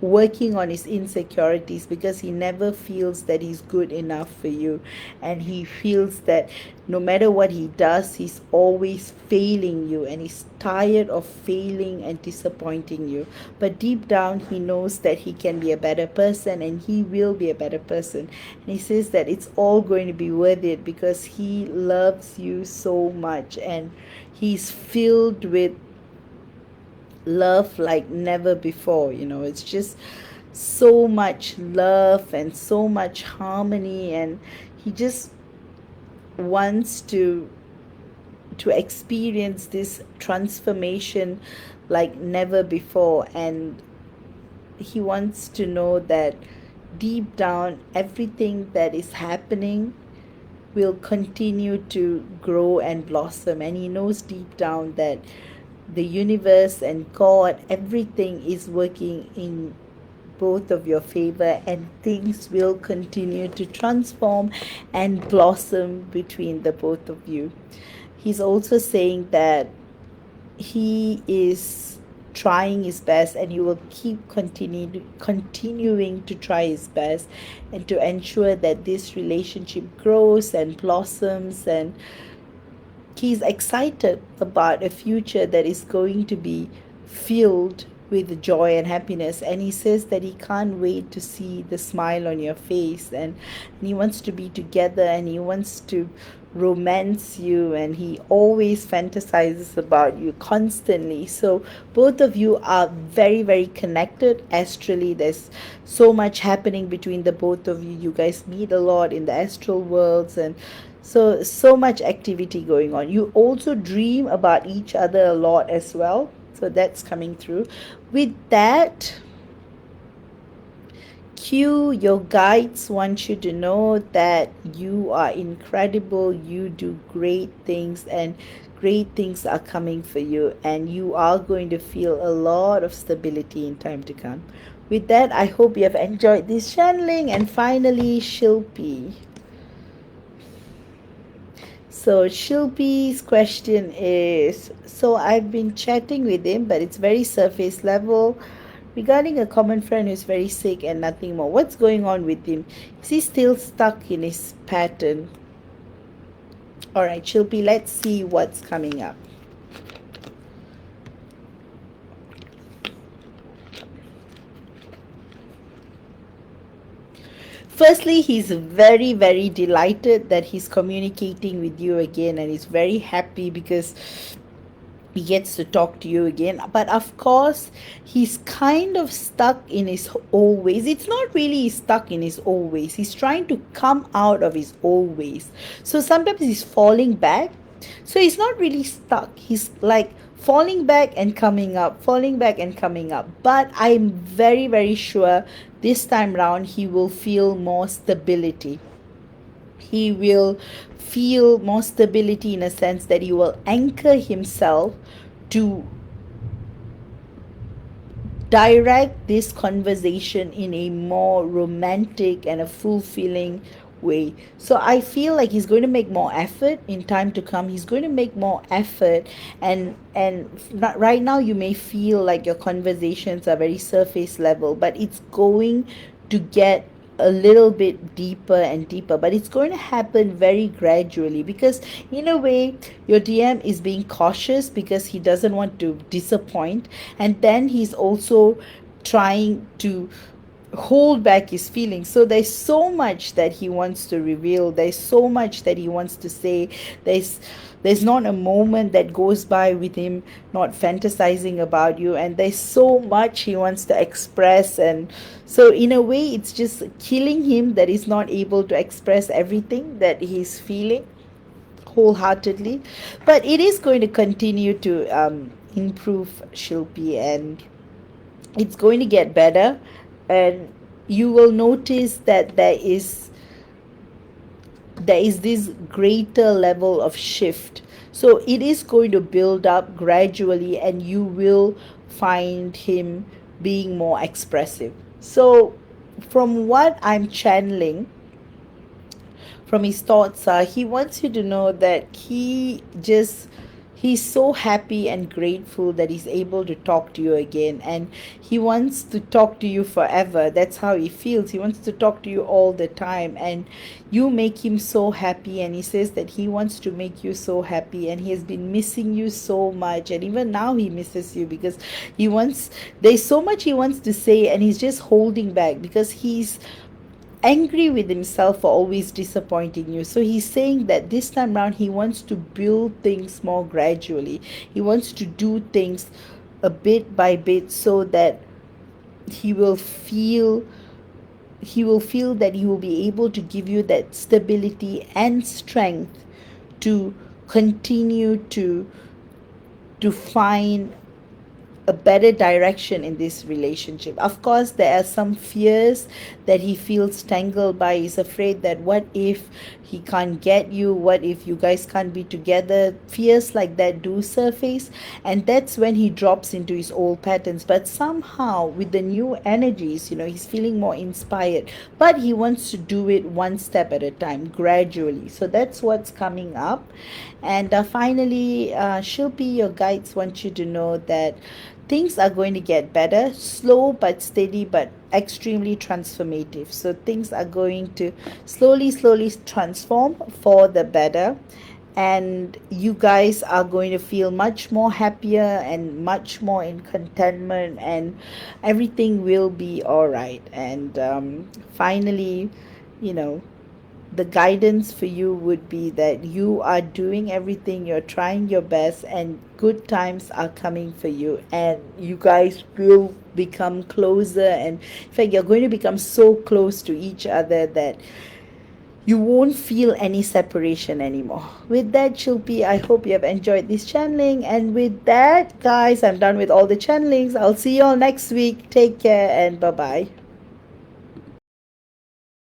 working on his insecurities because he never feels that he's good enough for you, and he feels that no matter what he does, he's always failing you, and he's tired of failing and disappointing you. But deep down he knows that he can be a better person, and he will be a better person. And he says that it's all going to be worth it because he loves you so much, and he's filled with love like never before. It's just so much love and so much harmony, and he just wants to experience this transformation like never before. And he wants to know that deep down everything that is happening will continue to grow and blossom. And he knows deep down that the universe and God, everything is working in both of your favor, and things will continue to transform and blossom between the both of you. He's also saying that he is trying his best, and he will keep continuing to try his best, and to ensure that this relationship grows and blossoms. And he's excited about a future that is going to be filled with joy and happiness. And he says that he can't wait to see the smile on your face, and he wants to be together, and he wants to romance you, and he always fantasizes about you constantly. So both of you are very, very connected astrally. There's so much happening between the both of you. You guys meet a lot in the astral worlds, and so much activity going on. You also dream about each other a lot as well, so that's coming through. With that, Q, your guides want you to know that you are incredible, you do great things, and great things are coming for you, and you are going to feel a lot of stability in time to come. With that, I hope you have enjoyed this channeling. And finally, Shilpi. So Shilpi's question is, so I've been chatting with him, but it's very surface level, regarding a common friend who's very sick and nothing more. What's going on with him? Is he still stuck in his pattern? Alright, Shilpi, let's see what's coming up. Firstly, he's very, very delighted that he's communicating with you again, and he's very happy because he gets to talk to you again. But of course, he's kind of stuck in his old ways. It's not really stuck in his old ways. He's trying to come out of his old ways. So sometimes he's falling back. So he's not really stuck. He's like falling back and coming up, falling back and coming up. But I'm very, very sure this time round he will feel more stability. He will feel more stability in a sense that he will anchor himself to direct this conversation in a more romantic and a fulfilling way. So I feel like he's going to make more effort in time to come. He's going to make more effort, and not, right now you may feel like your conversations are very surface level, but it's going to get a little bit deeper and deeper. But it's going to happen very gradually, because in a way your DM is being cautious because he doesn't want to disappoint, and then he's also trying to hold back his feelings. So there's so much that he wants to reveal, there's so much that he wants to say, there's There's not a moment that goes by with him not fantasizing about you, and there's so much he wants to express. And so in a way it's just killing him that he's not able to express everything that he's feeling wholeheartedly. But it is going to continue to improve, Shilpi, and it's going to get better. And you will notice that there is this greater level of shift. So it is going to build up gradually, and you will find him being more expressive. So from what I'm channeling from his thoughts are, he wants you to know that he's so happy and grateful that he's able to talk to you again, and he wants to talk to you forever. That's how he feels. He wants to talk to you all the time, and you make him so happy, and he says that he wants to make you so happy, and he has been missing you so much, and even now he misses you because there's so much he wants to say, and he's just holding back because he's angry with himself for always disappointing you. So he's saying that this time around he wants to build things more gradually. He wants to do things a bit by bit so that he will feel that he will be able to give you that stability and strength to continue to find a better direction in this relationship. Of course, there are some fears that he feels tangled by. He's afraid that what if he can't get you? What if you guys can't be together? Fears like that do surface, and that's when he drops into his old patterns. But somehow, with the new energies, he's feeling more inspired. But he wants to do it one step at a time, gradually. So that's what's coming up. And finally, Shilpi, your guides want you to know that things are going to get better, slow but steady, but extremely transformative. So things are going to slowly transform for the better, and you guys are going to feel much more happier and much more in contentment, and everything will be all right. And finally, you know the guidance for you would be that you are doing everything, you're trying your best, and good times are coming for you, and you guys will become closer. And in fact, you're going to become so close to each other that you won't feel any separation anymore. With that, Shilpi, I hope you have enjoyed this channeling. And with that, guys, I'm done with all the channelings. I'll see you all next week. Take care and bye bye.